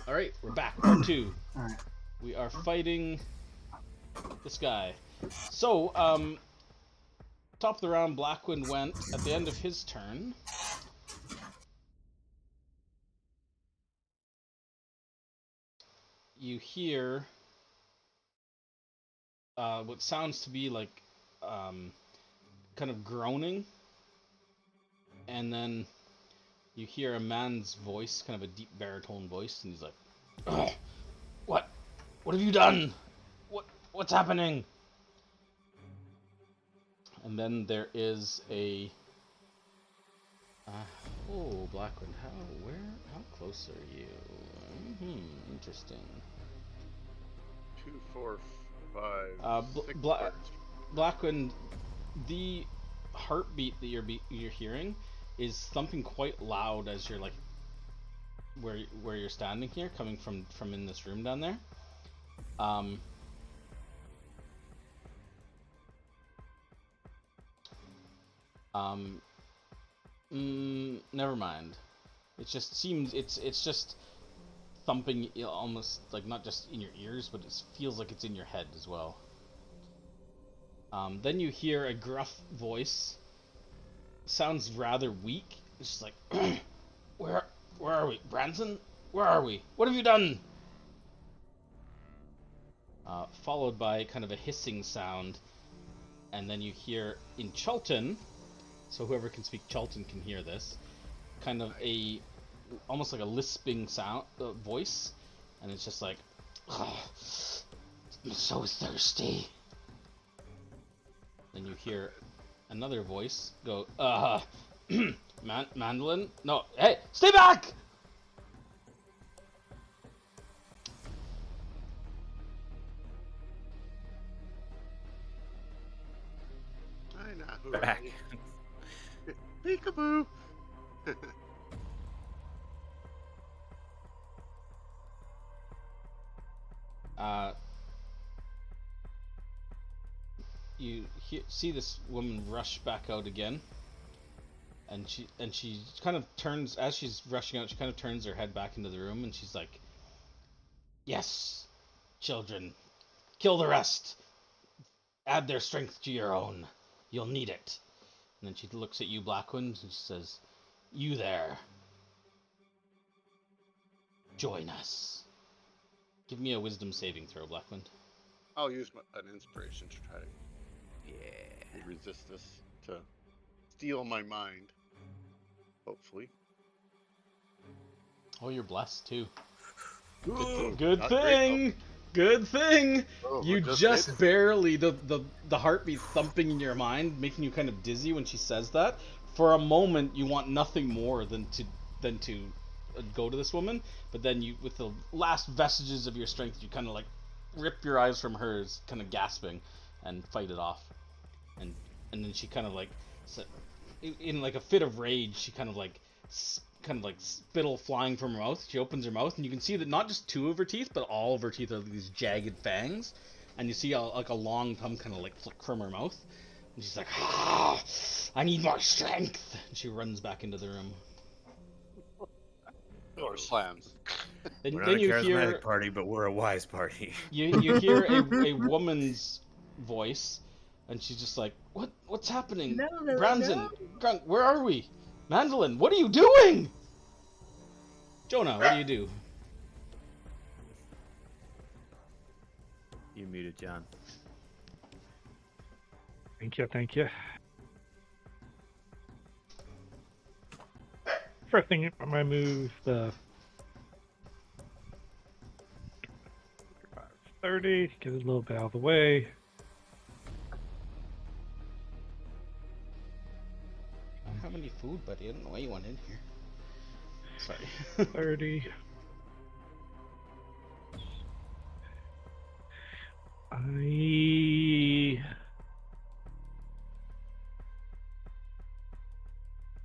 All right, we're back. Part 2. All right. We are fighting this guy. So, top of the round, Blackwind went at the end of his turn. You hear what sounds to be like kind of groaning, and then you hear a man's voice, kind of a deep baritone voice, and he's like, "Ugh, what have you done? What's happening?" And then there is a oh, Blackwind, how close are you? Interesting. 2, 4, 5, 6 Blackwind, the heartbeat that you're hearing is thumping quite loud as you're like where you're standing here, coming from in this room down there. Never mind. It just seems it's just thumping almost like not just in your ears, but it feels like it's in your head as well. Then you hear a gruff voice. Sounds rather weak. It's just like, where are we, Branson? Where are we? What have you done? Followed by kind of a hissing sound, and then you hear in Chultan, so whoever can speak Chultan can hear this, kind of almost like a lisping sound voice, and it's just like, oh, I'm so thirsty. Then you hear another voice go, Mandolin? No, hey, stay back! I know who Back. Peekaboo! You see this woman rush back out again, and she kind of turns, as she's rushing out, she kind of turns her head back into the room, and she's like, "Yes, children, kill the rest. Add their strength to your own. You'll need it." And then she looks at you, Blackwind, and she says, "You there. Join us." Give me a wisdom saving throw, Blackwind. I'll use an inspiration to try to Yeah. resist this, to steal my mind. Hopefully. Oh, you're blessed too. Ooh, Good not thing. great. Good thing. Oh, You just just made it. barely the heartbeat thumping in your mind, making you kind of dizzy when she says that. For a moment, you want nothing more than to go to this woman, but then you, with the last vestiges of your strength, you kind of like rip your eyes from hers, kind of gasping, and fight it off. And then she kind of like, in like a fit of rage, she kind of like spittle flying from her mouth. She opens her mouth, and you can see that not just two of her teeth, but all of her teeth are like these jagged fangs, and you see like a long tongue kind of like flick from her mouth, and she's like, "Ah, I need more strength," and she runs back into the room. Door slams. Then, We're then not a you charismatic hear party, but we're a wise party. you hear a woman's voice, and she's just like, what's happening? No, Branson, Grunk, where are we? Mandolin, what are you doing? Jonah, what do you do? You muted, John. Thank you. First thing, I'm gonna move the 30, get it a little bit out of the way. I don't have any food, buddy. I don't know why you want in here. Sorry. 30. I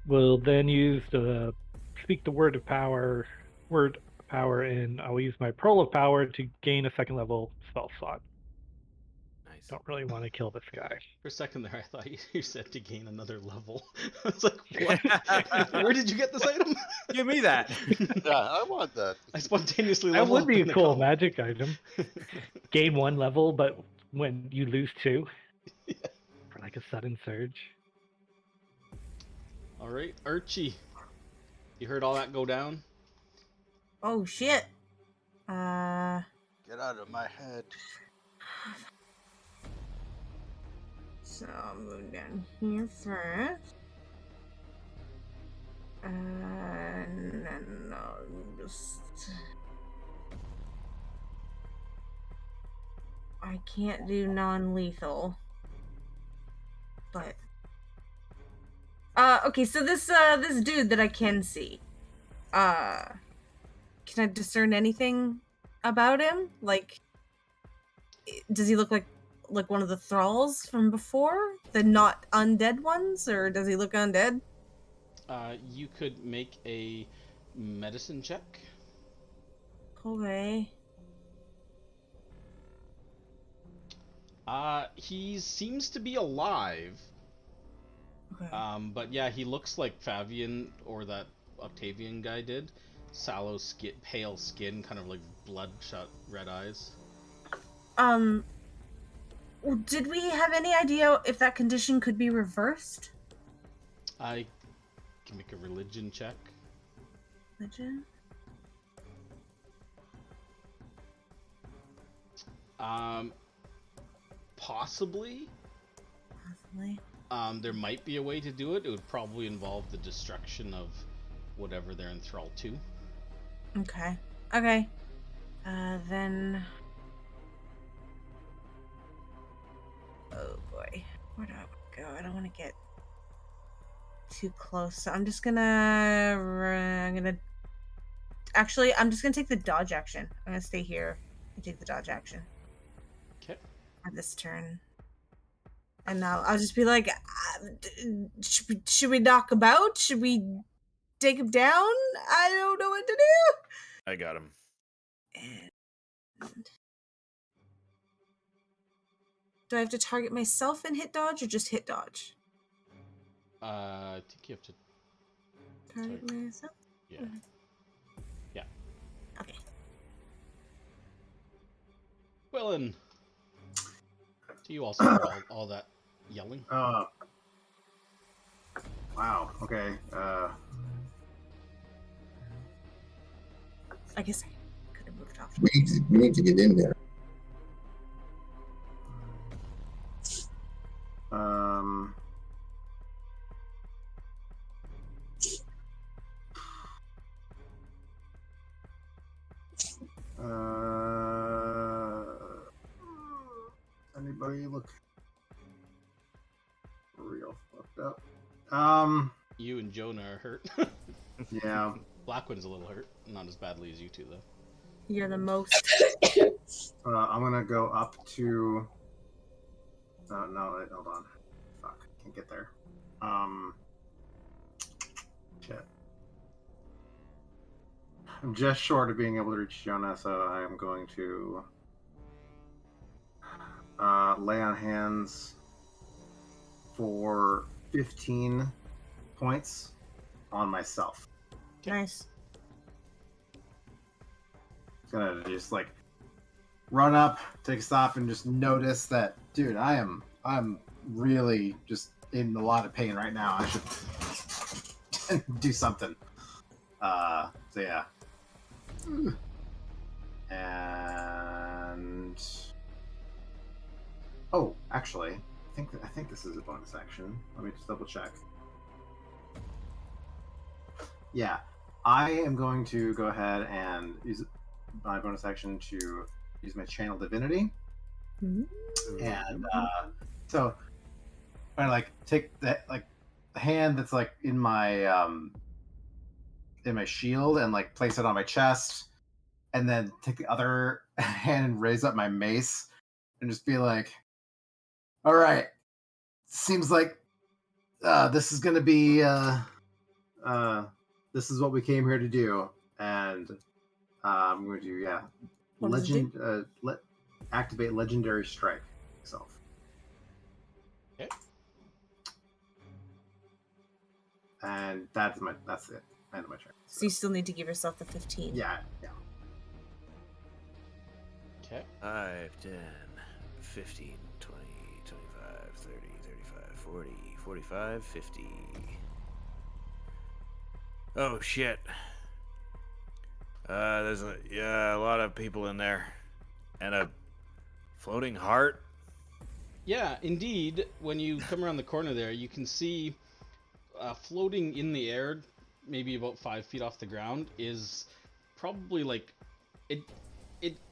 will then use the speak the word of power, and I'll use my pearl of power to gain a second level spell slot. Nice. Nice. Don't really want to kill this guy. For a second there, I thought you said to gain another level. I was like, what? Where did you get this item? Give me that. Yeah, I want that. I spontaneously That leveled would up be in a the cool call. magic item. Gain 1 level, but when you lose 2. For like a sudden surge. All right, Archie. You heard all that go down? Oh shit. Get out of my head. So I'll move down here first. And then I'll just... I can't do non-lethal. But... okay, so this dude that I can see. Can I discern anything about him? Like, does he look like one of the thralls from before? The not undead ones? Or does he look undead? You could make a medicine check. Okay. He seems to be alive. Okay. But yeah, he looks like Fabian or that Octavian guy did. Sallow skin, pale skin, kind of like bloodshot red eyes. Did we have any idea if that condition could be reversed? I can make a religion check. Religion? Possibly. Possibly. There might be a way to do it. It would probably involve the destruction of whatever they're enthralled to. Okay. Okay. Then... Oh boy. Where do I want to go? I don't want to get too close. So I'm just gonna... Actually, I'm just gonna take the dodge action. I'm gonna stay here and take the dodge action. Okay. For this turn. And now I'll just be like, should we knock about? Should we take him down? I don't know what to do. I got him. And... Do I have to target myself and hit dodge, or just hit dodge? I think you have to. Target myself? Yeah. Okay. Yeah. Okay. Well, and do you also hear all that yelling? Wow. Okay. I guess I could have moved off. We need to get in there. Anybody look real fucked up? You and Jonah are hurt. Yeah. Blackwind's a little hurt. Not as badly as you two, though. You're the most. I'm gonna go up to. No, hold on. Fuck, can't get there. Shit. I'm just short of being able to reach Jonah, so I am going to lay on hands for 15 points on myself. Nice. Gonna just like run up, take a stop, and just notice that, dude, I'm really just in a lot of pain right now. I should do something. So yeah. And oh, actually, I think this is a bonus action. Let me just double check. Yeah, I am going to go ahead and use my bonus action to use my channel divinity, and so I like take that like the hand that's like in my shield and like place it on my chest, and then take the other hand and raise up my mace and just be like, all right, seems like this is gonna be this is what we came here to do, and I'm going to What does it activate legendary strike. myself. Okay. And that's it. End of my turn. So you still need to give yourself the 15. Yeah. Okay. 5, 10, 15, 20, 25, 30, 35, 40, 45, 50. Oh shit. There's a lot of people in there. And a floating heart. Yeah, indeed. When you come around the corner there, you can see floating in the air, maybe about 5 feet off the ground, is probably like it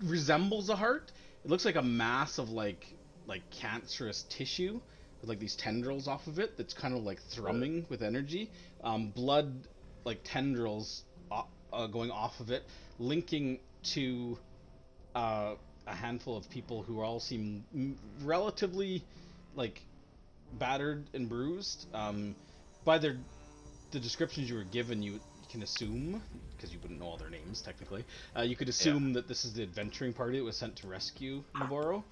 resembles a heart. It looks like a mass of like cancerous tissue with like these tendrils off of it that's kind of like thrumming with energy. Blood like tendrils going off of it, linking to a handful of people who all seem relatively like battered and bruised. By the descriptions you were given, you can assume, because you wouldn't know all their names technically, you could assume that this is the adventuring party that was sent to rescue Navarro.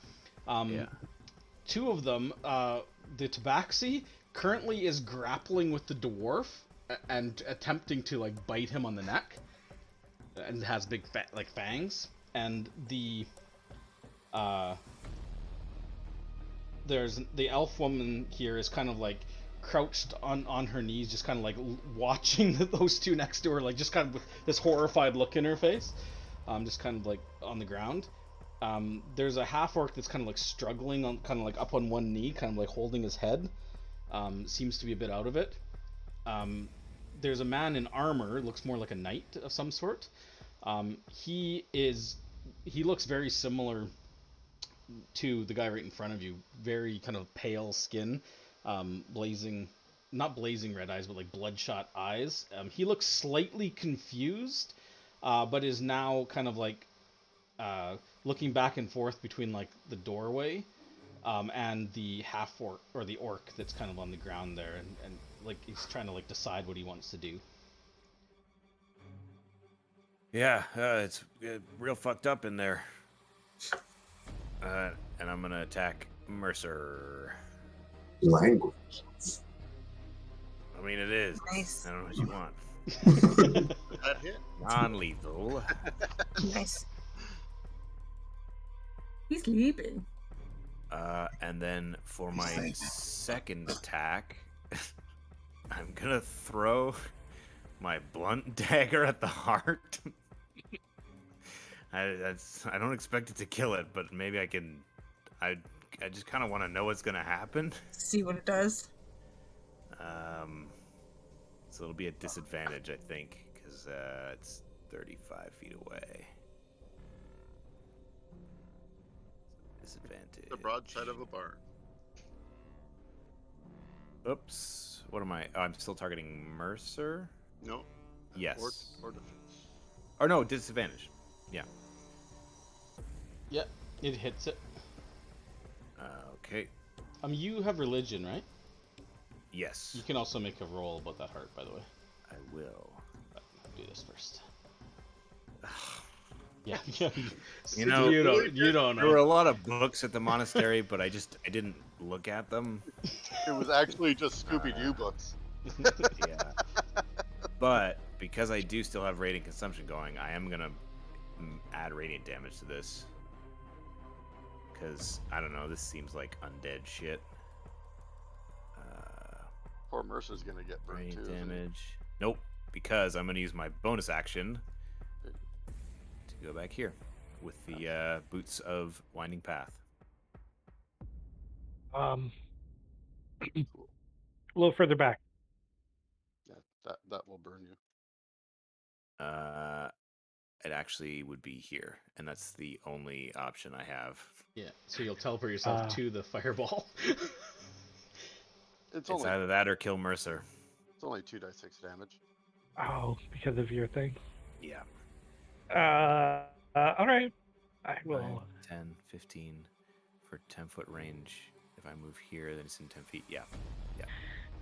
Two of them, the Tabaxi, currently is grappling with the dwarf and attempting to like bite him on the neck, and has big fangs. And the there's the elf woman here is kind of like crouched on her knees, just kind of like watching those two next to her, like just kind of with this horrified look in her face, just kind of like on the ground. There's a half orc that's kind of like struggling on, kind of like up on one knee, kind of like holding his head. Seems to be a bit out of it. There's a man in armor, looks more like a knight of some sort. He looks very similar to the guy right in front of you. Very kind of pale skin, not blazing red eyes, but like bloodshot eyes. He looks slightly confused, but is now kind of like looking back and forth between like the doorway and the half orc, or the orc that's kind of on the ground there, and like he's trying to like decide what he wants to do. Yeah, it's real fucked up in there. And I'm gonna attack Mercer. Language. I mean, it is. Nice. I don't know what you want. That hit. Non-lethal. Nice. He's sleeping. And then for my second attack, I'm gonna throw my blunt dagger at the heart. I don't expect it to kill it, but maybe I can. I just kind of want to know what's gonna happen. See what it does. So it'll be a disadvantage, I think, because it's 35 feet away. Disadvantage. The broadside of a barn. Oops. What am I? Oh, I'm still targeting Mercer. No. Yes. Or defense. Or no, disadvantage. Yeah. Yeah, it hits it. Okay. You have religion, right? Yes. You can also make a roll about that heart, by the way. I will. But I'll do this first. Yeah. You know, you don't there were know. a lot of books at the monastery, but I didn't look at them. It was actually just Scooby-Doo books. Yeah. But because I do still have radiant consumption going, I am gonna add radiant damage to this. Because I don't know, this seems like undead shit. Poor Mercer's gonna get burnt Radiant too. damage. Nope. Because I'm gonna use my bonus action to go back here with the boots of winding path. A little further back. Yeah, that will burn you. It actually would be here, and that's the only option I have. Yeah, so you'll teleport yourself to the fireball. It's It's either that or kill Mercer. It's only 2d6 damage. Oh, because of your thing. Yeah. All right. I 5, will. 10, 15 for 10-foot range. If I move here, then it's in 10 feet. Yeah.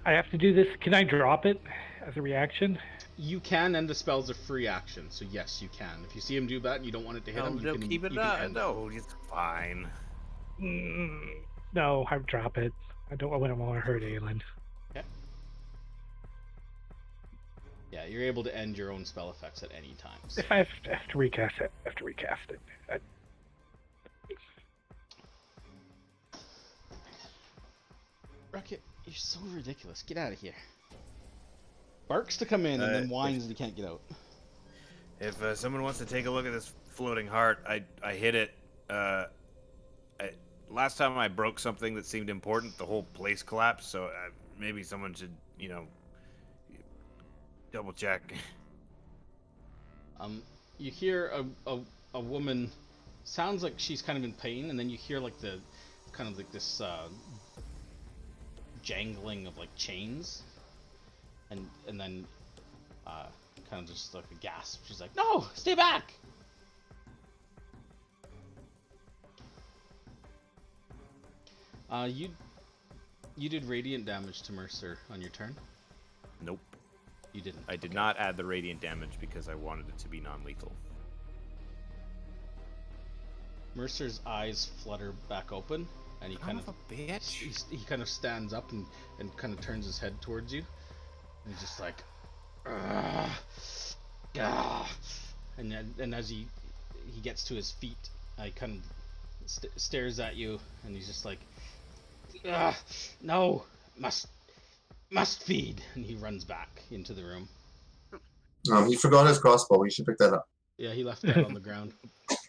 I have to do this. Can I drop it as a reaction? You can end a spell as a free action, so yes, you can. If you see him do that and you don't want it to hit him, you can keep it you can up. end No, it's fine. No, I drop it. I wouldn't want to hurt Aelin. Okay. Yeah, you're able to end your own spell effects at any time. So. If I have to recast it, I have to recast it. Rocket, you're so ridiculous. Get out of here. Barks to come in and then whines that he can't get out. If someone wants to take a look at this floating heart, I hit it. Last time I broke something that seemed important, the whole place collapsed. So maybe someone should, double check. You hear a woman. Sounds like she's kind of in pain, and then you hear like this jangling of like chains, and then kind of just like a gasp. She's like, "No, stay back!" You did radiant damage to Mercer on your turn. Nope. You didn't. I did not add the radiant damage because I wanted it to be non-lethal. Mercer's eyes flutter back open, and he kind of a bitch. He kind of stands up and kind of turns his head towards you. And he's just like, and as he gets to his feet, he kind of stares at you, and he's just like, no, must feed, and he runs back into the room. He forgot his crossbow. We should pick that up. Yeah, he left that on the ground.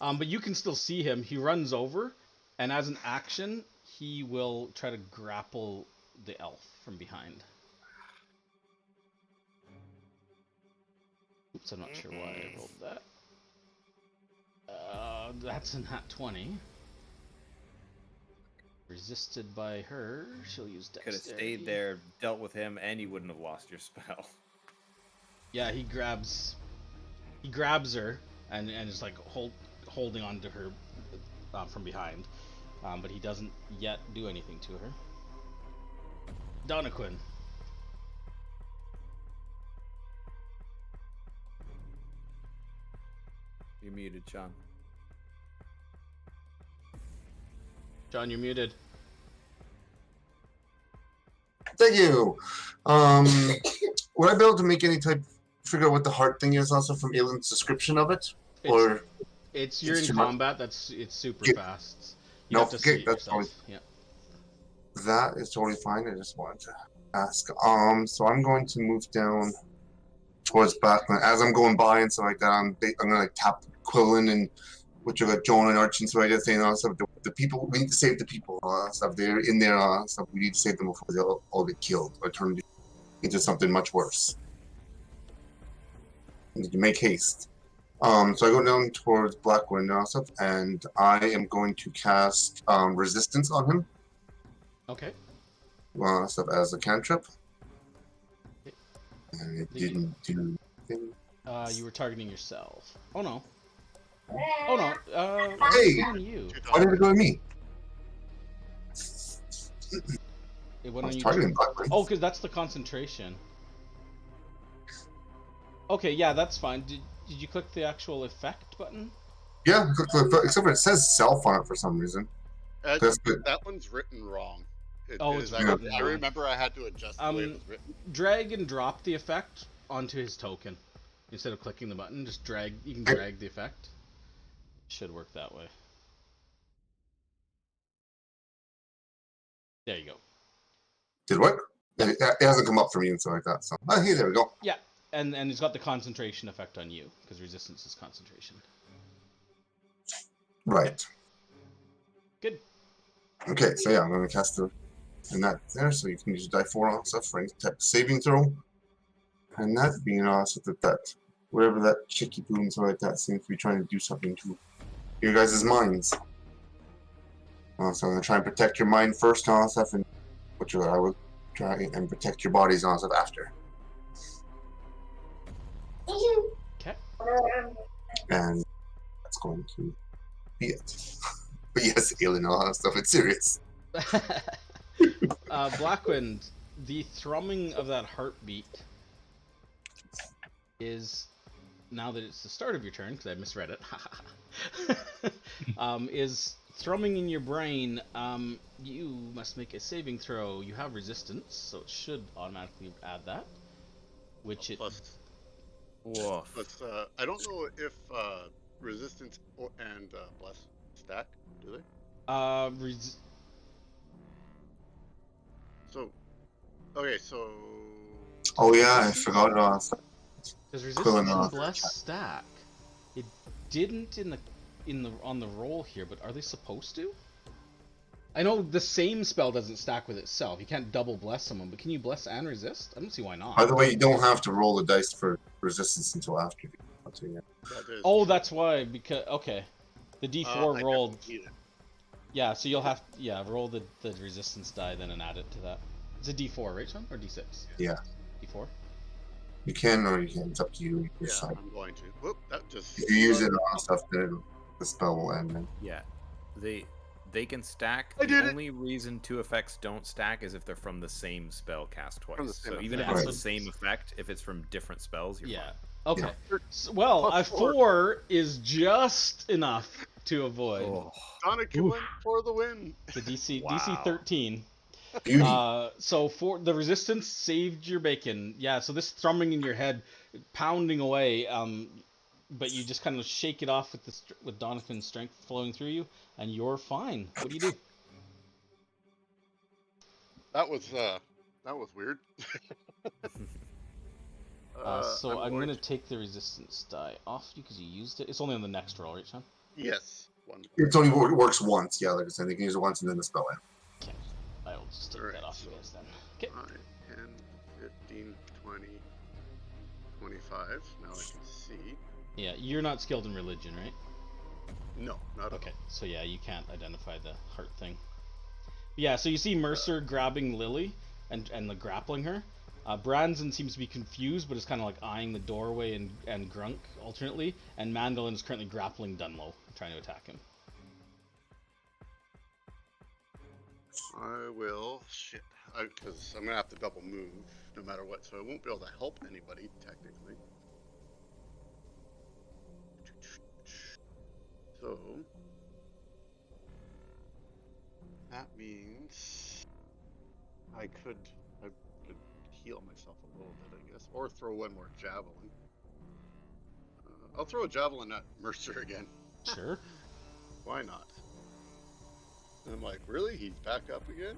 But you can still see him. He runs over, and as an action, he will try to grapple the elf from behind. Oops, I'm not sure why I rolled that. That's a nat 20. Resisted by her. She'll use dexterity. Could have stayed there, dealt with him, and you wouldn't have lost your spell. Yeah, he grabs her and is like holding on to her from behind, but he doesn't yet do anything to her. Donaquin. You're muted, John. John, you're muted. Thank you. Would I be able to make any type figure out what the heart thing is also from Aelin's description of it? Or you're in combat. It's super fast. You No, have to see okay, it that's yourself. fine. Yeah. That is totally fine. I just wanted to ask. So I'm going to move down towards Blackland. As I'm going by and stuff like that, I'm gonna like tap Quillen and which are like Joan and Archie and stuff like that, saying stuff. The people, we need to save the people. Stuff they're in there. Stuff we need to save them before they all get killed or turn into something much worse. We need to make haste. So I go down towards Blackwind and stuff, and I am going to cast resistance on him. Okay. Stuff as a cantrip. And it didn't do anything. You were targeting yourself. Oh no. Oh no. Hey! You. Why did it go to me? It went I on was you. targeting Blackwind. Oh, because that's the concentration. Okay, yeah, that's fine. Did you click the actual effect button? Yeah, except for it says self on it for some reason. That one's written wrong. It's I written wrong. remember I had to adjust the way it was written. Drag and drop the effect onto his token. Instead of clicking the button, just drag. You can drag the effect. Should work that way. There you go. Did what? It hasn't come up for me and stuff like that. So, hey, there we go. Yeah, and it's got the concentration effect on you because resistance is concentration. Right. Good. Okay, so yeah, I'm going to cast and that there, so you can use die 4 on stuff for any type of saving throw. And that being awesome that whatever that chicky poo and stuff like that seems to be trying to do something to your guys' minds. So I'm going to try and protect your mind first on stuff, and which I will try and protect your bodies on stuff after. Okay. And that's going to be it. But yes, Aelin, all that stuff, it's serious. Blackwind, the thrumming of that heartbeat is, now that it's the start of your turn, because I misread it, is thrumming in your brain, you must make a saving throw. You have resistance, so it should automatically add that. Which it... Woof. Plus, I don't know if resistance and bless stack, do they? So, okay, so. Oh yeah, I forgot about that. Does resistance and bless stack? It didn't on the roll here, but are they supposed to? I know the same spell doesn't stack with itself. You can't double bless someone, but can you bless and resist? I don't see why not. By the way, you don't have to roll the dice for resistance until after. Oh, that's why. Because okay, the D4 rolled. Yeah, so you'll have roll the resistance die then and add it to that. It's a D4, right, Sean, or D6? Yeah. D4. You can or you can. It's up to you. Yeah, Decide. I'm going to. Whoop, that just. If you use it on stuff, then the spell will end. Then. Yeah, they can stack. I did the it. only reason 2 effects don't stack is if they're from the same spell cast twice. From the same So even if effect. it's Right. the same effect, if it's from different spells, you're Yeah. fine. Okay. Yeah. Well, Plus a 4 is just enough to avoid Oh, Donica went for the win. the DC Wow. 13. Beauty. So for the resistance saved your bacon. Yeah, so this thrumming in your head, pounding away, but you just kind of shake it off with Donovan's strength flowing through you, and you're fine. What do you do? That was weird. So I'm going gonna take the resistance die off you because you used it. It's only on the next roll, right, Sean? Yes. One. It's only works once. Yeah, like I said, you can use it once and then the spell ends. Okay. I will just take Alright, that off you so- guys then. Okay. 5, 10, 15, 20, 25. Now I can see. Yeah, you're not skilled in religion, right? No, not Okay, at so yeah, you can't identify the heart thing. Yeah, so you see Mercer grabbing Lily and like grappling her. Branson seems to be confused, but is kind of like eyeing the doorway and Grunk alternately. And Mandolin is currently grappling Dunlop, trying to attack him. all. I will. Shit. Because I'm going to have to double move no matter what, so I won't be able to help anybody, technically. So. That means. I could heal myself a little bit, I guess. Or throw one more javelin. I'll throw a javelin at Mercer again. Sure. Why not? And I'm like, really? He's back up again?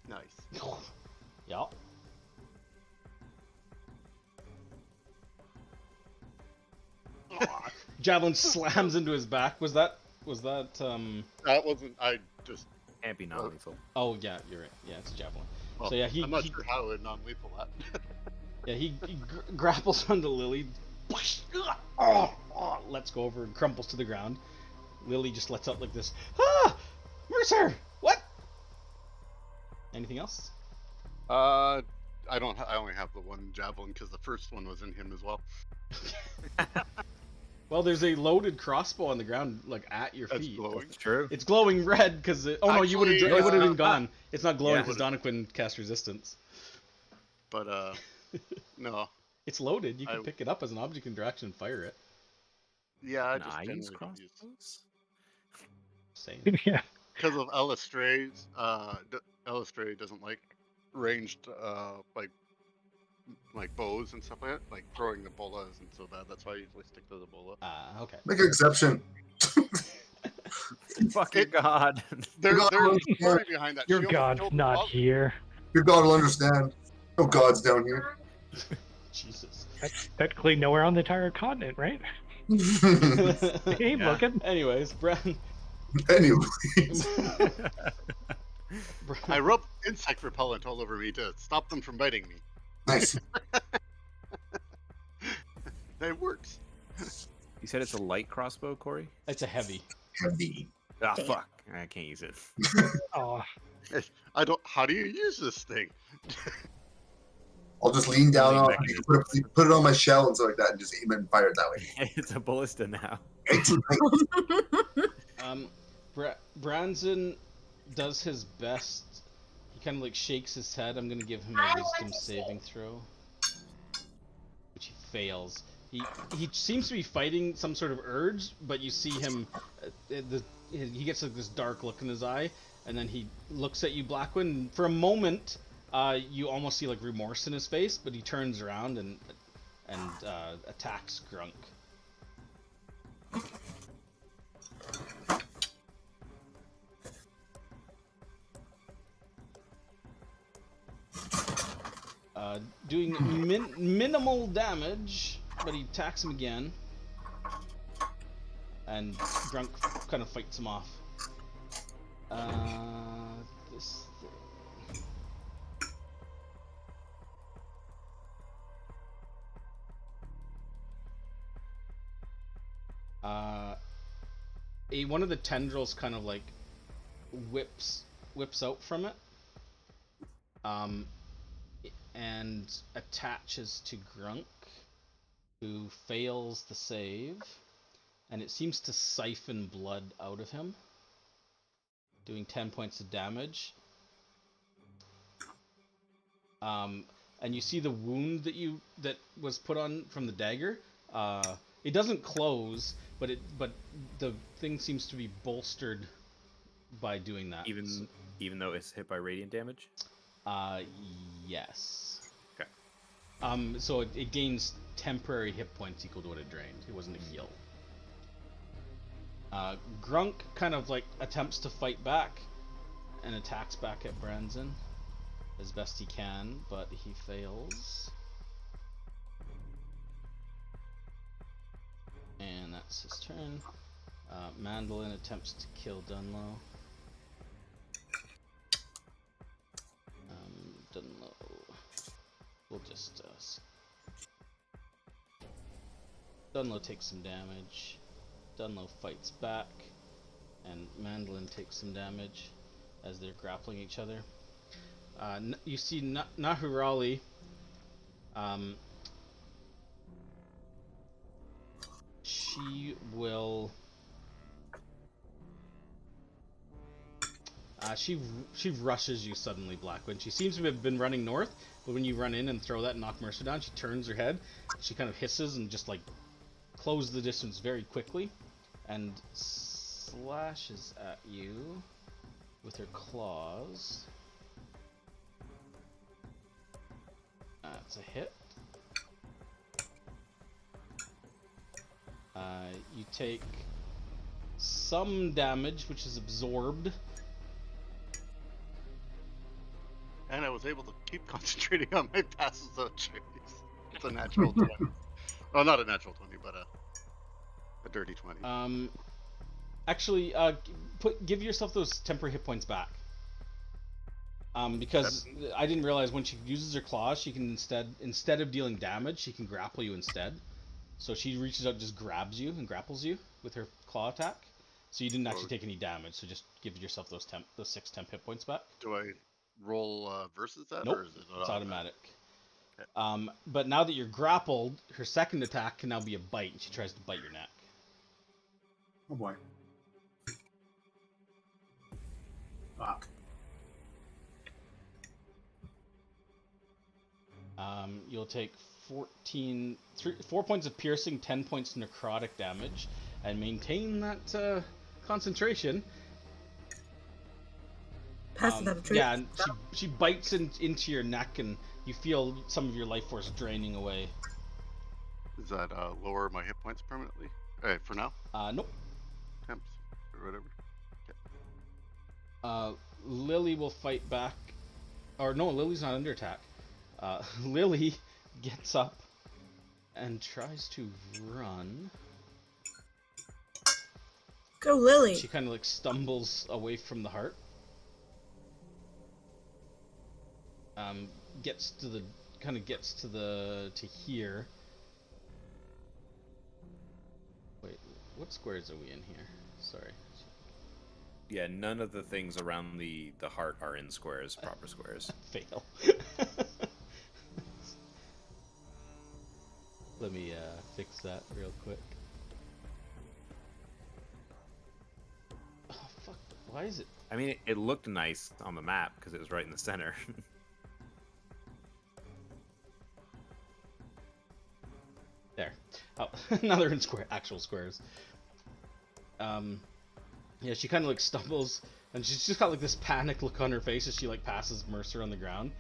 Nice. Yeah. Javelin slams into his back. Was that That wasn't. I just. can't be non-lethal. Oh yeah, you're right. Yeah, it's a javelin. Well, So yeah, I'm not sure how it non-lethal that. Yeah, he grapples onto Lily. Lets go over and crumples to the ground. Lily just lets out like this. Ah, Mercer, what? Anything else? I don't. I only have the one javelin because the first one was in him as well. Well, there's a loaded crossbow on the ground, like at your That's feet. glowing. That's true. It's glowing red because it. Oh no, you would have. Actually, It would have been gone. It's not glowing yeah. because Donovan cast resistance. But no. It's loaded. You can I- pick it up as an object interaction and fire it. Yeah, I just Nice generally don't use crossbows. Same. Yeah. because of Elistray's. Elistray doesn't like ranged like bows and stuff like that. Like throwing the bola isn't so bad. That's why I usually stick to the bola. Okay. Make an exception. Fucking god. There's God, a yeah. story behind that. Your She almost god's killed the not dog. here. Your god will understand. No gods down here. Jesus. Technically nowhere on the entire continent, right? He ain't Yeah. looking. Anyways, Anyways. I rubbed insect repellent all over me to stop them from biting me. Nice. It works. You said it's a light crossbow, Corey? It's a heavy. Heavy. Ah, Damn. fuck. I can't use it. Oh, I don't. How do you use this thing? I'll just lean down Lean on back it, put it on my shell and stuff like that, and just aim it and fire it that way. It's a ballista now. Branson does his best. He kind of like shakes his head. I'm gonna give him a wisdom saving throw, which he fails. He seems to be fighting some sort of urge, but you see him. He gets like this dark look in his eye, and then he looks at you, Blackwind. And for a moment, you almost see like remorse in his face, but he turns around and attacks Grunk. Doing minimal damage, but he attacks him again, and Grunk kind of fights him off. This thing. One of the tendrils kind of like whips out from it. And attaches to Grunk, who fails the save, and it seems to siphon blood out of him, doing 10 points of damage. And you see the wound that was put on from the dagger. It doesn't close, but the thing seems to be bolstered by doing that. Even though it's hit by radiant damage? Yes. Okay. So it gains temporary hit points equal to what it drained. It wasn't a heal. Grunk kind of like attempts to fight back and attacks back at Branson as best he can, but he fails. And that's his turn. Mandolin attempts to kill Dunlop. Dunlop. We'll just Dunlop takes some damage. Dunlop fights back, and Mandolin takes some damage as they're grappling each other. You see Nahurali. She will. She rushes you suddenly, Blackwind. She seems to have been running north, but when you run in and throw that and knock Mercer down, she turns her head. She kind of hisses and just like closes the distance very quickly, and slashes at you with her claws. That's a hit. You take some damage, which is absorbed. And I was able to keep concentrating on my passes though. Jeez. It's a natural 20. Well, not a natural 20, but a dirty 20. Actually, give yourself those temporary hit points back. Because I didn't realize when she uses her claws, she can instead of dealing damage, she can grapple you instead. So she reaches out, just grabs you and grapples you with her claw attack. So you didn't actually take any damage. So just give yourself those 6 temp hit points back. Do I roll versus that? Nope, or is it it's automatic. Okay. But now that you're grappled, her second attack can now be a bite, and she tries to bite your neck. Oh boy. Fuck. You'll take 4 points of piercing, 10 points of necrotic damage, and maintain that concentration. Yeah, and she bites into your neck, and you feel some of your life force draining away. Does that lower my hit points permanently? For now? Nope. Temps or whatever. Okay. Lily will fight back. Or no, Lily's not under attack. Lily gets up and tries to run. Go, Lily! She kind of like stumbles away from the heart. Gets to here. Wait, what squares are we in here? Sorry. Yeah, none of the things around the heart are in squares, proper squares. Fail. Let me fix that real quick. Oh fuck! Why is it? I mean, it looked nice on the map because it was right in the center. There. Oh, now they're in actual squares. Yeah, she kind of like stumbles, and she's just got like this panic look on her face as she like passes Mercer on the ground,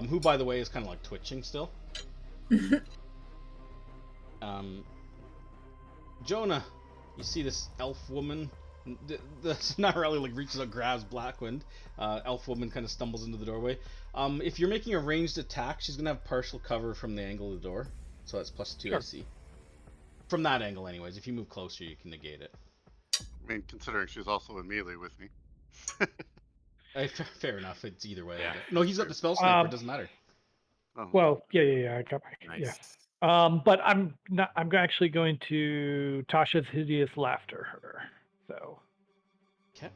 who by the way is kind of like twitching still. Jonah, you see this elf woman. That's not really like reaches out, grabs Blackwind. Elf woman kind of stumbles into the doorway. If you're making a ranged attack, she's gonna have partial cover from the angle of the door, so that's +2 AC. From that angle, anyways. If you move closer, you can negate it. I mean, considering she's also in melee with me. Fair enough. It's either way. Yeah. No, he's got the spell sniper. It doesn't matter. Oh. Well, yeah. I got my Nice. But I'm not. I'm actually going to Tasha's hideous laughter her. So. Okay.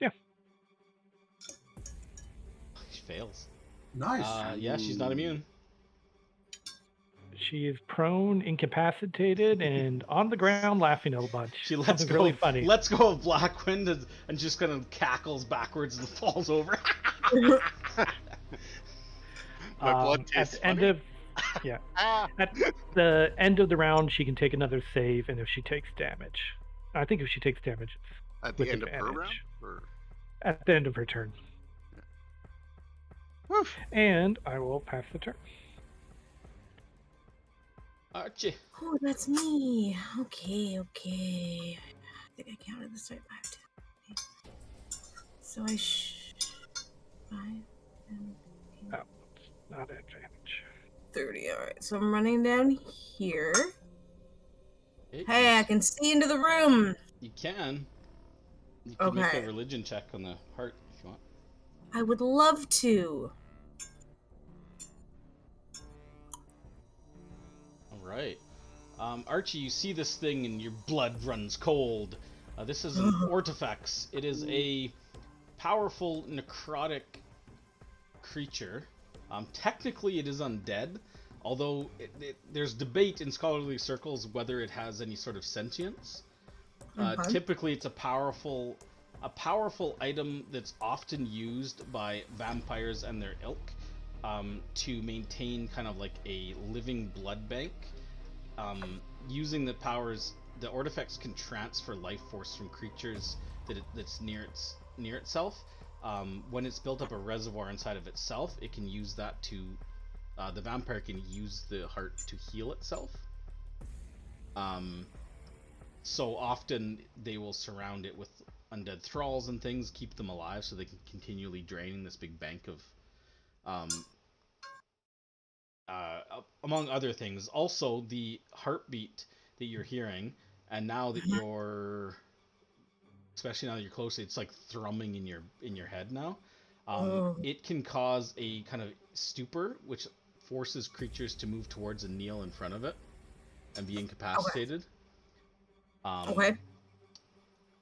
Yeah. She fails. Nice. Yeah, she's not immune. She is prone, incapacitated, and on the ground laughing a bunch. She lets Something go. really funny. Lets go of Blackwind and just kind of cackles backwards and falls over. My blood At tastes the end funny. of at the end of the round, she can take another save, and if she takes damage, I think if she takes damage, At the with end of her advantage. round? Or... At the end of her turn. Woof. And I will pass the turn. Archie. Oh, that's me. Okay. I think I counted this right. 5, 10. So 5 and Oh, not advantage. 30. All right. So I'm running down here. Hey, Hey, I can see into the room. You can. You can make Okay. a religion check on the heart if you want. I would love to. All right. Archie, you see this thing and your blood runs cold. This is an Ortifex. It is a powerful necrotic creature. Technically, it is undead, although there's debate in scholarly circles whether it has any sort of sentience. Typically, it's a powerful item that's often used by vampires and their ilk to maintain kind of like a living blood bank. Using the powers, the Ortifex can transfer life force from creatures that's near itself. When it's built up a reservoir inside of itself, it can use that to. The vampire can use the heart to heal itself. So often they will surround it with undead thralls and things, keep them alive, so they can continually drain this big bank of. Among other things, also the heartbeat that you're hearing, and now that you're, especially now that you're close, it's like thrumming in your head now. It can cause a kind of stupor, which forces creatures to move towards and kneel in front of it, and be incapacitated. Okay.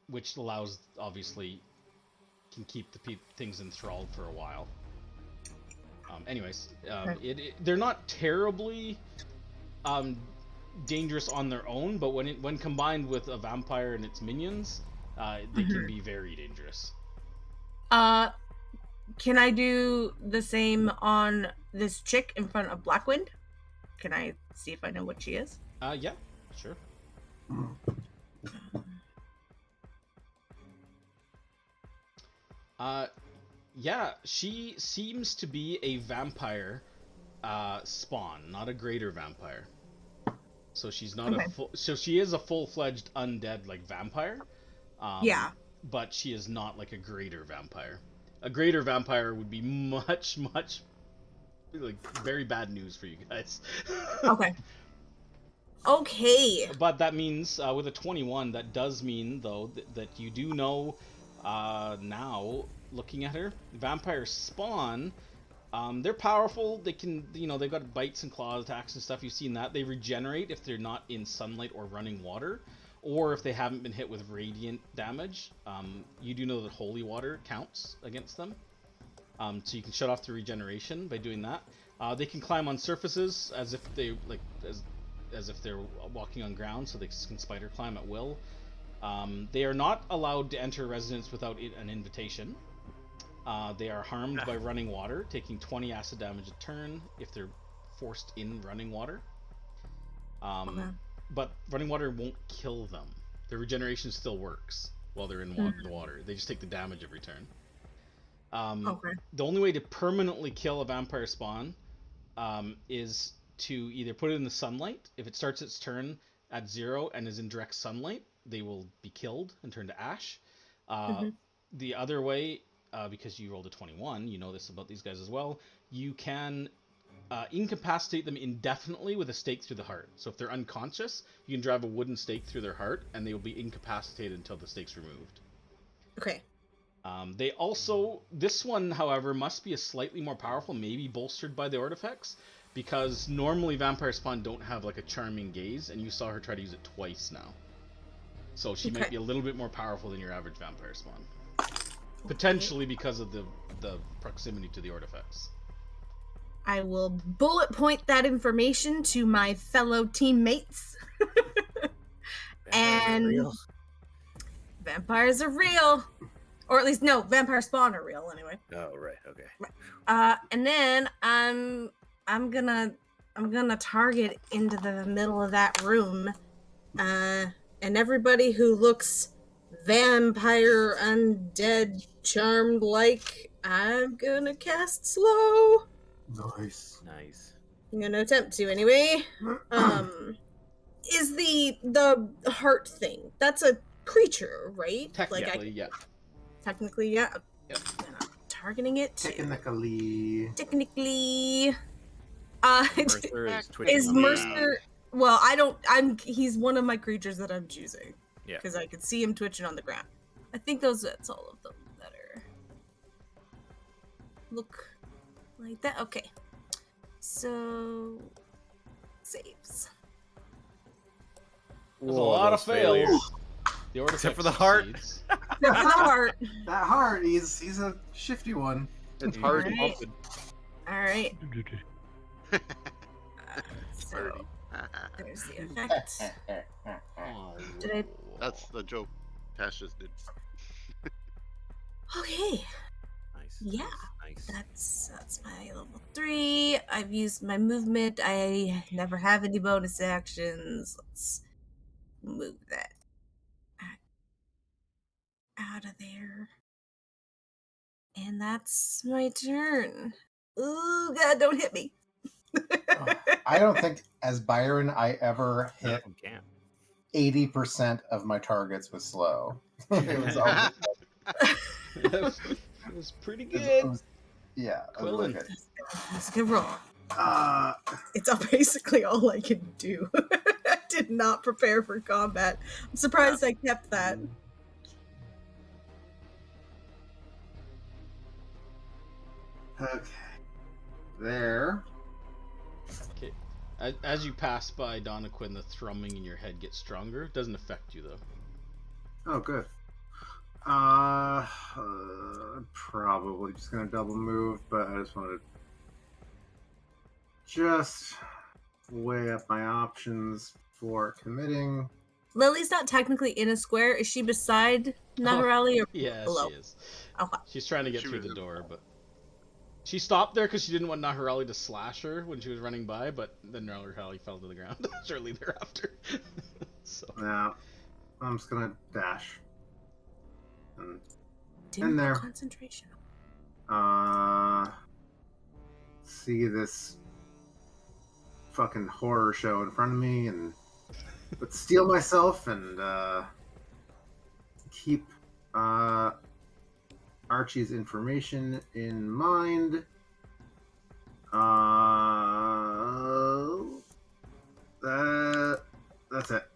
Which allows, obviously, can keep the things enthralled for a while. Anyways, they're not terribly dangerous on their own, but when combined with a vampire and its minions, they can be very dangerous. Can I do the same on this chick in front of Blackwind? Can I see if I know what she is? Yeah, sure. Yeah, she seems to be a vampire spawn, not a greater vampire. So she's not so she is a full-fledged undead like vampire. Yeah. But she is not like a greater vampire. A greater vampire would be much like very bad news for you guys. Okay. But that means with a 21, that does mean though that you do know now, looking at her, vampires spawn. They're powerful. They can, they've got bites and claw attacks and stuff. You've seen that. They regenerate if they're not in sunlight or running water, or if they haven't been hit with radiant damage. You do know that holy water counts against them. So you can shut off the regeneration by doing that. They can climb on surfaces as if they as if they're walking on ground, so they can spider climb at will. They are not allowed to enter a residence without an invitation. They are harmed by running water, taking 20 acid damage a turn. If they're forced in running water. Okay. But running water won't kill them. Their regeneration still works while they're in the water. They just take the damage every turn. Okay. The only way to permanently kill a vampire spawn is to either put it in the sunlight. If it starts its turn at 0 and is in direct sunlight, they will be killed and turn to ash. The other way, because you rolled a 21, you know this about these guys as well, you can incapacitate them indefinitely with a stake through the heart. So if they're unconscious, you can drive a wooden stake through their heart and they will be incapacitated until the stake's removed. Okay. They also, this one, however, must be a slightly more powerful, maybe bolstered by the artifacts, because normally vampire spawn don't have like a charming gaze, and you saw her try to use it twice now. So she might be a little bit more powerful than your average vampire spawn. Potentially because of the proximity to the artifacts. I will bullet point that information to my fellow teammates. And vampires are real. Or at least, no, vampire spawn are real anyway. Oh, right, okay. And then I'm gonna target into the middle of that room. And everybody who looks vampire, undead, charmed like, I'm gonna cast slow. Nice. I'm gonna attempt to anyway. Is the heart thing? That's a creature, right? Technically, yeah. Technically, yeah. Yep. I'm targeting it too. Technically. Mercer is twitching Is on the Mercer? ground. Well, he's one of my creatures that I'm choosing. Yeah. Because I could see him twitching on the ground. I think that's all of them that are look like that. Okay. So saves. There's a lot of fails. The Except for the heart. Heart. That heart, he's a shifty one. It's hard. Alright. Alright. So there's the effect. Did I? That's the joke Tash just did. Okay. Nice. Yeah. Nice. That's my level 3. I've used my movement. I never have any bonus actions. Let's move that out of there. And that's my turn. Ooh, God, don't hit me. I don't think, as Byron, I ever hit 80% of my targets with slow. It was always It was pretty good. Yeah. Quillen. That's a good roll. It's basically all I can do. I did not prepare for combat. I'm surprised I kept that. Okay. There. Okay. As you pass by Donna Quinn, the thrumming in your head gets stronger. It doesn't affect you though. Oh, good. Probably just gonna double move, but I just wanted to weigh up my options for committing. Lily's not technically in a square. Is she beside Naharali or Yeah, below? she is. Okay. She's trying to get through the door, but she stopped there because she didn't want Naharali to slash her when she was running by, but then Naharali fell to the ground shortly thereafter. So. Yeah, I'm just gonna dash. In there. Concentration. See this fucking horror show in front of me, but steel myself and keep Archie's information in mind. That's it.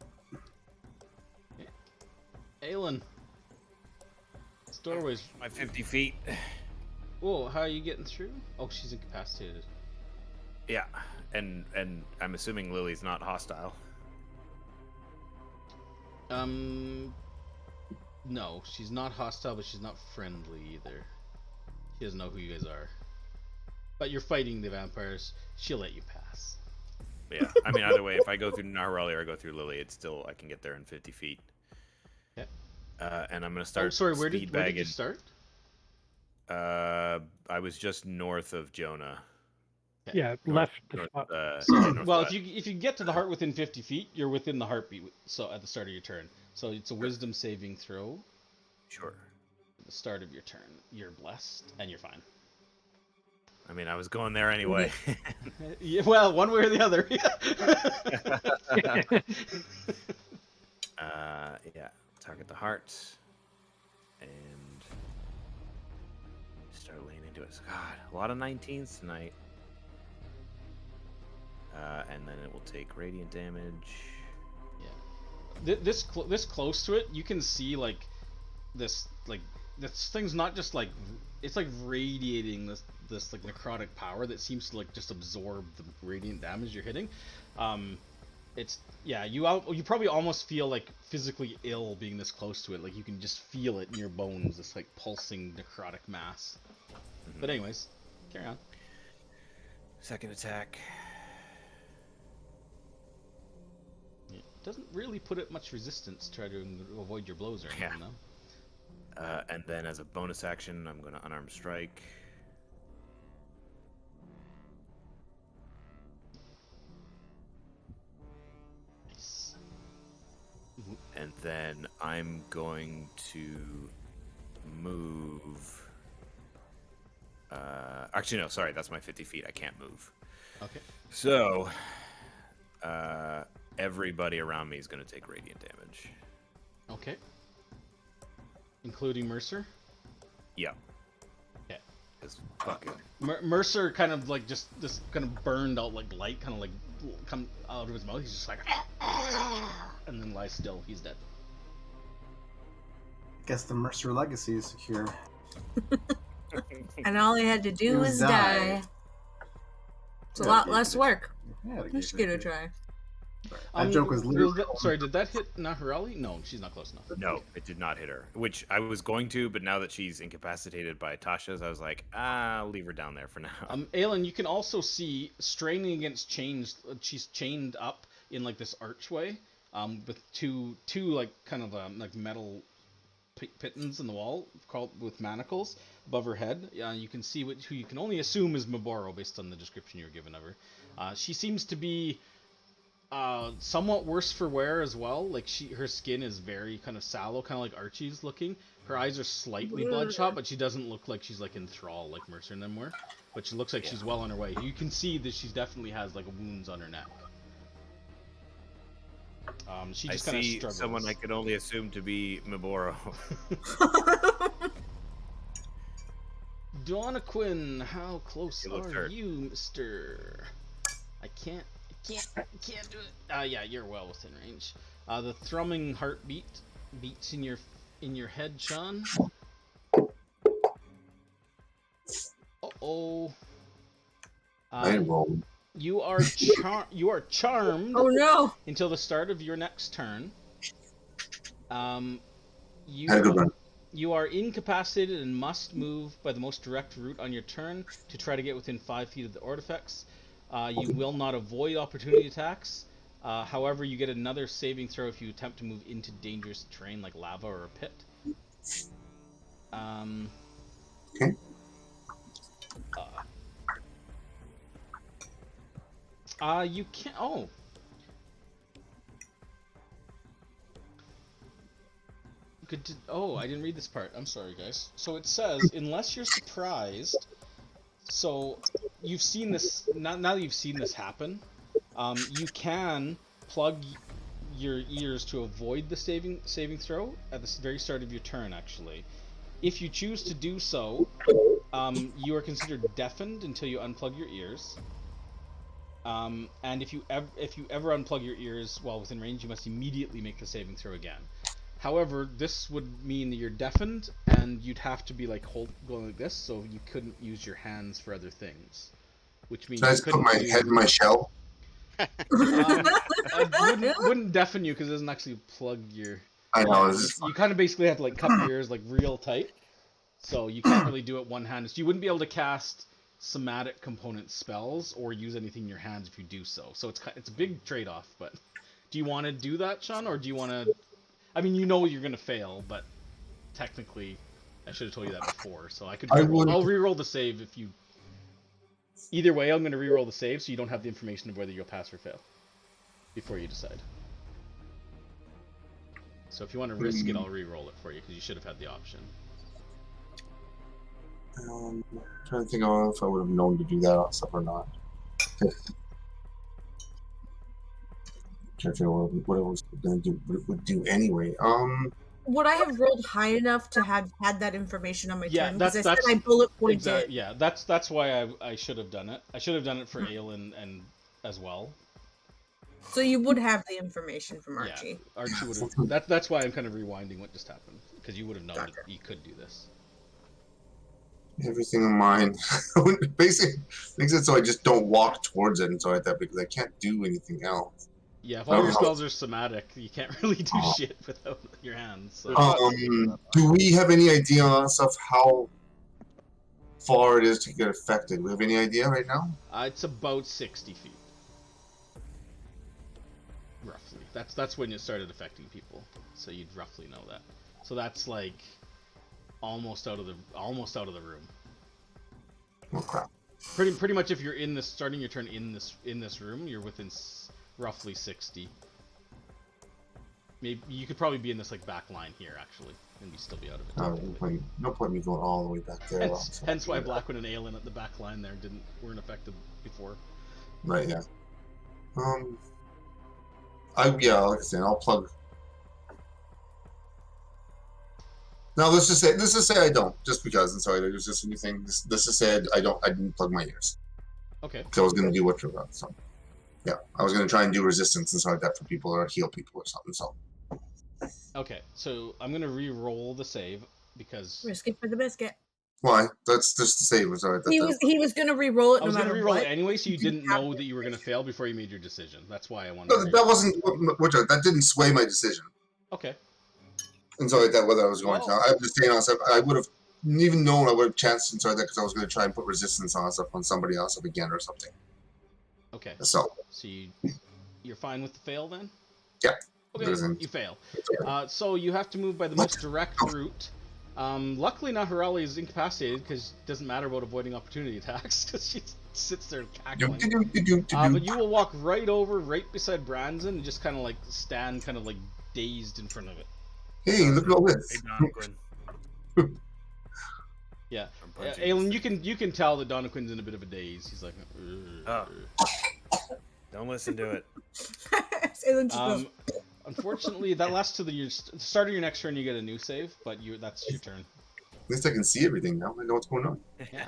Aelin. Doorway's my 50 feet. Whoa, how are you getting through? Oh, she's incapacitated. Yeah, and I'm assuming Lily's not hostile. No, she's not hostile, but she's not friendly either. She doesn't know who you guys are. But you're fighting the vampires. She'll let you pass. Yeah, I mean, either way, if I go through Naharali or I go through Lily, it's still, I can get there in 50 feet. Yeah. And I'm going to start. Oh, sorry, where did you start? I was just north of Jonah. Okay. Yeah, left the spot. Well, if you get to the heart within 50 feet, you're within the heartbeat. So at the start of your turn, so it's a Wisdom saving throw. Sure. At the start of your turn, you're blessed and you're fine. I mean, I was going there anyway. Yeah, well, one way or the other. Yeah. Target the heart and start laying into it. God, a lot of 19s tonight. And then it will take radiant damage. Yeah. This close to it, you can see like this thing's not just like, it's like radiating this like necrotic power that seems to like just absorb the radiant damage you're hitting. It's, yeah, you probably almost feel like physically ill being this close to it. Like you can just feel it in your bones, this like pulsing necrotic mass. But anyways, carry on. Second attack. It doesn't really put it much resistance to try to avoid your blows or anything, though. And then as a bonus action, I'm going to unarmed strike. Nice. And then I'm going to move. Actually, no, sorry, that's my 50 feet. I can't move. Okay. So, everybody around me is going to take radiant damage. Okay. Including Mercer? Yeah. Okay. It's fucking... Mercer kind of like just this kind of burned out like light kind of like come out of his mouth. He's just like, and then lies still. He's dead. Guess the Mercer legacy is secure. And all he had to do was die. It's a lot less work. Yeah, We should give it a try. That joke was literally... Sorry, did that hit Naharali? No, she's not close enough. No, it did not hit her. Which I was going to, but now that she's incapacitated by Tasha's, I was like, I'll leave her down there for now. Aelin, you can also see straining against chains. She's chained up in like this archway, with two like kind of like metal pittons in the wall, called with manacles above her head. You can see who you can only assume is Maboro based on the description you were given of her. She seems to be somewhat worse for wear as well. Like her skin is very kind of sallow, kind of like Archie's looking. Her eyes are slightly bloodshot, but she doesn't look like she's like in thrall like Mercer and them were. But she looks like she's well on her way. You can see that she definitely has like wounds on her neck. She just kind of struggles. Someone I could only assume to be Maboro. Donaquin, how close You look are hurt. you, mister? I can't do it. Yeah, you're well within range. The thrumming heartbeat beats in your head, Sean. Uh-oh. I roll. You are charmed. Oh no! Until the start of your next turn. Had a good one. You are incapacitated and must move by the most direct route on your turn to try to get within 5 feet of the artifacts. You will not avoid opportunity attacks. However, you get another saving throw if you attempt to move into dangerous terrain like lava or a pit. Okay. You can't. Oh. Good to, I didn't read this part. I'm sorry, guys. So it says, unless you're surprised. So you've seen this. Now that you've seen this happen, you can plug your ears to avoid the saving throw at the very start of your turn. Actually, if you choose to do so, you are considered deafened until you unplug your ears. And if you ever unplug your ears while within range, you must immediately make the saving throw again. However, this would mean that you're deafened, and you'd have to be like going like this, so you couldn't use your hands for other things. Which means Should I just put my head in my shell? Wouldn't deafen you because it doesn't actually plug your. I know. You kind of basically have to like cup your ears like real tight, so you can't really do it one-handed. So you wouldn't be able to cast somatic component spells or use anything in your hands if you do so. So it's a big trade-off. But do you want to do that, Sean, or do you want to? I mean, you know you're gonna fail, but technically, I should have told you that before. So I'll re-roll the save if you. Either way, I'm going to re-roll the save so you don't have the information of whether you'll pass or fail before you decide. So if you want to risk it, I'll re-roll it for you because you should have had the option. I'm trying to think of if I would have known to do that stuff or not. Trying to figure out what I was going to do, what it would do anyway. Would I have rolled high enough to have had that information on my turn? Because I said I bullet pointed. Exactly. Yeah, that's why I should have done it. I should have done it for Aelin and as well. So you would have the information from Archie. Yeah, Archie would have. That's why I'm kind of rewinding what just happened because you would have known that you could do this. Everything in mine basically makes it so I just don't walk towards it and so like that because I can't do anything else. Yeah, if all your spells are somatic, you can't really do shit without your hands. So. Do we have any idea on stuff how far it is to get affected? Do we have any idea right now? It's about 60 feet, roughly. That's when it started affecting people, so you'd roughly know that. So that's like almost out of the room. Oh crap! Pretty much, if you're in this starting your turn in this room, you're within roughly 60. Maybe you could probably be in this like back line here actually, and you still be out of it. No point in me going all the way back there. Hence why Blackwood and Aelin at the back line there weren't affected before. Right. Yeah. Like I said, I'll plug. Now let's just say I don't, just because. And so it was just a new thing. Let's just say I didn't plug my ears. Okay. Because I was going to do what you're about. So yeah, I was going to try and do resistance and stuff like that for people or heal people or something. So. Okay, so I'm going to re-roll the save because risk it for the biscuit. Why? That's just the save. He was going to re-roll it. I was going to re-roll it anyway, so you didn't know that you were going to fail before you made your decision. That's why I wanted. No, that wasn't. That didn't sway my decision. Okay. And so like that, whether I was going to, I was just saying myself, I would have even known I would have chanced and so like that because I was going to try and put resistance on stuff on somebody else up again or something. Okay. So you're fine with the fail then? Yeah. Okay. You fail. So you have to move by the most direct route. Luckily, Naharali is incapacitated because it doesn't matter about avoiding opportunity attacks because she sits there cackling. But you will walk right beside Branson and just kind of like stand kind of like dazed in front of it. Hey, look at all this. Yeah, Aelin, you can tell that Donoquin's in a bit of a daze. He's like, don't listen to it. Unfortunately, that lasts to the start of your next turn. You get a new save, but that's your turn. At least I can see everything now. I know what's going on. Yeah.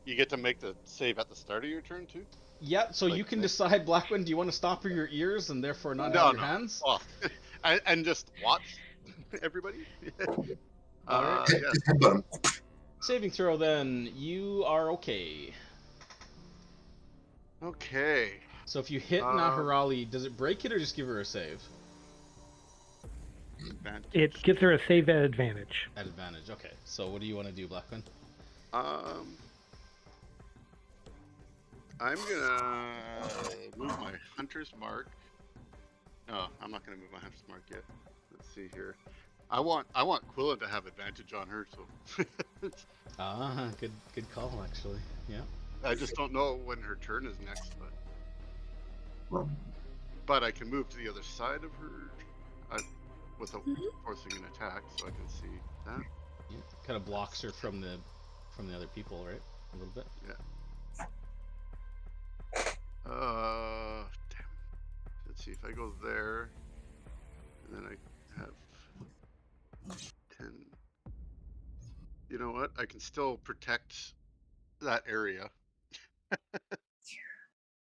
You get to make the save at the start of your turn too. Yeah, so you can decide, Blackwind, do you want to stop your ears and therefore not have your hands? Oh. and just watch everybody? Alright. Yeah. Saving throw then, you are okay. Okay. So if you hit Naharali, does it break it or just give her a save? Advantage. It gives her a save at advantage. At advantage, okay. So what do you want to do, Blackwind? I'm gonna move my Hunter's Mark. No, I'm not gonna move my Hunter's Mark yet. Let's see here. I want Quillen to have advantage on her, so. Good call actually. Yeah. I just don't know when her turn is next, but I can move to the other side of her without forcing an attack, so I can see that. Yeah. Kind of blocks her from the other people, right? A little bit. Yeah. Damn. Let's see if I go there, and then I have 10. You know what? I can still protect that area.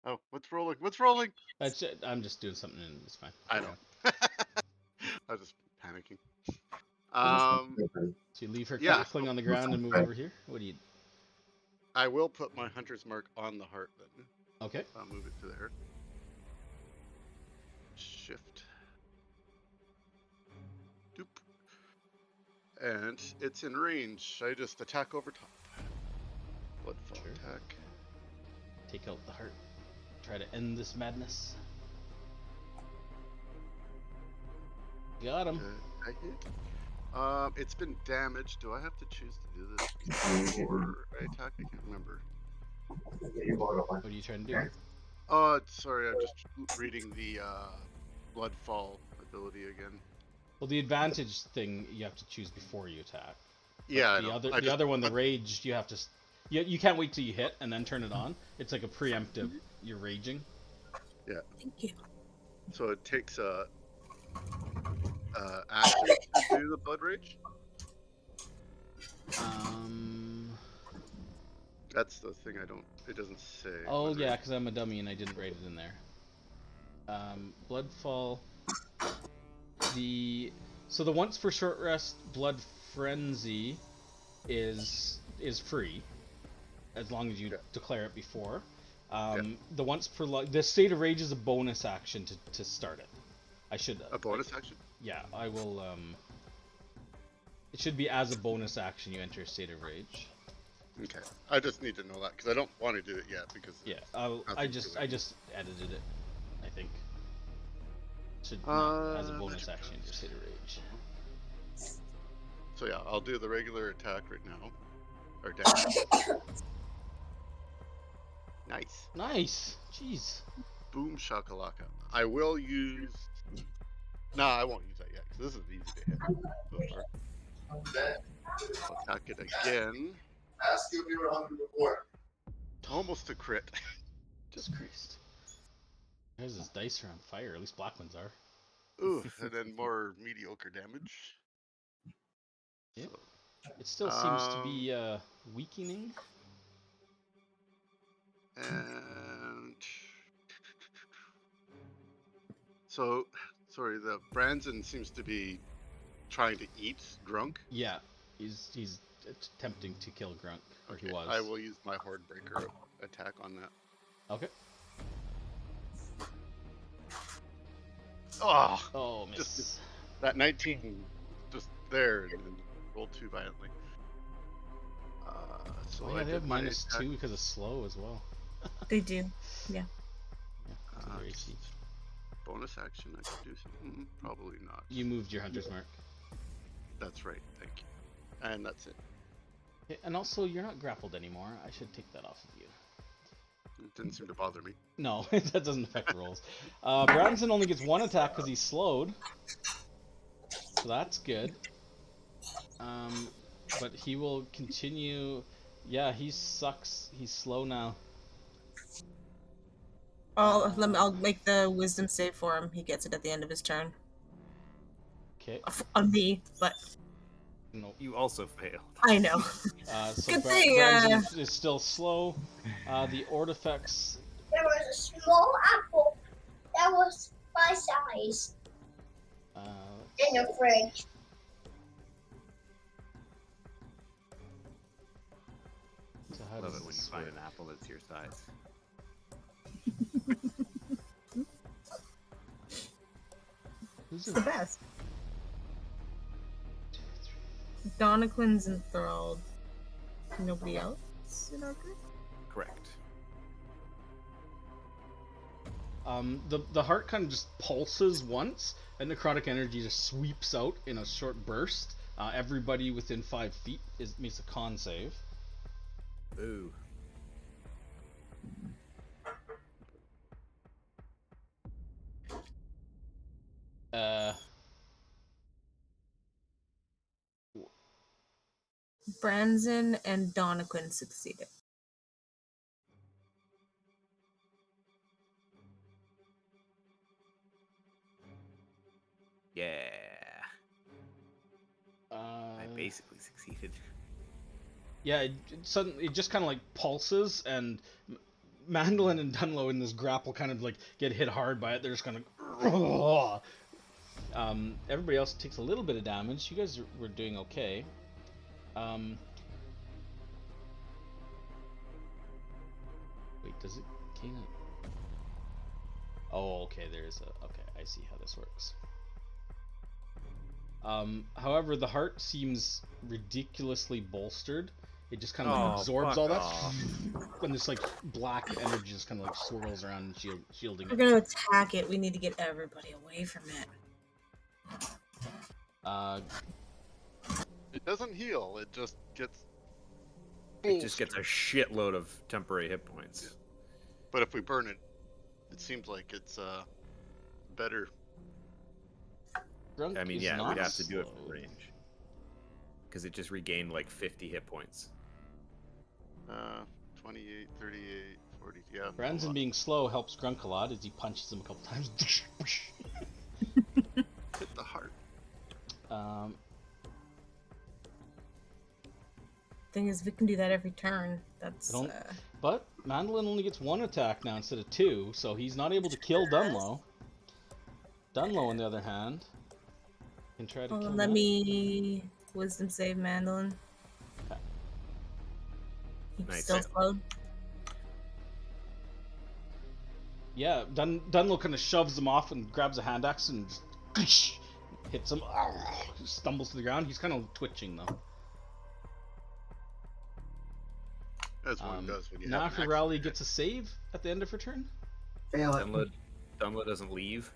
Oh, what's rolling? What's rolling? I'm just doing something and it's fine. I know. I was just panicking. So you leave her cackling on the ground and move over here? What do you... I will put my Hunter's Mark on the heart then. Okay. I'll move it to there. Shift. Doop. And it's in range. I just attack over top. Bloodfall attack. Take out the heart. Try to end this madness. Got him. I hit. It's been damaged. Do I have to choose to do this before I attack? I can't remember. What are you trying to do? Sorry, I'm just reading the Bloodfall ability again. Well, the advantage thing you have to choose before you attack. Yeah, I The know. other one, the rage, you have to. You can't wait till you hit and then turn it on. It's like a preemptive. You're raging. Yeah. Thank you. So it takes a action to do the blood rage. That's the thing I don't. It doesn't say. Oh blood yeah, rage. because I'm a dummy and I didn't write it in there. Bloodfall. So the once per short rest blood frenzy is free, as long as you declare it before. The once per the state of rage is a bonus action to start it. I should A bonus action. Yeah, I will. It should be as a bonus action you enter a state of rage. Okay, I just need to know that because I don't want to do it yet because Yeah, I just edited it. I think should as a bonus action enter state of rage. So yeah, I'll do the regular attack right now. Or damage. Nice. Nice. Jeez. Boom shakalaka. I will use. Nah, I won't use that yet because this is easy to hit so far. I'll attack it again. Ask you if you were hungry before. Almost a crit. Just Christ. There's this dice are on fire. At least black ones are. Ooh, and then more mediocre damage. Yep. It still seems to be weakening. And so, sorry, the Branson seems to be trying to eat Grunk. Yeah, he's attempting to kill Grunk. Or Okay, he was. I will use my Horde Breaker attack on that. Okay. Oh, miss. just that 19 just there and then rolled too violently. So yeah, I they did have my -2 attack. because of slow as well. They do. Yeah. To their Just AC. bonus action, I could do something. Probably not. You moved your hunter's mark. That's right. Thank you. And that's it. Yeah, and also, you're not grappled anymore. I should take that off of you. It didn't seem to bother me. No, that doesn't affect the rolls. Branson only gets one attack because he's slowed. So that's good. But he will continue. Yeah, he sucks. He's slow now. I'll make the wisdom save for him. He gets it at the end of his turn. Okay. On me, but No. You also failed. I know. So Good thing. Branson is still slow. The artifacts. There was a small apple that was my size in the fridge. So how Love does it when you this find work? an apple that's your size. Who's It's the best. Donnaquin's enthralled. Nobody else in our group? Correct. The heart kind of just pulses once, and necrotic energy just sweeps out in a short burst. Everybody within 5 feet makes a con save. Ooh. Branson and Donnaquin succeeded. Yeah. I I basically succeeded. Yeah, it suddenly just kind of like pulses, and Mandolin and Dunlop in this grapple kind of like get hit hard by it. They're just kind of. Everybody else takes a little bit of damage. You guys were doing okay. Wait, does it? Can it? Oh, okay. There's a. Okay, I see how this works. However, the heart seems ridiculously bolstered. It just kind of like absorbs all that, and this like black energy just kind of like swirls around, and shielding We're it. gonna attack it. We need to get everybody away from it. It doesn't heal. It just gets It just gets a shitload of temporary hit points. But if we burn it, it seems like it's better. Drunk I mean, is yeah, not we'd have to do it slow. for range. Because it just regained like 50 hit points. 28, 38, 40. Yeah. Brandon being slow helps Grunk a lot as he punches him a couple times. Hit the heart. Thing is, we can do that every turn. That's. But Mandolin only gets 1 attack now instead of 2, so he's not able to kill Dunlop. Dunlop, on the other hand, can try to kill Let him. me wisdom save Mandolin. Okay. He's Nice. still slow. Yeah, Dunlop kind of shoves him off and grabs a hand axe and just hits him. Stumbles to the ground. He's kind of twitching though. That's what it does when you have an Rally gets a save at the end of her turn. Fail it. Dunlop doesn't leave.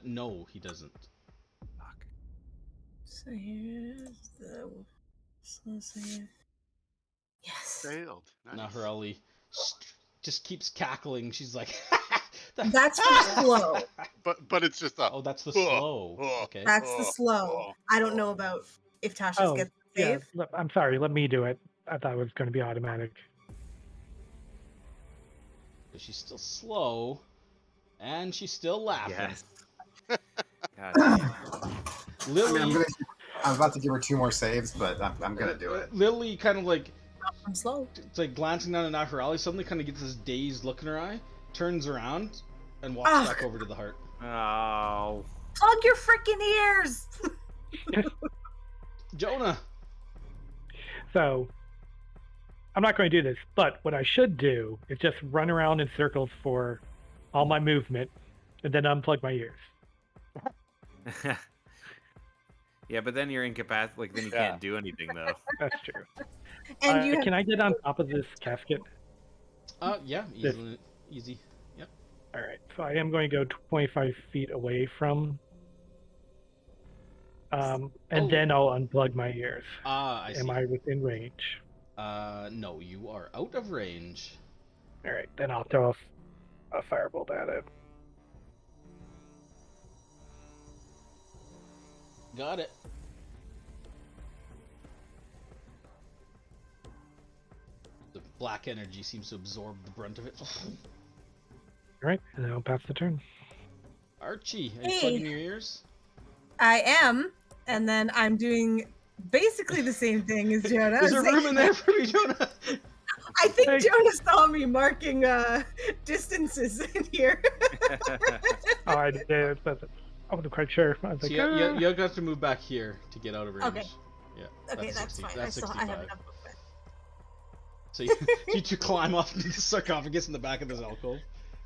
No, he doesn't. Fuck. So here's the slow save. Yes. Failed. Nice. Nahrali just keeps cackling. She's like, That's for slow. But it's just a. Oh, that's the slow. Okay. That's the slow. I don't know about if Tasha's gets the yeah. save. I'm sorry. Let me do it. I thought it was going to be automatic. But she's still slow, and she's still laughing. Yes. God damn. Lily, I'm about to give her 2 more saves, but I'm gonna do it. Lily kind of like, I'm slow. it's like glancing down at Nahrali, suddenly kind of gets this dazed look in her eye, turns around, and walks back over to the heart. Oh. Plug your freaking ears! Jonah! So, I'm not going to do this, but what I should do is just run around in circles for all my movement, and then unplug my ears. Yeah, but then you're incapacitated. Like, then you can't do anything, though. That's true. And you have... Can I get on top of this casket? Yeah, easy. Yep. All right, so I am going to go 25 feet away from, and then I'll unplug my ears. I see. Am I within range? No, you are out of range. All right, then I'll throw a firebolt at it. Got it. The black energy seems to absorb the brunt of it. All right, and I'll pass the turn. Archie, are you plugging your ears? I am, and then I'm doing basically the same thing as Jonah. There's a room in there for me, Jonah. I think Jonah saw me marking distances in here. Oh, I did. I wasn't quite sure. I was So like, you got to move back here to get out of range. Okay. Yeah. Okay, that's fine. That's I 65. have enough movement. So you two climb off into the sarcophagus in the back of this alcove.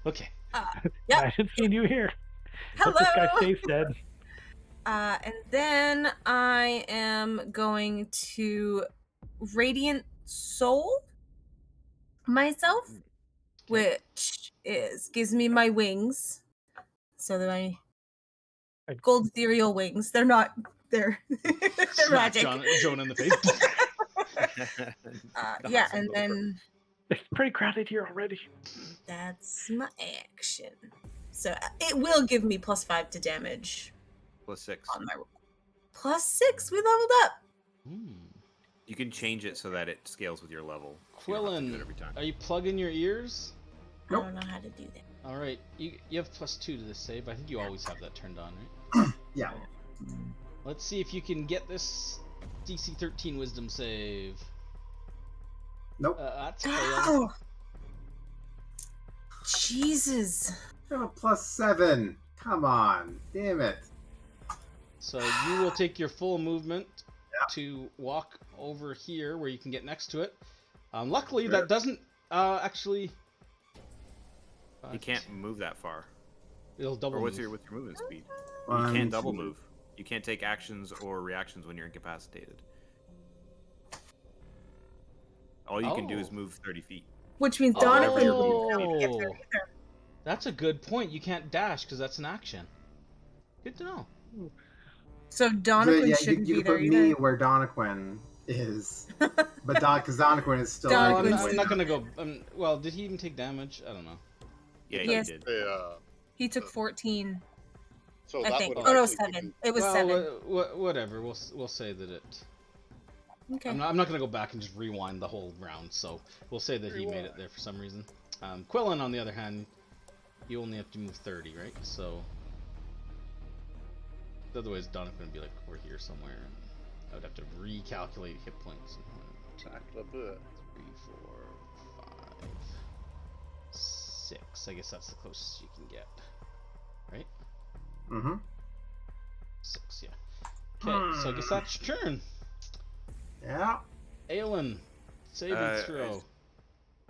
Okay. Yep. I haven't seen you here. Hello. Hope this guy stays dead. And then I am going to Radiant Soul myself, which gives me my wings. So that my gold ethereal wings. They're magic. Jonah in the face. Yeah, and then It's pretty crowded here already. that's my action. So it will give me +5 to damage +6. on my roll. +6. We leveled up. You can change it so that it scales with your level. You don't have to do it Quillen, every time. are you plugging your ears? I don't know how to do that. All right, you have +2 to this save. I think you always have that turned on, right? Yeah. Let's see if you can get this DC 13 Wisdom save. Nope. That's a fail. Oh. Jesus. I have a +7. Come on. Damn it. So you will take your full movement to walk over here where you can get next to it. Luckily, that doesn't actually... You can't move that far. It'll double Or what's move. your movement speed? You 1, can't double 2. move. You can't take actions or reactions when you're incapacitated. All you can do is move 30 feet. Which means Donna Oh. couldn't get there either. That's a good point. You can't dash because that's an action. Good to know. So Donna Yeah, shouldn't you be can there put me either. where Donna Quinn is, but because Donovan is still. Don- Well, Quincy. I'm not gonna go. Well, did he even take damage? I don't know. Yeah, Yes. you did. He took 14, So I that think. would Oh no, actually 7. given- It was Well, 7. Whatever. We'll say that it. Okay. I'm not gonna go back and just rewind the whole round. So we'll say that he made it there for some reason. Quillen, on the other hand, you only have to move 30, right? So otherwise, Donovan would be like over here somewhere, and I would have to recalculate hit points. Attack the book. 3, 4, 5, 6. I guess that's the closest you can get, right? Mm-hmm. 6, yeah. Okay, so I guess that's your turn. Yeah. Aelin, saving throw.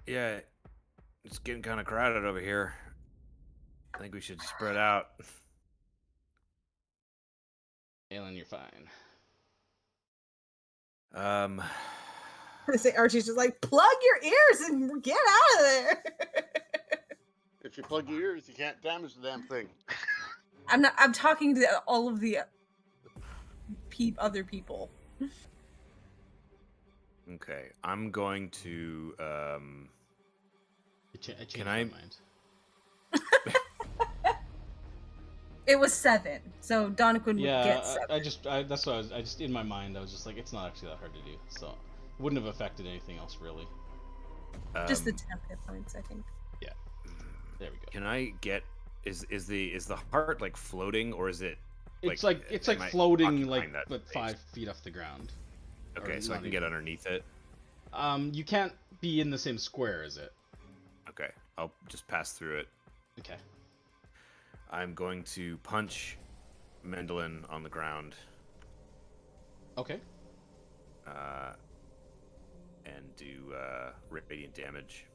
Yeah, it's getting kind of crowded over here. I think we should spread out. Aelin, you're fine. I say Archie's just like, plug your ears and get out of there. If you plug your ears, you can't damage the damn thing. I'm talking to all of the other people. Okay, I'm going to. I changed Can my I- mind. It was 7, so Donovan would Yeah, get 7. that's what I just in my mind. I was just like, it's not actually that hard to do, so it wouldn't have affected anything else really. Just the 10 hit points, I think. There we go. Can I get? Is the heart like floating, or is it? It's like, like am I floating, occupying like that but space? 5 feet off the ground. Okay, Or so I not can get even. underneath it. You can't be in the same square as it. Okay, I'll just pass through it. Okay. I'm going to punch Mandolin on the ground. Okay. And do radiant damage.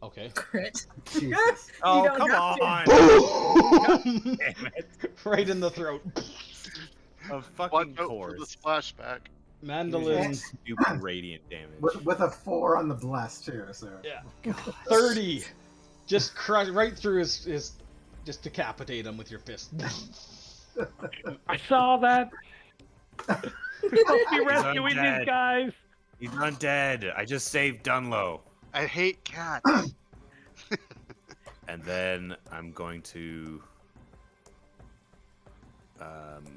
Okay. Crit. Jesus. Oh, don't come have to. on! Damn it. Right in the throat. A Watch fucking out for course. the splashback. Mandolin. Stupid radiant damage. With a 4 on the bless too, so. Yeah. 30. Just crush right through his. Just decapitate him with your fist. I saw that. I'll be rescuing undead. these guys. He's undead. I just saved Dunlop. I hate cats. And then I'm going to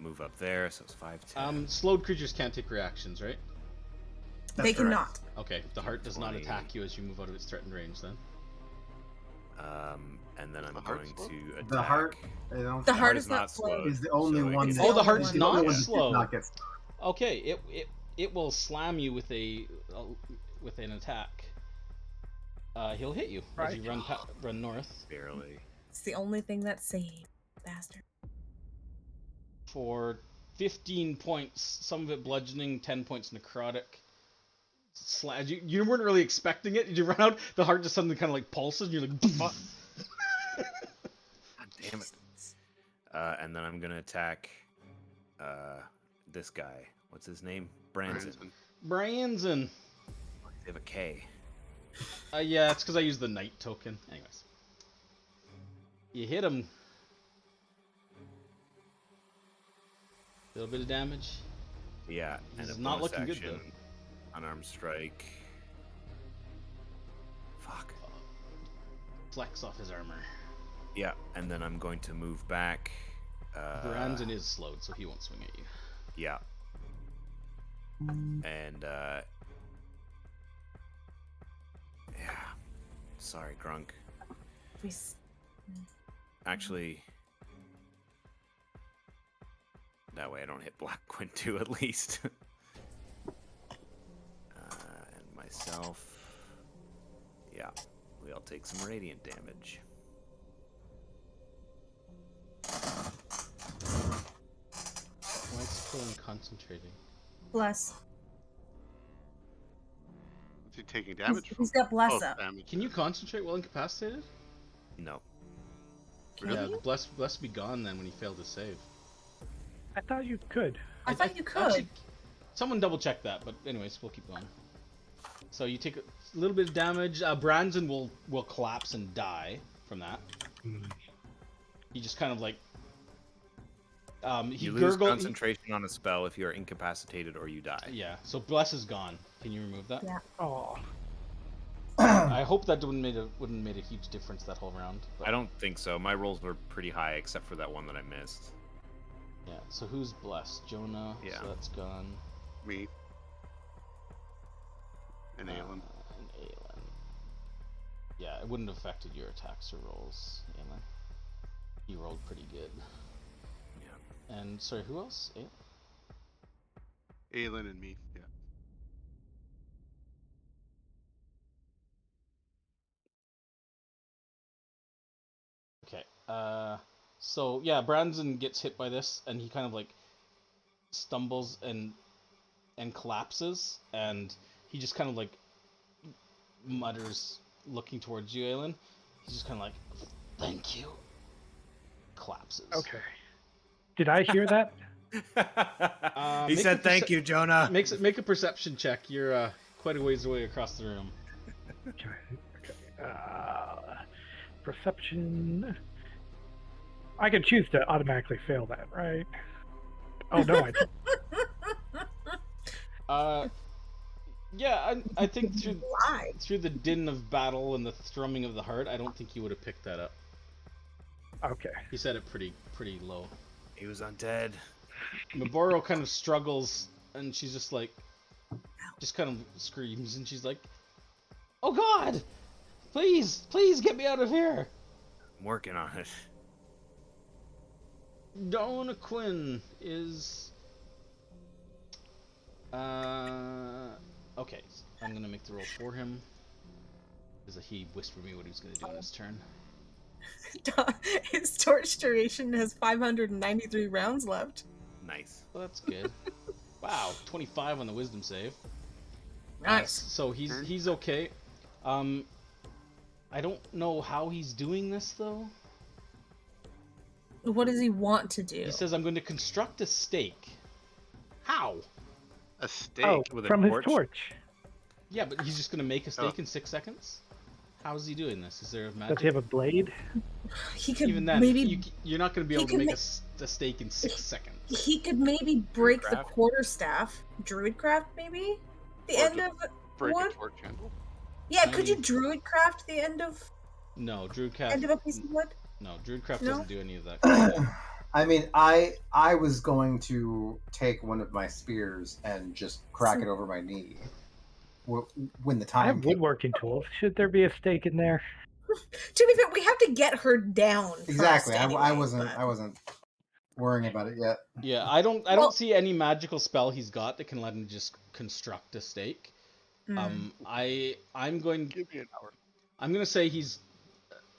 move up there, so it's 5, 10. Slowed creatures can't take reactions, right? They correct. cannot. Okay. The heart does not 20. attack you as you move out of its threatened range. Then. And then I'm The heart's going slow? to attack. The heart. I don't The think heart is not slowed. is the only so it one. gets- that- Oh, the heart's the not only one that did slow. not get slowed. Okay. It will slam you with with an attack. He'll hit you as you run north Barely. It's the only thing that's saved, bastard. for 15 points. Some of it bludgeoning, 10 points necrotic. You weren't really expecting it. Did you run out? The heart just suddenly kind of like pulses, and you're like, God damn it. And then I'm gonna attack this guy. What's his name? Branson. Branson. They have a K. Yeah, it's because I used the knight token. Anyways, you hit him. A little bit of damage. Yeah, and He's a not bonus looking good, action, unarmed strike. Fuck. Flex off his armor. Yeah, and then I'm going to move back. Branson is slowed, so he won't swing at you. Yeah. And yeah. Sorry, Grunk. Actually, that way I don't hit Blackwind too, at least. And myself. Yeah, we all take some radiant damage. Why is Quillen concentrating? Bless. What's he taking damage from? He's got bless Oh, up. damage. Can you concentrate while incapacitated? No. Can Yeah, you? bless be gone then when he failed to save. I thought you could. I thought you could. Actually, someone double check that, but anyways, we'll keep going. So you take a little bit of damage. Branson will collapse and die from that. He just kind of like He You lose gurgled. concentration on a spell if you are incapacitated or you die. Yeah. So bless is gone. Can you remove that? Yeah. Oh, I hope that wouldn't made a huge difference that whole round. But... I don't think so. My rolls were pretty high, except for that one that I missed. Yeah. So who's blessed? Jonah. Yeah. So that's gone. Me. And Aelin. And Aelin. Yeah, it wouldn't have affected your attacks or rolls, Aelin. You rolled pretty good. Yeah. And sorry, who else? Aelin and me. Yeah. Okay. So yeah, Brandon gets hit by this, and he kind of like stumbles and collapses, and he just kind of like mutters, looking towards you, Aelin. He's just kind of like, "Thank you." Collapses. okay. Did I hear that? He Make said, a "Thank you, Jonah." Make a perception check. You're quite a ways away across the room. Okay. Perception. I can choose to automatically fail that, right? Oh no, I don't. Yeah, I think Why? through the din of battle and the thrumming of the heart, I don't think you would have picked that up. Okay. He said it pretty low. He was undead. Maboro kind of struggles, and she's just like, just kind of screams, and she's like, "Oh God, please get me out of here." I'm working on it. Donna Quinn is okay. I'm gonna make the roll for him because he whispered me what he was gonna do on his turn. His torch duration has 593 rounds left. Nice. Well, that's good. Wow, 25 on the wisdom save. Nice. So he's okay. I don't know how he's doing this though. What does he want to do? He says, "I'm going to construct a stake." How? A stake Oh, with a from his torch. torch. Yeah, but he's just going to make a stake in 6 seconds? How is he doing this? Is there a Does magic? he have a blade? He could Even then, maybe you're not going to be able he to can make ma- a stake in 6 seconds. he could maybe break the Druidcraft? quarterstaff. Druidcraft, maybe? The Or end just of Break wood? a torch handle. Yeah, could you druidcraft the end of No, Druidcraft. end of a piece of wood? No, Druidcraft No? doesn't do any of that kind of thing. I mean, I was going to take one of my spears and just crack it over my knee when the I time have came. woodworking tools. Should there be a stake in there? To be fair, we have to get her down. Exactly. First I anyway, wasn't but- I wasn't worrying about it yet. Yeah, I don't Well- see any magical spell he's got that can let him just construct a stake. Mm. I'm going Give me an hour. I'm going to say he's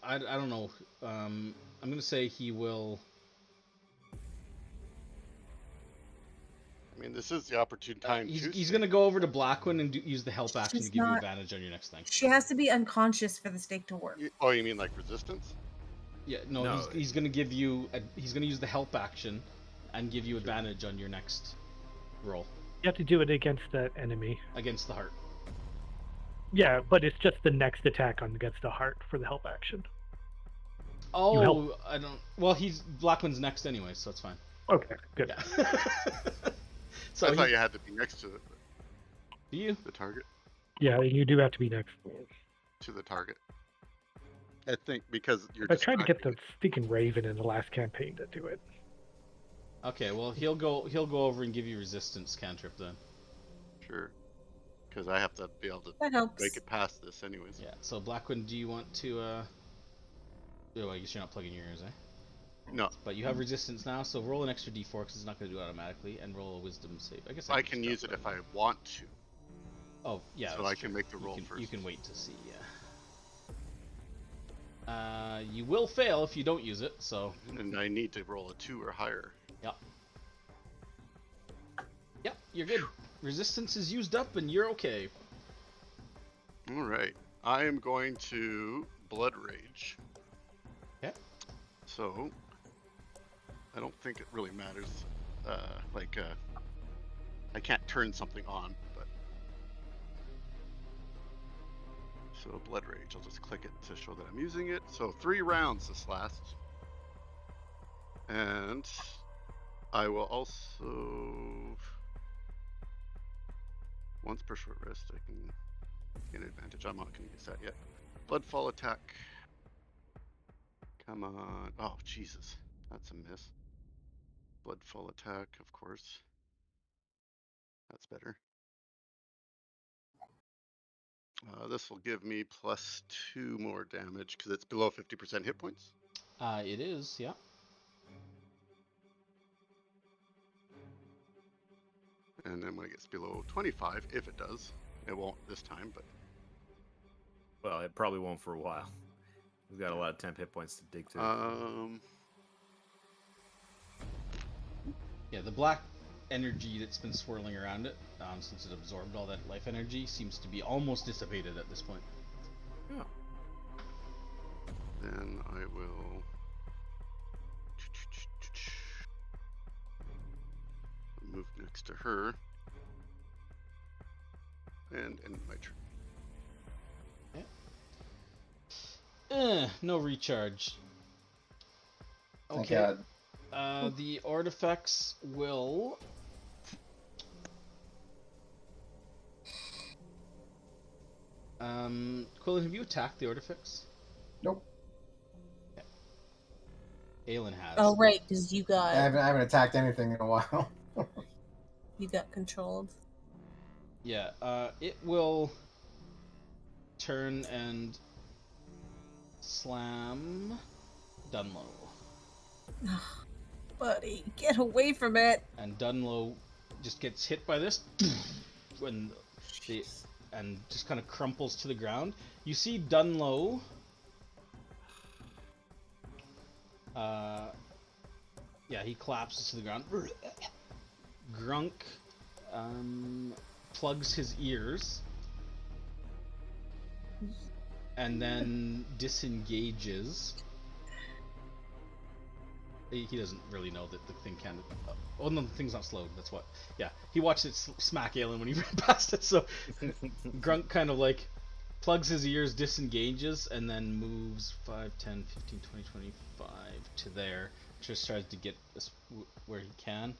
I don't know. I'm going to say he will. I mean, this is the opportune time. He's going to go over to Blackwin and use the help action She's to give you not- advantage on your next thing. She has to be unconscious for the stake to work. Oh, you mean like resistance? Yeah, no, No. he's going to give you he's going to use the help action and give you advantage on your next roll You have to do it against that enemy. against the heart. Yeah, but it's just the next attack on against the heart for the help action. Oh, help. I don't. Well, he's Blackwin's next anyway, so it's fine. Okay, good. Yeah. So I thought you had to be next to do you? the target. Yeah, you do have to be next. To the target. I think because you're. I tried to get the distracting stinking raven in the last campaign to do it. Okay, well he'll go over and give you resistance cantrip then. it. Sure. Because I have to be able to That helps. make it past this, anyways. Yeah. So Blackwin, do you want to? Oh, I guess you're not plugging your ears, eh? No, But you have resistance now, so roll an extra d4 because it's not going to do it automatically, and roll a wisdom save. I guess I just can drop use it on if I want to. Oh, yeah. So that's I can true. make the roll first. You can wait to see, yeah. You will fail if you don't use it, so. And I need to roll a 2 or higher. Yep, you're good. Resistance is used up, and you're okay. All right. I am going to Blood Rage. Okay. So, I don't think it really matters. I can't turn something on, but. So, Blood Rage. I'll just click it to show that I'm using it. So, 3 rounds this last. And I will also, once per short rest, I can get an advantage. I'm not going to use that yet. Bloodfall Attack. Come on. Oh, Jesus. That's a miss. Bloodfall Attack, of course. That's better. This will give me +2 more damage because it's below 50% hit points. It is, yeah. And then when it gets below 25, if it does, it won't this time, but Well, it probably won't for a while. We've got a lot of temp hit points to dig through. Yeah, the black energy that's been swirling around it, since it absorbed all that life energy, seems to be almost dissipated at this point. Yeah. then I will move next to her and end my turn. No recharge. Thank Okay. God. The artifacts will... Quillen, have you attacked the artifacts? Nope. Aelin has. Oh right, because you I got haven't attacked anything in a while. controlled. Yeah, it will turn and slam Dunlop. Buddy, get away from it. And Dunlop just gets hit by this when and just kind of crumples to the ground. You see Dunlop yeah, he collapses to the ground. Grunk plugs his ears and then disengages. He doesn't really know that the thing can. Oh no, the thing's not slowed. That's what. Yeah, he watched it smack Aelin when he ran past it. So Grunk kind of like plugs his ears, disengages, and then moves 5, 10, 15, 20, 25 to there. Just tries to get this where he can.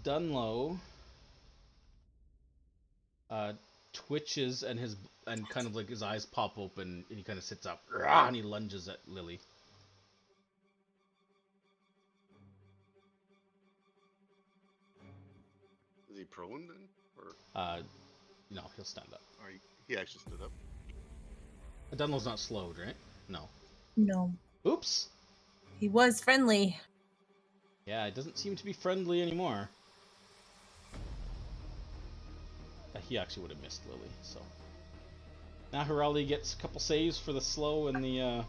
Dunlop twitches and kind of like his eyes pop open and he kind of sits up and he lunges at Lily. Is he prone then? Or No, he'll stand up. or he actually stood up? Dunlop's not slowed, right? No. No. Oops. He was friendly. Yeah, it doesn't seem to be friendly anymore. He actually would have missed Lily, so. Now Hirali gets a couple saves for the slow and the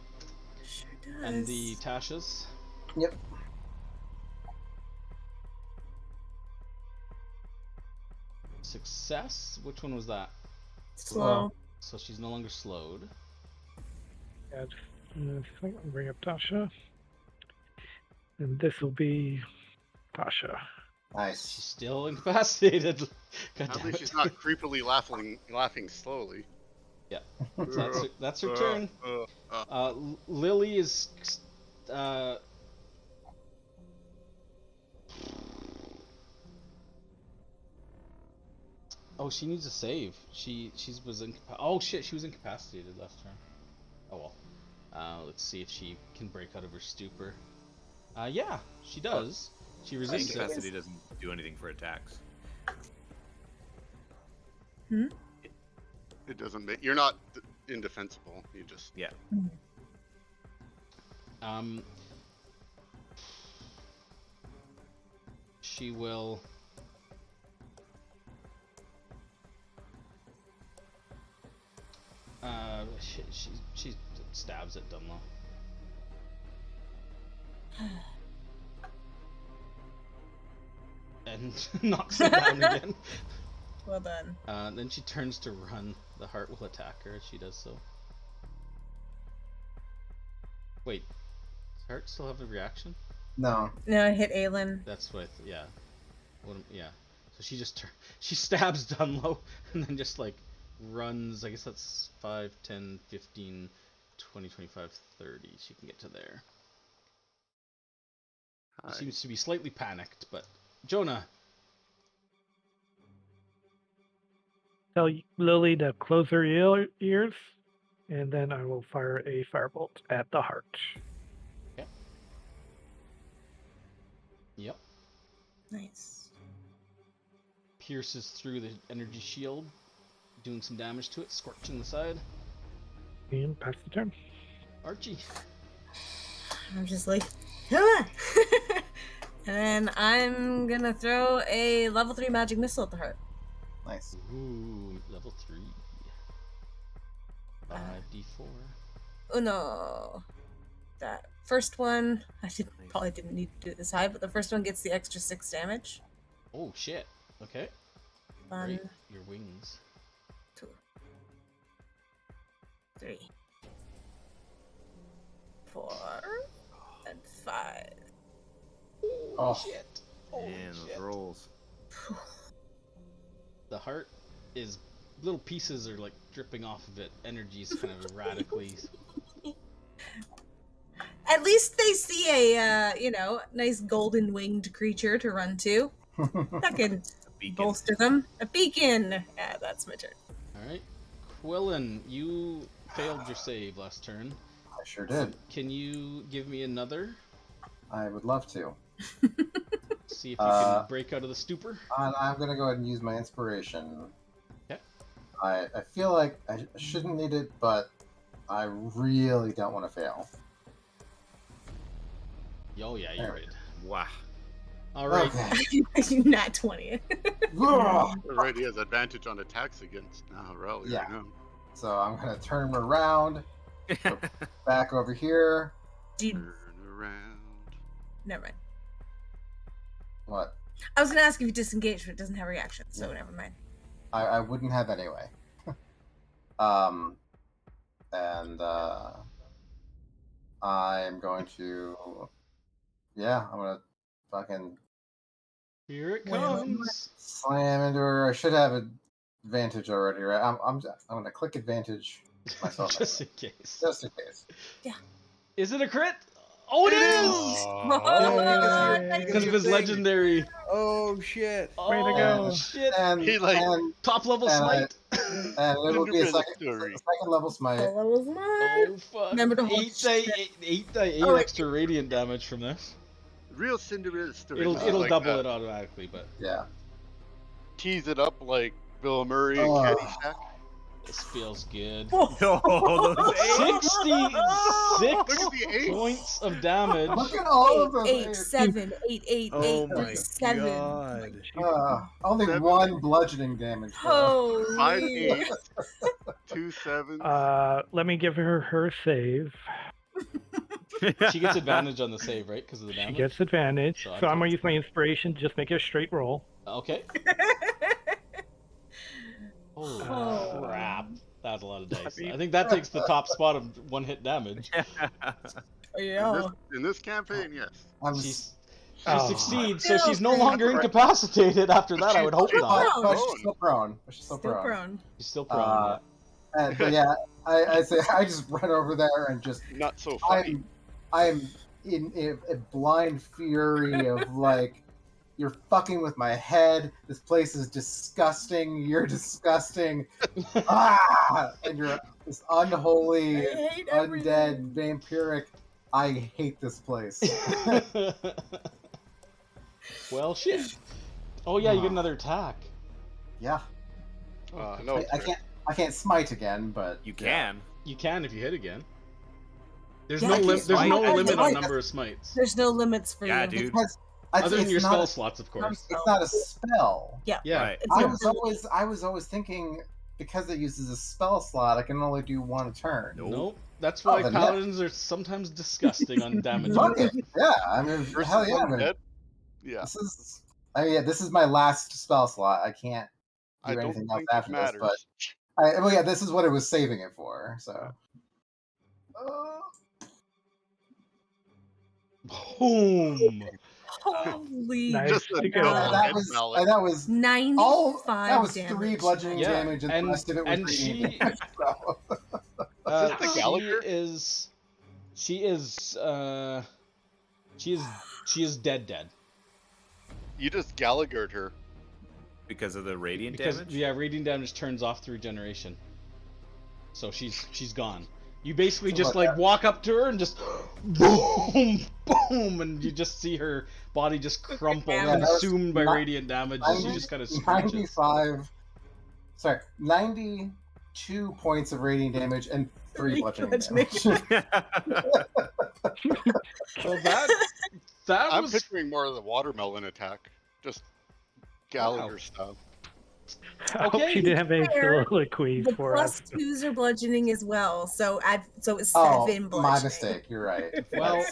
Sure does. and the Tashas. Yep. Success? Which one was that? Slow. So she's no longer slowed. Yeah, I'll bring up Tasha. And this will be Tasha. She's Nice. still incapacitated. God At damn least it. she's not creepily laughing slowly. Yeah, so that's her turn. Lily is oh, she needs a save. She was oh shit, she was incapacitated last turn. Oh well. Let's see if she can break out of her stupor. Yeah, she does. She resists it. Incapacity doesn't do anything for attacks. It doesn't make you're not indefensible. You just Yeah. She will she stabs at Dunlop. And knocks it down again. Well done. Then she turns to run. The heart will attack her as she does so. Wait, does heart still have a reaction? No. No, I hit Aelin. That's what. Yeah. Yeah. So she just she stabs Dunlop and then just like runs. I guess that's 5, 10, 15, 20, 25, 30. She can get to there. He seems to be slightly panicked, but Jonah. Tell Lily to close her ears, and then I will fire a firebolt at the heart. Okay. Yep. Nice. Pierces through the energy shield, doing some damage to it, scorching the side. And pass the turn. Archie. I'm just like, come on. And then I'm gonna throw a level 3 magic missile at the heart. Nice. Ooh, level 3. 5d4. Oh no. That first one, probably didn't need to do it this high, but the first one gets the extra 6 damage. Oh shit. Okay. One, Great. Your wings. 2, 3, 4, and 5. Oh, Shit. Oh Man, shit. those rolls. The heart is little pieces are like dripping off of it. Energy's kind of erratically. At least they see a, nice golden winged creature to run to. That can Beacon. bolster them. A beacon! Yeah, that's my turn. Alright. Quillen, you failed your save last turn. I sure did. Can you give me another? I would love to. See if you can break out of the stupor? I'm going to go ahead and use my inspiration. Okay. I feel like I shouldn't need it, but I really don't want to fail. Oh yeah, you're right. Wow. Alright. Okay. Not 20. Already has advantage on attacks against Rel. Yeah. Right now. So I'm going to turn him around, go back over here. Dude, Turn around. never mind. What? I was gonna ask if you disengage, but it doesn't have a reaction, so never mind. I wouldn't have anyway. And I'm going to... Yeah, I'm going to fucking Here it comes. slam into her. I should have advantage already, right? I'm going to click advantage myself. Just in case. Just in case. Is it a crit? Oh, it is! Because of his legendary. Oh shit! Oh, Way to go. shit. And, He, like- and, Top level and smite. and it will be a second level smite. Oh, fuck. Remember to hold 8 Oh, wait. extra radiant damage from this. Real Cinderella story. It'll like double that. it automatically, but Yeah. Tease it up like Bill Murray and Oh. Caddyshack. this feels good. Oh, those 66 Look at the eight. points of damage. Look at all of those. 8, 7, 8, 8, Oh 8, my 7. god! Only 7. 1 bludgeoning damage. though. 5 Holy. 8, 2 7. Let me give her save. She gets advantage on the save, right? Because of the She damage? gets advantage. So So I'm I'm gonna use my inspiration. Just make it a straight roll. Okay. Holy Oh. crap. That's a lot of dice. I think that takes the top spot of one-hit damage. Yeah. In this campaign, yes. She Oh. succeeds, so she's no longer incapacitated after that, I would hope She's not. But she's still prone. Still prone. She's still prone. But yeah, I say I just run over there and just Not so funny. I'm in a blind fury of like, you're fucking with my head. This place is disgusting. You're disgusting. And you're this unholy, I hate undead, vampiric. I hate this place. Well, shit. Oh yeah, you get another attack. Yeah, No, I can't smite again, but You can. You can if you hit again. There's Yeah, no I can there's no smite. limit on That's- number of smites. There's no limits for Yeah, you. dude. because Other than it's your not spell a- slots, of course. It's not a spell. Yeah. Yeah. Right. It's I an was ability. always thinking because it uses a spell slot, I can only do 1 a turn. Nope. That's why then paladins are sometimes disgusting on damage. Fuck it. Yeah, I mean, versus hell yeah. I'm gonna, undead. Yeah, this is my last spell slot. I can't I do don't anything else think it after this. matters. But this is what it was saving it for. So. Boom. Holy Nice. Just a to go. double that head was mallet. that was 95 all. That was damage. 3 bludgeoning Yeah, damage, and the rest of it was and she radiant damage, so. Is this the Gallagher? she is She is dead. You just Gallagher'd her. Because of the radiant Because damage? yeah, radiant damage turns off the regeneration. So she's gone. You basically just like walk up to her and just boom, boom, and you just see her body just crumple, consumed by radiant damage. And she just kind of screeches. 95. Sorry, 92 points of radiant damage and 3 bludgeoning damage. So that I'm was picturing more of the watermelon attack. Just Gallagher style. I hope she didn't have any soliloquies The for us. +2s are bludgeoning as well, so it's 7 bludgeoning. My mistake. You're right. well.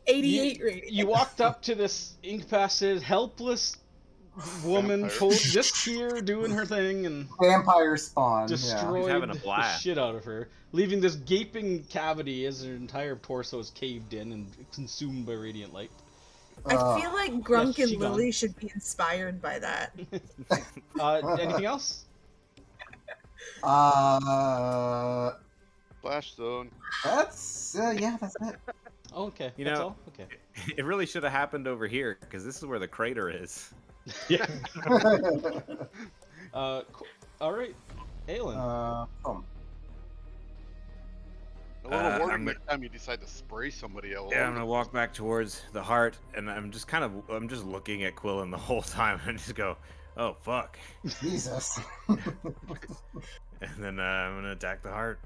88 rating. You walked up to this incapacitated, helpless woman, just here doing her thing, and vampire spawn. Destroyed He's having a the blast. shit out of her, leaving this gaping cavity as her entire torso is caved in and consumed by radiant light. I feel like Grunk Yes, and she gone. Lily should be inspired by that. Anything else? Flash zone. That's that's it. Oh, okay. You That's know, all? Okay. It really should have happened over here, because this is where the crater is. Yeah. All right, Aelin. A little warning I'm next time you decide to spray somebody else. Yeah, I'm gonna walk back towards the heart, and I'm just looking at Quillen the whole time, and just go, "Oh fuck!" Jesus. And then I'm gonna attack the heart.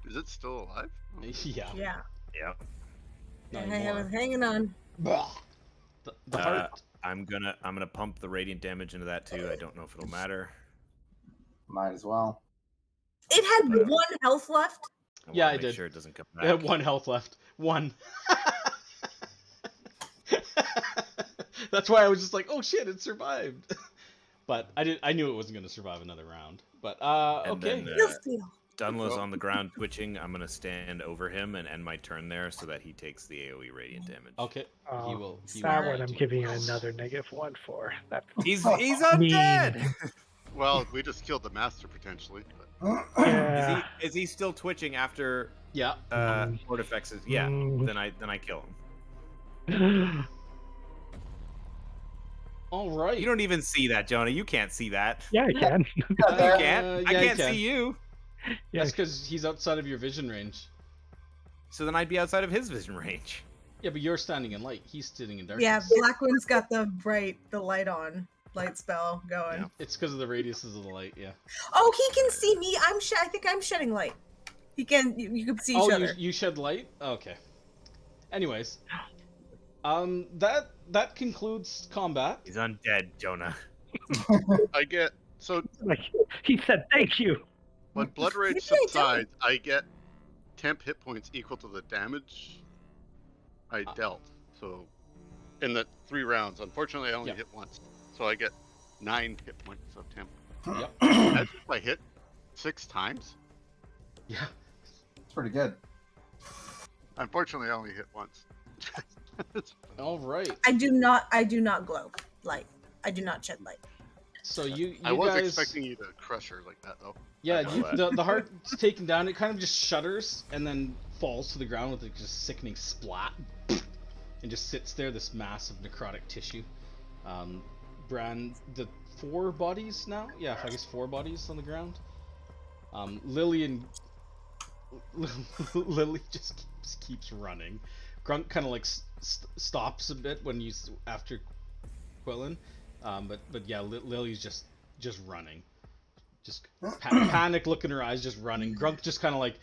Is it still alive? Yeah. Yeah. Yep. Not I anymore. was hanging on. The heart. I'm gonna pump the radiant damage into that too. I don't know if it'll matter. Might as well. It had 1 health left. I Yeah, wanna I make did. sure it doesn't come It had back. 1 health left. 1. That's why I was just like, oh shit, it survived. But I knew it wasn't going to survive another round. But And okay. then, Dunlop's on the ground twitching. I'm gonna stand over him and end my turn there so that he takes the AoE radiant damage. Okay. He Oh, will. that one I'm giving you another -1 for. That's He's mean. undead. Well, we just killed the master potentially. But... Yeah. Is he still twitching after? Yeah. Artifacts is yeah. Then I kill him. All right. You don't even see that, Jonah. You can't see that. Yeah, I can. You can't. I yeah, you can't can. see you. Yeah. That's because he's outside of your vision range. So then I'd be outside of his vision range. Yeah, but you're standing in light. He's sitting in darkness. Yeah, Blackwind's got the light spell going. Yeah. It's because of the radiuses of the light. Yeah. Oh, he can see me. I think I'm shedding light. He can. You can see each Oh, other. you shed light. Okay. Anyways, that concludes combat. He's undead, Jonah. I get so Like he said, thank you. when blood rage Maybe I don't. subsides, I get temp hit points equal to the damage I dealt. So in the 3 rounds, unfortunately, I only Yep. hit once, so I get 9 hit points of temp. Yep. Imagine if I hit 6 times. Yeah. It's pretty good. Unfortunately, I only hit once. All right. I do not glow light. I do not shed light. So you I was guys. expecting you to crush her like that, though. Yeah, I know the heart's taken down. It kind of just shudders and then falls to the ground with a just sickening splat, and just sits there. This mass of necrotic tissue. Bran, the 4 bodies now. Yeah, I guess 4 bodies on the ground. Lily and Lily just keeps running. Grunk kind of like stops a bit when you after Quillen, but yeah, Lily's just running. Just panic look in her eyes, just running. Grunk just kind of like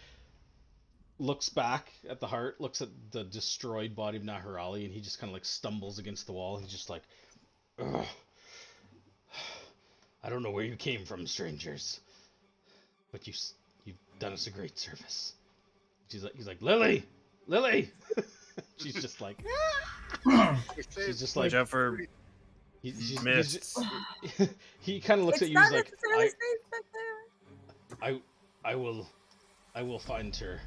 looks back at the heart, looks at the destroyed body of Naharali, and he just kind of like stumbles against the wall. He's just like, ugh. I don't know where you came from, strangers, but you've done us a great service. He's like, Lily! She's just like, she's just like, Jefffer he's missed. he kind of looks It's at you. not He's like, necessarily safe back there. I will find her,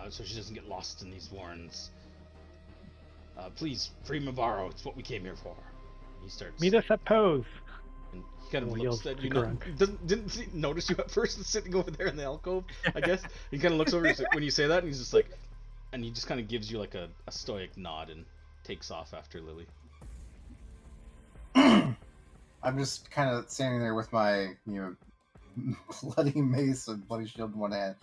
so she doesn't get lost in these warrens. Please, free Mavaro. It's what we came here for. He starts. Meet us at Pose. And he kind of And looks yells at you. to Know, Grunk. didn't notice you at first, sitting over there in the alcove. I guess he kind of looks over when you say that, and he's just like, And he just kind of gives you like a stoic nod and takes off after Lily. I'm just kind of standing there with my, bloody mace and bloody shield in one hand.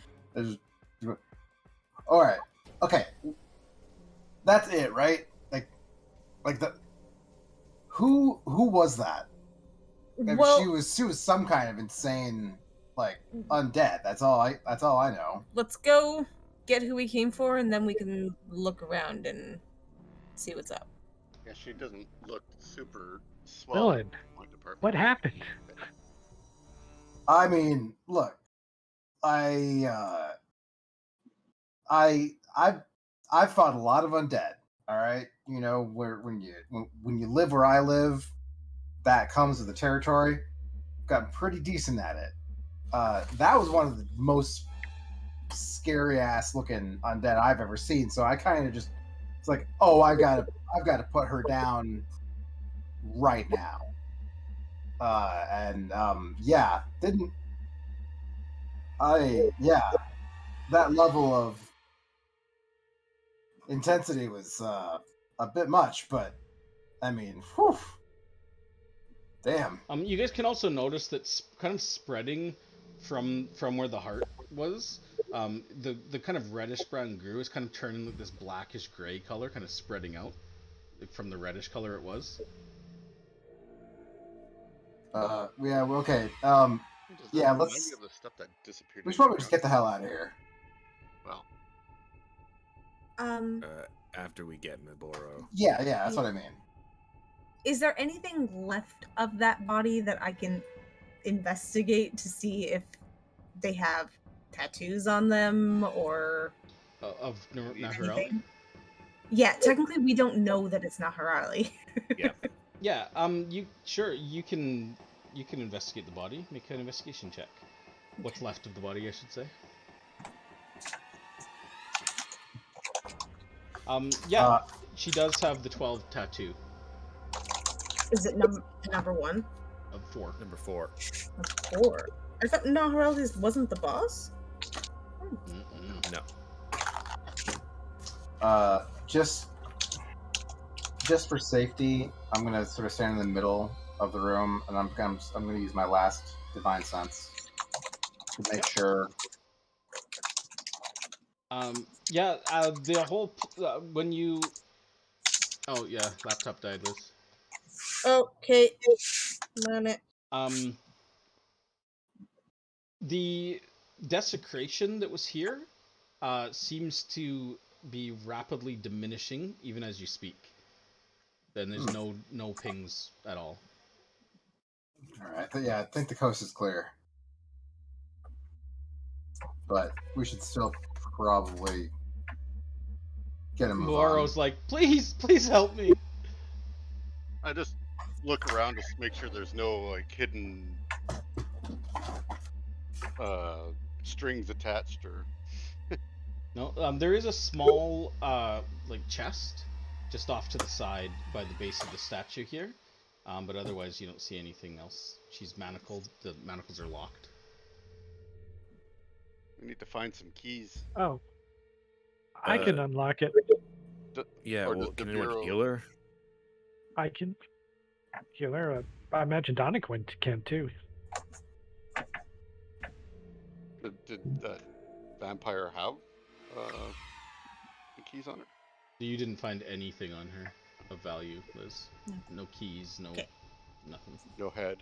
All right, okay, that's it, right? Like the who was that? I mean, Well, she was some kind of insane, like undead. That's all I know. let's go get who we came for, and then we can look around and see what's up. Yeah, she doesn't look super swell. Dylan, what happened? I mean, look, I've fought a lot of undead. All right, when you live where I live, that comes with the territory. Got pretty decent at it. That was one of the most scary ass looking undead I've ever seen. So I kind of just, it's like, oh, I've got to put her down right now. That level of intensity was a bit much, but I mean, whew, damn. You guys can also notice that kind of spreading from where the heart was, the kind of reddish brown goo is kind of turning like this blackish gray color, kind of spreading out from the reddish color it was. Okay. Yeah, let's. of the stuff that disappeared. We should probably just get the hell out of here. Well, After we get Miboro. Yeah, that's what I mean. Is there anything left of that body that I can investigate to see if they have tattoos on them or of Naharali? anything? Yeah, technically we don't know that it's Naharali. Yeah. Yeah. You can investigate the body. Make an investigation check. What's left of the body, I should say. She does have the 12 tattoo. Is it number 1? Of 4. Number 4. Of 4. I thought Naharali wasn't the boss. No. Just for safety, I'm gonna sort of stand in the middle of the room, and I'm gonna use my last divine sense to make sure. The whole when you. Oh yeah, laptop died, Liz. Okay, minute. The desecration that was here seems to be rapidly diminishing even as you speak. Then there's no pings at all. All right, I think the coast is clear, but we should still probably get him. Moro's like, please help me. I just look around to make sure there's no like hidden strings attached or. No, there is a small chest just off to the side by the base of the statue here, but otherwise you don't see anything else. She's manacled. The manacles are locked. We need to find some keys. Oh, I can unlock it. Can anyone heal her? I can heal her. I imagine Doniquin can too. Did that vampire have the keys on her? You didn't find anything on her of value, Liz. No keys, nothing. No head.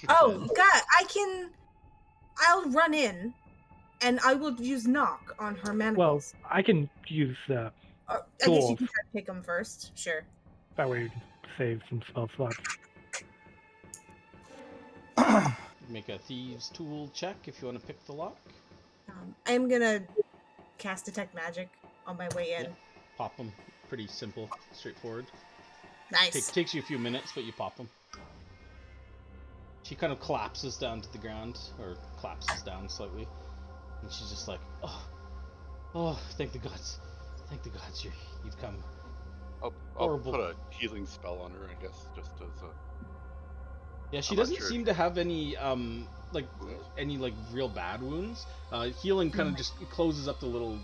Oh, God, I'll run in, and I will use knock on her manacles. Well, I can use I guess you can try to pick them first. Sure. That way we can save some spell slots. Make a thieves' tool check if you want to pick the lock. I'm gonna cast detect magic on my way in. Yeah. Pop them. Pretty simple, straightforward. Nice. Takes you a few minutes, but you pop them. She kind of collapses down to the ground, or collapses down slightly, and she's just like, "Oh, thank the gods, you've come." I'll put a healing spell on her, I guess, just as a. Yeah, she doesn't seem to have any real bad wounds. Healing kind of just closes up the little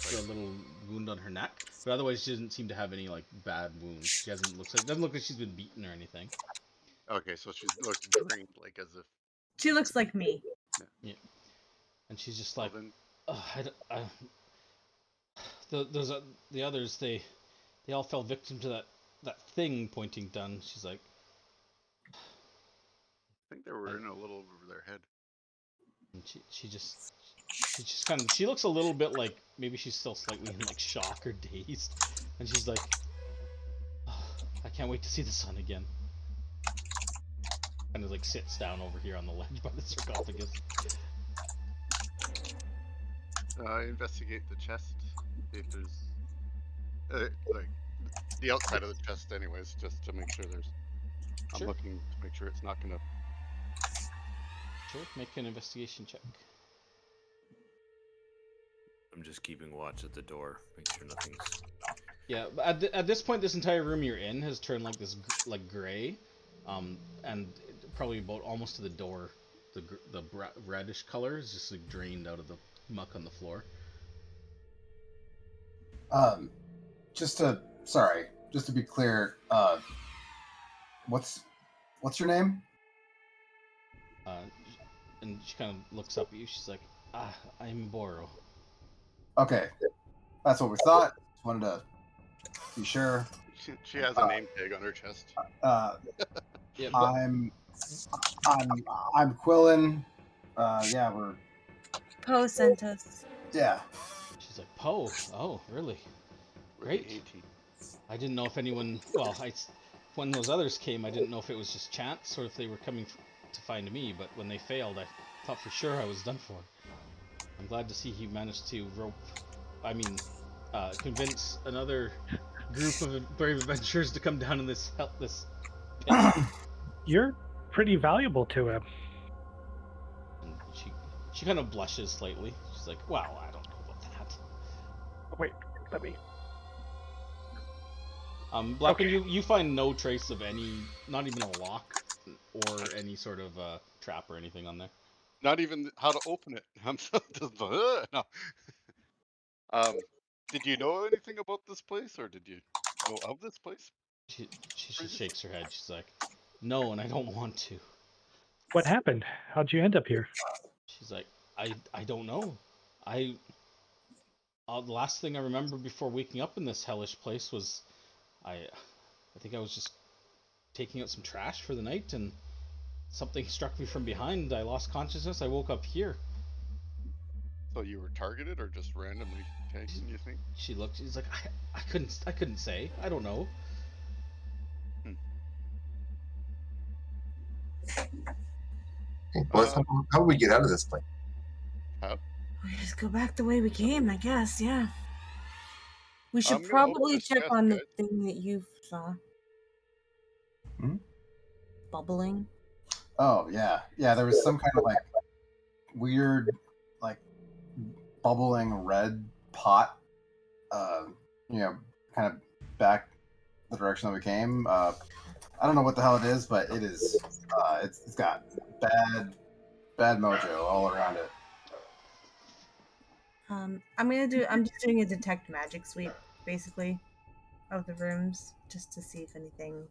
the little wound on her neck, but otherwise she doesn't seem to have any like bad wounds. She doesn't look like she's been beaten or anything. Okay, so she looks drained, like as if. She looks like me. Yeah, and she's just Well, like, then, the others they all fell victim to that thing pointing down. She's like, I think they were in a little over their head. and she just kind of, she looks a little bit like maybe she's still slightly in like shock or dazed, and she's like, I can't wait to see the sun again. Kind of like sits down over here on the ledge by the sarcophagus. Investigate the chest. See if there's like the outside of the chest, anyways, just to make sure there's. I'm Sure. looking to make sure it's not gonna. Sure, make an investigation check. I'm just keeping watch at the door, make sure nothing's. Yeah, but at this point, this entire room you're in has turned like this like gray, and probably about almost to the door, the reddish color is just like drained out of the muck on the floor. Just to be clear, what's your name? And she kind of looks up at you. She's like, I'm Boro. Okay, that's what we thought. Just wanted to be sure. She has a name tag on her chest. Yeah, I'm Quillen. Yeah, we're. Poe sent us. Yeah. She's like, Poe. Oh, really? Great. 18. I didn't know if anyone. Well, when those others came, I didn't know if it was just chance or if they were coming to find me. But when they failed, I thought for sure I was done for. I'm glad to see he managed to convince another group of brave adventurers to come down in this pit. You're pretty valuable to him. And she kind of blushes slightly. She's like, well, I don't know about that. Wait, let me. Blacken, you find no trace of any, not even a lock or any sort of trap or anything on there. Not even how to open it. I'm so no. Did you know anything about this place, or did you know of this place? She just shakes her head. She's like, no, and I don't want to. What happened? How'd you end up here? She's like, I don't know. The last thing I remember before waking up in this hellish place was, I think I was just taking out some trash for the night, and something struck me from behind. I lost consciousness. I woke up here. So you were targeted, or just randomly taken? You think? She looked. She's like, I couldn't say. I don't know. Hey, boys, how do we get out of this place? How? We just go back the way we came, I guess. Yeah. We should I'm gonna open probably this check chest, on the guys. thing that you saw. Bubbling. Oh yeah, there was some kind of like weird, like bubbling red pot. Kind of back the direction that we came. I don't know what the hell it is, but it is. It's got bad mojo all around it. I'm just doing a detect magic sweep, basically, of the rooms, just to see if anything,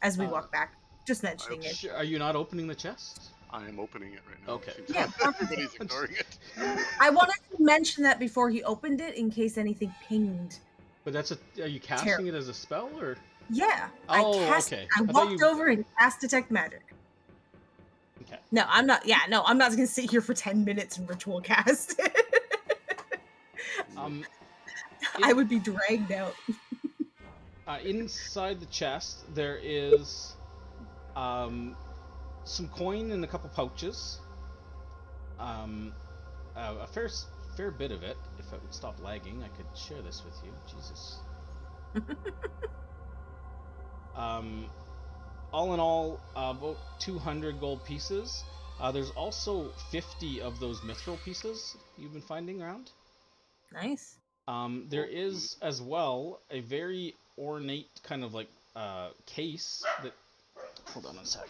as we walk back. Just mentioning it. Are you not opening the chest? I am opening it right now. Okay. Yeah. Everybody's ignoring it. I wanted to mention that before he opened it, in case anything pinged. But are you casting it as a spell, or? Yeah. Oh, okay. I thought walked over and cast detect magic. Okay. No, I'm not. Yeah, no, I'm not gonna sit here for 10 minutes and ritual cast. I would be dragged out. Inside the chest, there is some coin in a couple pouches. A fair bit of it. If I would stop lagging, I could share this with you. Jesus. All in all, about 200 gold pieces. There's also 50 of those mithril pieces you've been finding around. Nice. There is as well a very ornate kind of like case that. Hold on a sec.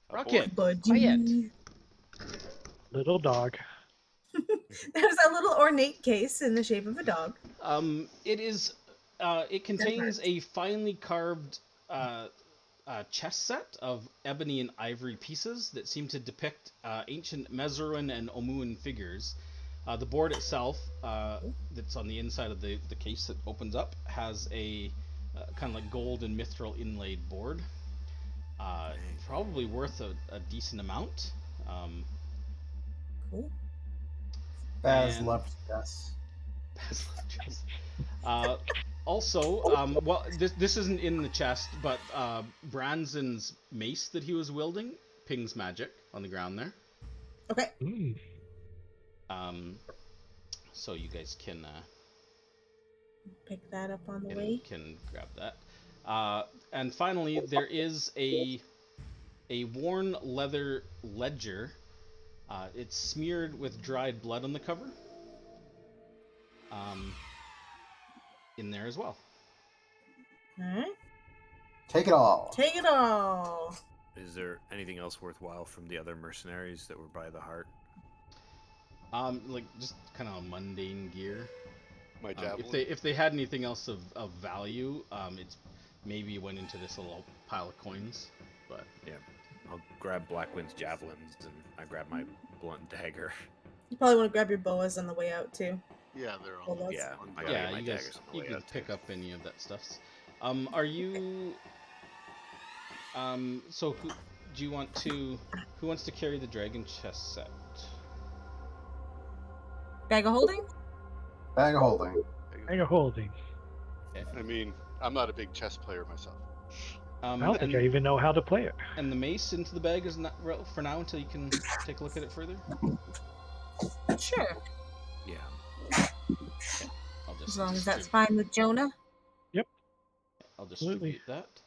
Rocket, quiet. Little dog. There's a little ornate case in the shape of a dog. It is. It contains a finely carved chess set of ebony and ivory pieces that seem to depict ancient Mezeroin and Omuan figures. The board itself, that's on the inside of the case that opens up, has a kind of like gold and mithril inlaid board. Probably worth a decent amount. Cool. Baz And- left yes. Also, well, this isn't in the chest, but Branzen's mace that he was wielding pings magic on the ground there. Okay. So you guys can Pick that up on the way. can grab that. And finally, there is a worn leather ledger. It's smeared with dried blood on the cover. In there as well. Alright. Take it all. Take it all. Is there anything else worthwhile from the other mercenaries that were by the heart? Like just kind of mundane gear. My javelin. If they had anything else of value, it's maybe went into this little pile of coins. But Yeah, I'll grab Blackwind's javelins and I grab my blunt dagger. You probably want to grab your boas on the way out too. Yeah, they're Well, all. that's- Yeah, I gotta yeah, get my you guys daggers on the you way can out, pick too. up any of that stuff. Are you? So who wants to carry the dragon chest set? Bag of holding? Bag of holding. Hang a holding. I mean, I'm not a big chess player myself. I don't think I even know how to play it. And the mace into the bag is not for now until you can take a look at it further. Sure. Yeah. I'll just As long as distribute- that's fine with Jonah. I'll Absolutely. distribute that.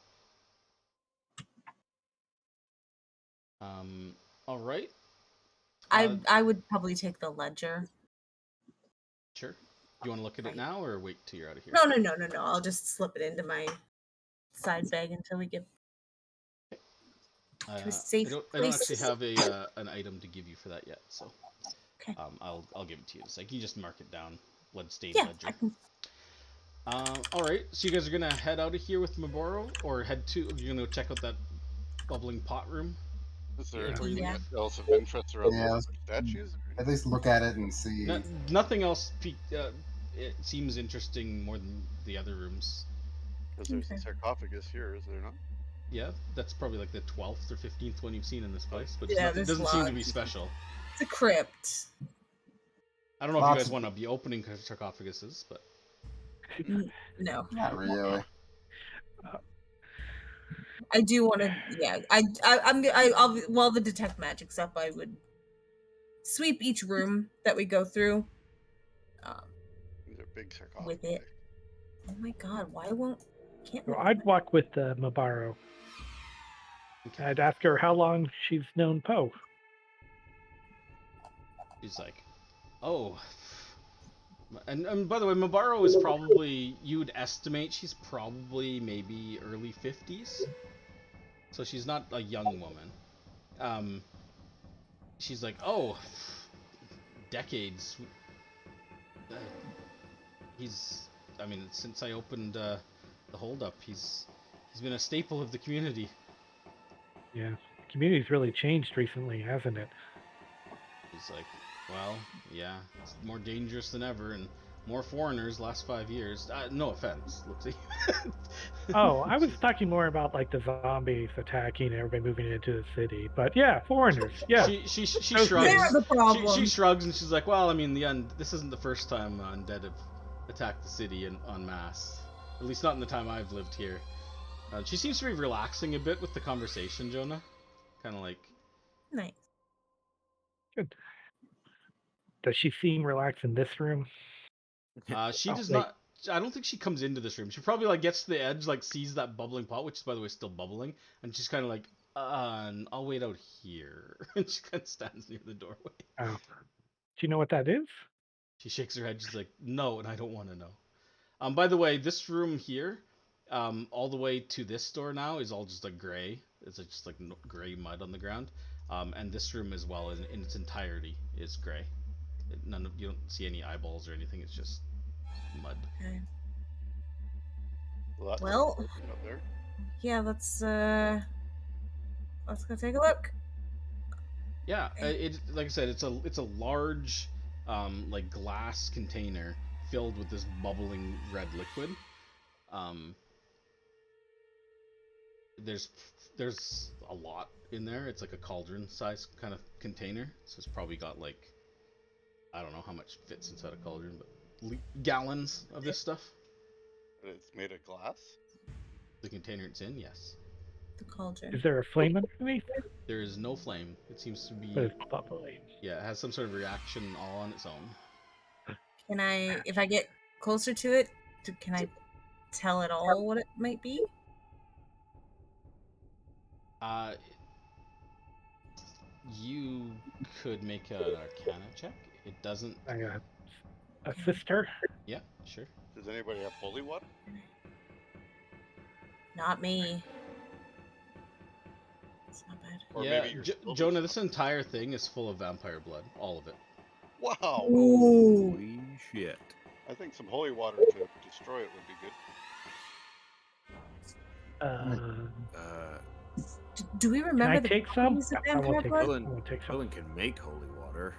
All right. I would probably take the ledger. Sure. Do you want to look at it now or wait till you're out of here? No. I'll just slip it into my side bag until we get to a safe I don't place. actually have an item to give you for that yet, so Okay. I'll give it to you. It's like you just mark it down. Bloodstained Yeah, Ledger. I can. All right. So you guys are gonna head out of here with Maboro, or head to? You're gonna check out that bubbling pot room. Is there Yeah. anything Yeah. else of interest around Yeah, those statues? At least look at it and see. Nothing else. It seems interesting more than the other rooms. Because there's Okay. a sarcophagus here, is there not? Yeah, that's probably like the 12th or 15th one you've seen in this place, but Yeah, it there's doesn't seem to be lots. special. It's a crypt. I don't know if Lots you guys of- want to be opening sarcophaguses, but No, Not really. I do want to. Yeah, I'll while the detect magic's up, I would sweep each room that we go through. These are big sarcophagus. With it. Oh my God! Why won't can't? So I'd walk with Mabaro. I'd ask her how long she's known Poe. he's like, oh. And by the way, Mabaro is probably, you'd estimate she's probably maybe early 50s. So she's not a young woman. She's like, oh, decades. I mean, since I opened the holdup, he's been a staple of the community. Yeah, the community's really changed recently, hasn't it? He's like, well, yeah, it's more dangerous than ever, and more foreigners last 5 years. No offense, let's see. Oh, I was talking more about like the zombies attacking and everybody moving into the city. But yeah, foreigners. Yeah. She They're shrugs. the problem. She shrugs and she's like, well, I mean, this isn't the first time undead have attacked the city en masse. At least not in the time I've lived here. She seems to be relaxing a bit with the conversation, Jonah. Kind of like, Nice. Good. Does she seem relaxed in this room? she Oh, does wait. not. I don't think she comes into this room. She probably like gets to the edge, like sees that bubbling pot, which is by the way still bubbling, and she's kind of like, I'll wait out here. And she kind of stands near the doorway. Oh. Do you know what that is? She shakes her head. She's like, no, and I don't want to know. By the way, this room here, all the way to this door now is all just like gray. It's like just like gray mud on the ground. And this room as well, in its entirety, is gray. You don't see any eyeballs or anything. It's just mud. Okay. Well, that Well- looks broken up there. Yeah, let's go take a look. Yeah, it like I said, it's a large, like glass container filled with this bubbling red liquid. There's a lot in there. It's like a cauldron size kind of container. So it's probably got like, I don't know how much fits inside a cauldron, but gallons of this stuff. But it's made of glass. The container it's in, yes. The cauldron. Is there a flame underneath? There is no flame. It seems to be, But it's bubbling. yeah, it has some sort of reaction all on its own. Can I, if I get closer to it, can I tell at all what it might be? You could make an Arcana check. It doesn't. I got a sister. Yeah, sure. Does anybody have holy water? Not me. It's not bad. Or Yeah, maybe you're Jonah, this entire thing is full of vampire blood. All of it. Wow. Ooh. Holy shit. I think some holy water to destroy it would be good. Do we remember I the take some? properties of I won't vampire take blood? some. I won't take some. Helen can make holy water.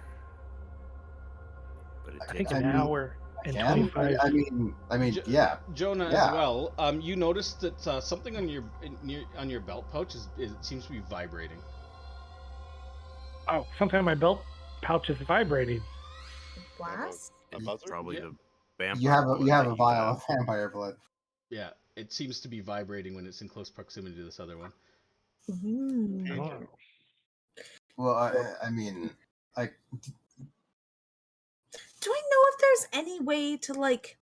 But it I takes think an hour and 25. I mean, yeah. Jonah Yeah. as well. You noticed that something on your belt pouch it seems to be vibrating. Oh, sometimes my belt pouch is vibrating. Glass? A It's buzzer? probably Yeah. the vampire. You have blood a that vial have. of vampire blood. Yeah, it seems to be vibrating when it's in close proximity to this other one. Ooh. Oh. Well, I mean, like, Do I know if there's any way to like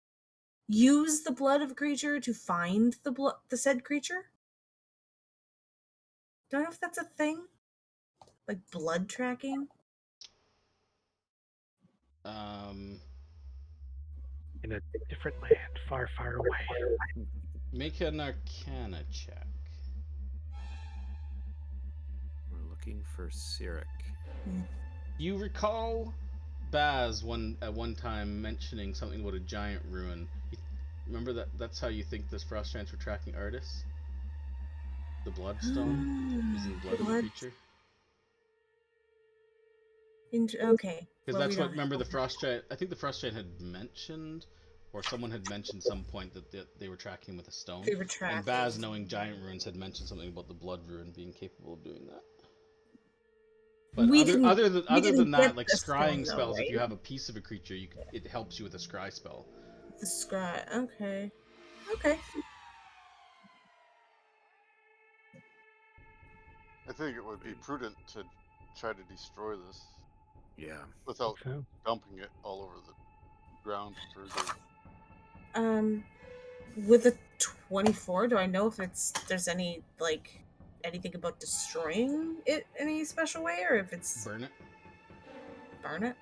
use the blood of a creature to find the said creature? Do I know if that's a thing? Like blood tracking? In a different land, far, far away. Make an Arcana check. We're looking for Cyric. You recall Baz at one time mentioning something about a giant ruin. Remember that's how you think this frost giants were tracking Artis? The bloodstone using the blood of the Blood- creature. Okay. Because well, that's we what don't remember have- the frost giant. I think the frost giant had mentioned, or someone had mentioned some point that they were tracking with a stone. They were tracking. And Baz, knowing giant ruins, had mentioned something about the blood ruin being capable of doing that. But We other didn't than that, get like the scrying stone, though, spells, if you right? have a piece of a creature, it helps you with a scry spell. The scry. Okay. Okay. I think it would be prudent to try to destroy this Yeah. without So, dumping it all over the ground further. With a 24, do I know if there's anything about destroying it any special way, or if it's Burn it. burn it?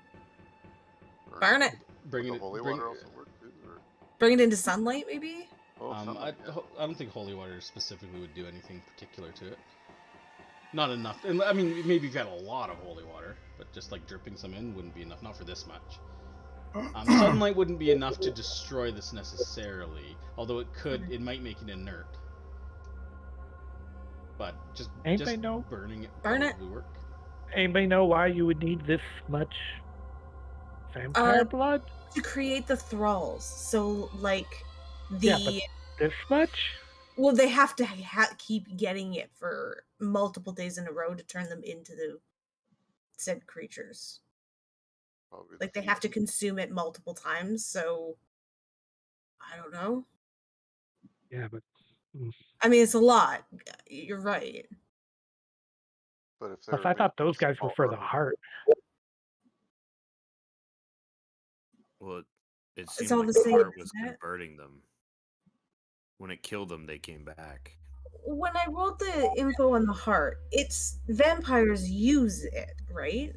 Burn it. Bring Would it. the holy bring, water also work too? Or... Bring it into sunlight, maybe. Oh, I sunlight, yeah. don't think holy water specifically would do anything particular to it. Not enough. And I mean, maybe you've got a lot of holy water, but just like dripping some in wouldn't be enough. Not for this much. Sunlight wouldn't be enough to destroy this necessarily, although it might make it inert. But just know? burning it Burn it. probably work. anybody know why you would need this much vampire blood? To create the thralls. So, like, Yeah, but this much? well, they have to keep getting it for multiple days in a row to turn them into the said creatures. Probably Like, the they have to feed. consume it multiple times, so I don't know. Yeah, but I mean, it's a lot. You're right. But if plus, they're I thought making those guys were small for the armor- heart. Well, it seemed all like the the same, heart was isn't it? converting them. When it killed them, they came back. When I wrote the info on the heart, it's vampires use it, right?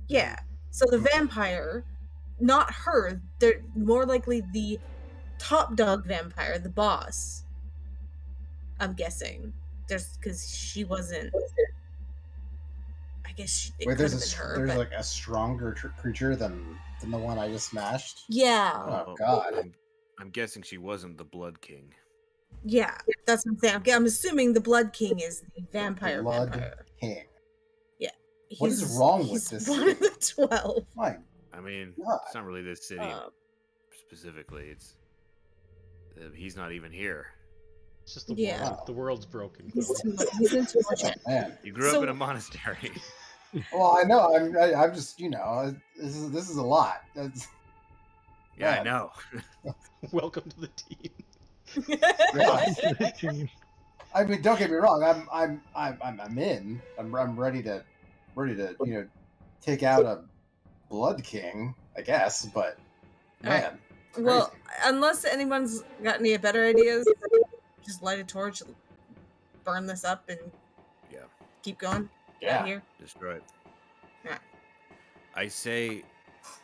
Yeah. So the vampire, not her, they're more likely the top dog vampire, the boss. I'm guessing. There's because she wasn't. I I guess it Wait, could have been her. there's But... like a stronger creature than the one I just smashed. Yeah. Oh God. I'm guessing she wasn't the Blood King. Yeah, that's what I'm saying. I'm assuming the Blood King is the vampire. Blood King. Yeah. What is wrong with this? One of the 12. My I mean, God. it's not really this city specifically. It's he's not even here. It's just the Yeah. world. The world's broken. He's in too much. Oh, man. You grew up in a monastery. Well, I know. I'm just, this is a lot. Yeah, Man. I know. Welcome to the team. Yeah. I mean, don't get me wrong. I'm in. I'm ready to take out a Blood King, I guess. But man, well, crazy. Unless anyone's got any better ideas, just light a torch, burn this up, and keep going. Get out of here. Destroy it. Yeah. I say,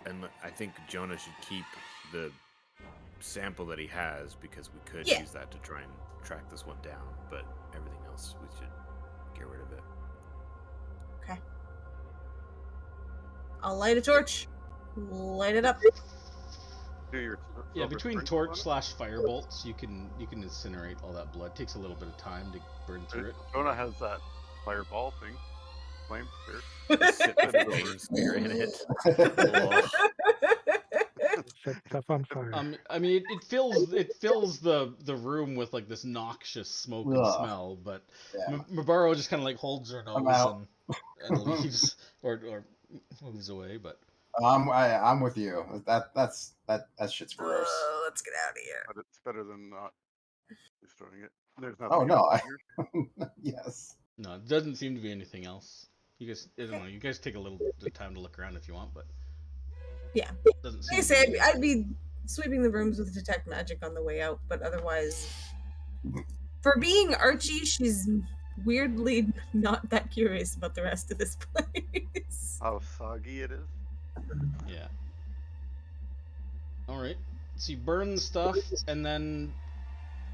and I think Jonah should keep the sample that he has because we could use that to try and track this one down. But everything else, we should get rid of it. Okay. I'll light a torch. Light it up. Yeah, between torch / firebolts, you can incinerate all that blood. Takes a little bit of time to burn through it. Jonah has that fireball thing. Flame spear in it. Set stuff on fire. I mean, it fills the room with like this noxious smoke and smell. But Mabaro just kind of like holds her nose and leaves or moves away. But I'm with you. That shit's gross. Let's get out of here. But it's better than not destroying it. There's nothing. Oh no! Here. Yes. No, it doesn't seem to be anything else. You guys, I don't know. You guys take a little bit of time to look around if you want, but yeah. Doesn't Like I seem say, I'd be sweeping the rooms with detect magic on the way out, but otherwise, for being Archie, she's weirdly not that curious about the rest of this place. How soggy it is. Yeah. All right. So you burn the stuff, and then,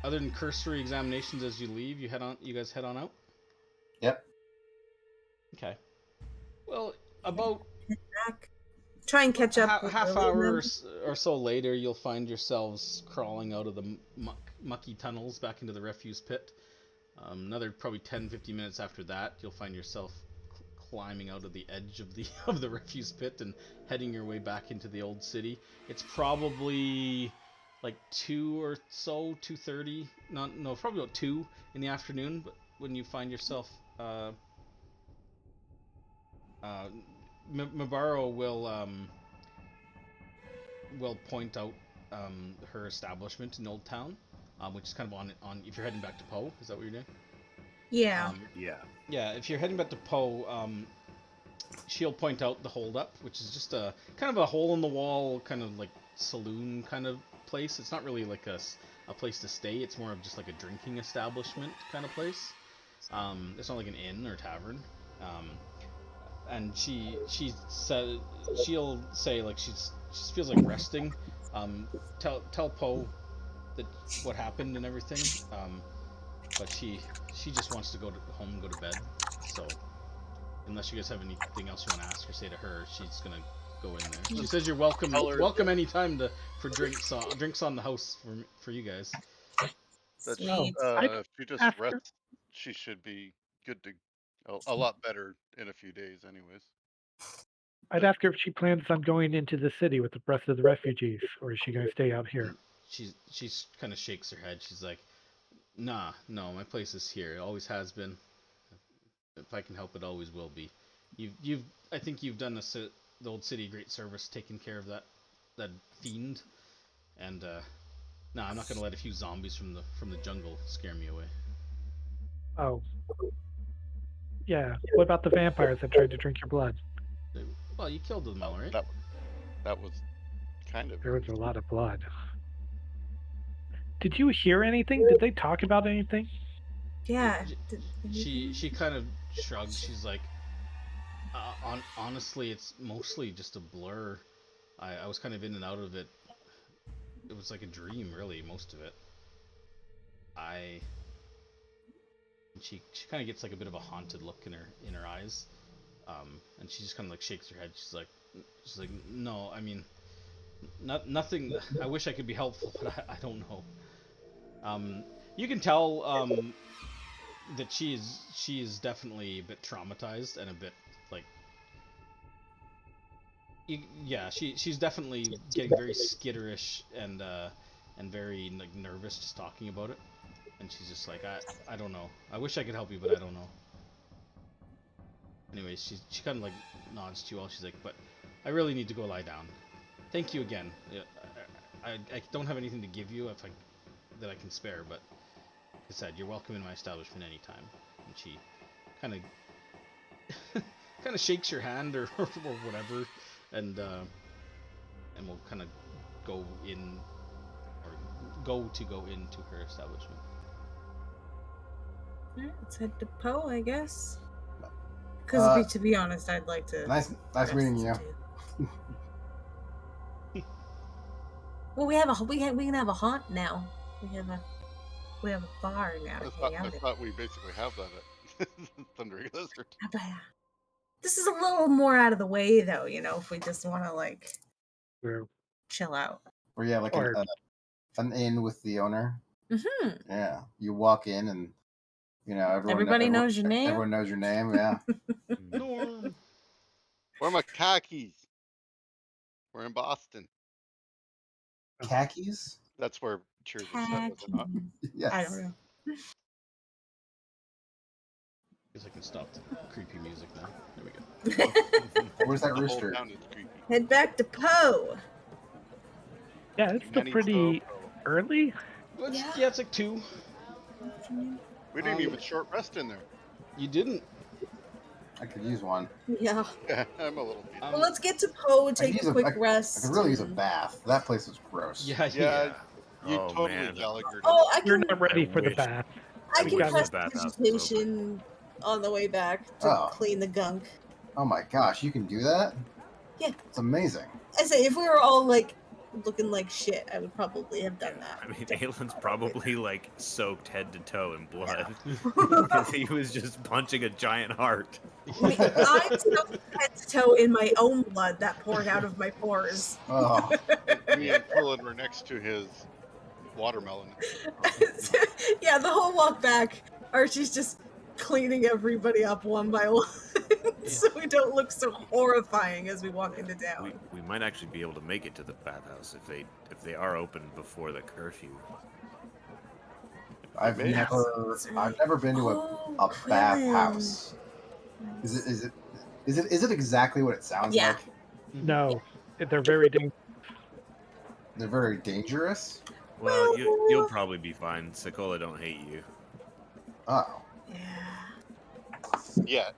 other than cursory examinations as you leave, you guys head on out. Yep. Okay. Well, about try and catch up. Half hour or so later, you'll find yourselves crawling out of the mucky tunnels back into the refuse pit. Another probably 10-15 minutes after that, you'll find yourself climbing out of the edge of the refuse pit and heading your way back into the old city. It's probably like 2 or so, 2:30. No, probably about 2 in the afternoon. But when you find yourself, Mabaro will point out her establishment in Old Town, which is kind of on if you're heading back to Poe. Is that what you're doing? Yeah. Yeah, if you're heading back to Poe, she'll point out the holdup, which is just a kind of a hole in the wall, kind of like saloon kind of place. It's not really like a place to stay. It's more of just like a drinking establishment kind of place. It's not like an inn or tavern. And she'll say like she feels like resting. Tell Poe that what happened and everything. But she just wants to go home and go to bed. So unless you guys have anything else you want to ask or say to her, she's gonna go in there. She says you're welcome anytime for drinks on the house for you guys. If she just After- rests, she should be good to a lot better in a few days, anyways. I'd ask her if she plans on going into the city with the rest of the refugees, or is she going to stay out here? She's kind of shakes her head. She's like, nah, no, my place is here. It always has been. If I can help, it always will be. I think you've done the old city a great service, taking care of that fiend. And no, I'm not gonna let a few zombies from the jungle scare me away. Oh. Yeah. What about the vampires that tried to drink your blood? Well, you killed them all, right? That was kind of. There was a lot of blood. Did you hear anything? Did they talk about anything? Yeah. She kind of shrugs. She's like, honestly, it's mostly just a blur. I was kind of in and out of it. It was like a dream, really, most of it. She kind of gets like a bit of a haunted look in her eyes, And she just kind of like shakes her head. She's like, no, I mean, nothing. I wish I could be helpful, but I don't know. You can tell that she is definitely a bit traumatized and a bit like, yeah, she's definitely getting very skitterish and very like nervous just talking about it. And she's just like, I don't know. I wish I could help you, but I don't know. Anyways, she kind of like nods to you all. She's like, but I really need to go lie down. Thank you again. I don't have anything to give you that I can spare, but like I said, you're welcome in my establishment anytime. And she kind of shakes your hand or whatever, and we'll kind of go in or go into her establishment. Alright, let's head to Poe, I guess. Because to be honest, I'd like to. Nice meeting you. Well, we can have a haunt now. We have a bar now. I thought we basically have that at Thundering Lizard. This is a little more out of the way, though. If we just want to like chill out. Or yeah, like an inn with the owner. Mm-hmm. Yeah, you walk in and everybody knows your name. Everyone knows your name. Yeah. Norm. Where are my khakis? We're in Boston. Khakis? That's where Cheers is set, was it not? Yes. I don't know. Guess I can stop the creepy music now. There we go. Where's that The whole rooster? town is creepy. Head back to Poe. Yeah, it's still pretty early. Yeah, it's like 2. We didn't even short rest in there. You didn't. I could use one. Yeah. Yeah, I'm a little beat. Well, let's get to Poe, take a quick rest. I could really use a bath. That place is gross. Yeah. You Oh, totally man. Gallagher. Oh, We're not ready for the wish. bath. I We can got press the bathhouse vegetation on the way back to clean the gunk. Oh my gosh, you can do that? Yeah. It's amazing. I say, if we were all like looking like shit, I would probably have done that. I mean, Aylin's probably like soaked head to toe in blood because he was just punching a giant heart. I mean, I'm soaked head to toe in my own blood that poured out of my pores. Oh. Me and Quillen were next to his watermelon. Yeah, the whole walk back, Archie's just cleaning everybody up one by one, so we don't look so horrifying as we walk into town. We might actually be able to make it to the bathhouse if they are open before the curfew. I've never been to a bathhouse. Is it exactly what it sounds like? No, they're very dangerous. They're very dangerous. Well, you'll probably be fine. Sekolah don't hate you. Oh. Yeah.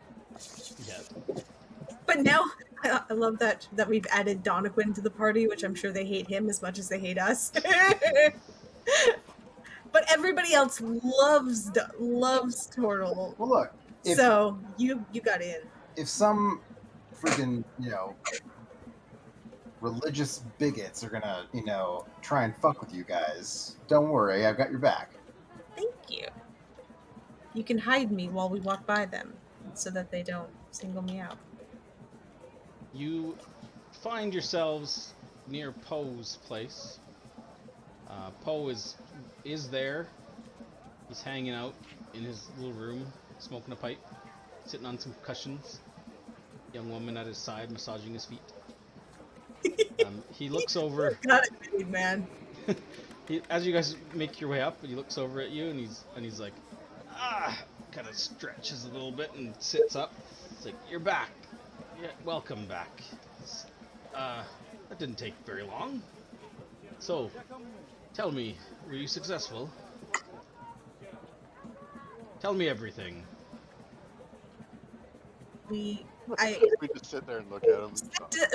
But now I love that we've added Donequin to the party, which I'm sure they hate him as much as they hate us. But everybody else loves Turtle. Well, look. So you got in. If some freaking religious bigots are gonna try and fuck with you guys, don't worry, I've got your back. Thank you. You can hide me while we walk by them, so that they don't single me out. You find yourselves near Poe's place. Poe is there. He's hanging out in his little room, smoking a pipe, sitting on some cushions. Young woman at his side, massaging his feet. He looks over. Got it made, man. As you guys make your way up, he looks over at you and he's like, kind of stretches a little bit and sits up. It's like, you're back. Yeah, welcome back. That didn't take very long. So, tell me, were you successful? Tell me everything. We just sit there and look at him.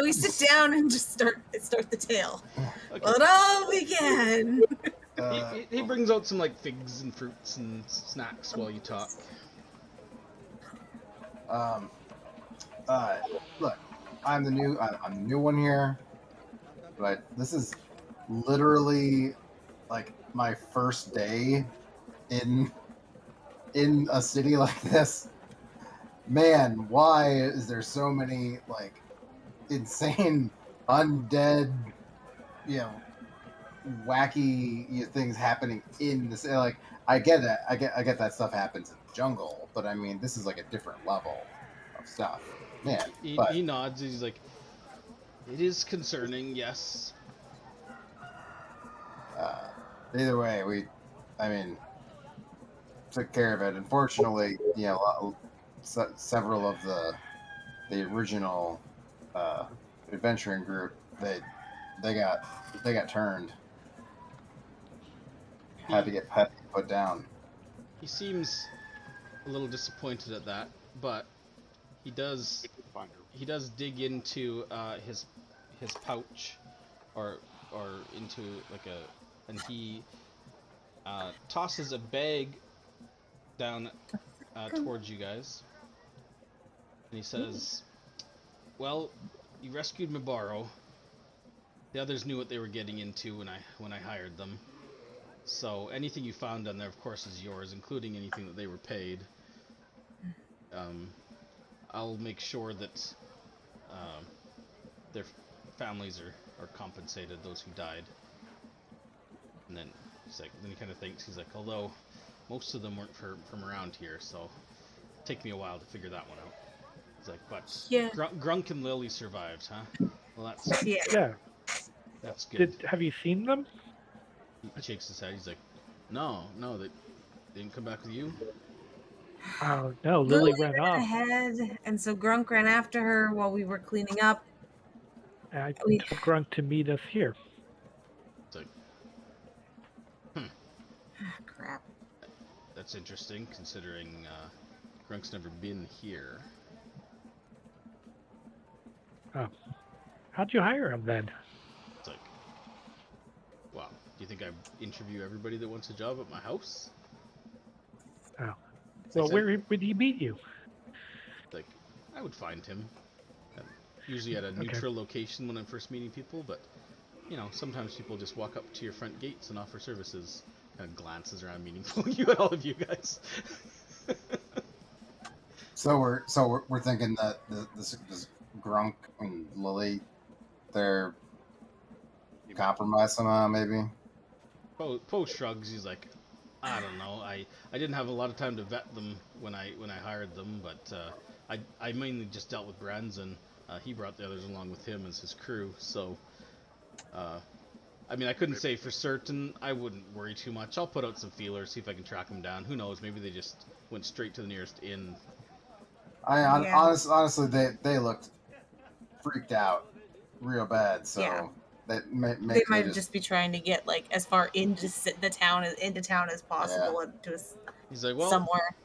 We sit down and just start the tale. Okay. Well, it all began. He brings out some like figs and fruits and snacks while you talk. Look, I'm the new one here, but this is literally like my first day in a city like this, man, why is there so many like insane undead, wacky things happening in this? Like, I get that. I get that stuff happens in the jungle, but I mean, this is like a different level of stuff, man. But He nods. He's like, it is concerning, yes. either way, I mean, took care of it. Unfortunately, several of the original adventuring group, they got turned. Had to get put down. He seems a little disappointed at that, but he does dig into his pouch, or into like and he tosses a bag down towards you guys, and he says, "Well, you rescued Mibaro. The others knew what they were getting into when I hired them. So anything you found down there, of course, is yours, including anything that they were paid. I'll make sure that their families are compensated, those who died." And then then he kind of thinks, he's like, although most of them weren't from around here, so it'll take me a while to figure that one out. He's like, but Yeah. Grunk and Lily survived, huh? Well, that's Yeah. that's good. Have you seen them? He shakes his head. He's like, no, they didn't come back with you. Oh no, Lily ran off. ahead, and so Grunk ran after her while we were cleaning up. And I told Grunk to meet us here. It's like, Crap. that's interesting, considering Grunk's never been here. Oh, how'd you hire him then? It's like, wow, do you think I interview everybody that wants a job at my house? Oh, well, where would he meet you? Like, I would find him, usually at a neutral location when I'm first meeting people, but sometimes people just walk up to your front gates and offer services. Kind of glances around meaningful you at all of you guys. So we're thinking that this Grunk and Lily, they're compromised somehow, maybe. Poe shrugs. He's like, I don't know. I didn't have a lot of time to vet them when I hired them, but I mainly just dealt with Branson. He brought the others along with him as his crew, so I mean, I couldn't say for certain. I wouldn't worry too much. I'll put out some feelers, see if I can track them down. Who knows? Maybe they just went straight to the nearest inn. Honestly, they looked freaked out real bad. So they might just be trying to get like as far into town as possible. Yeah. He's like, well, somewhere.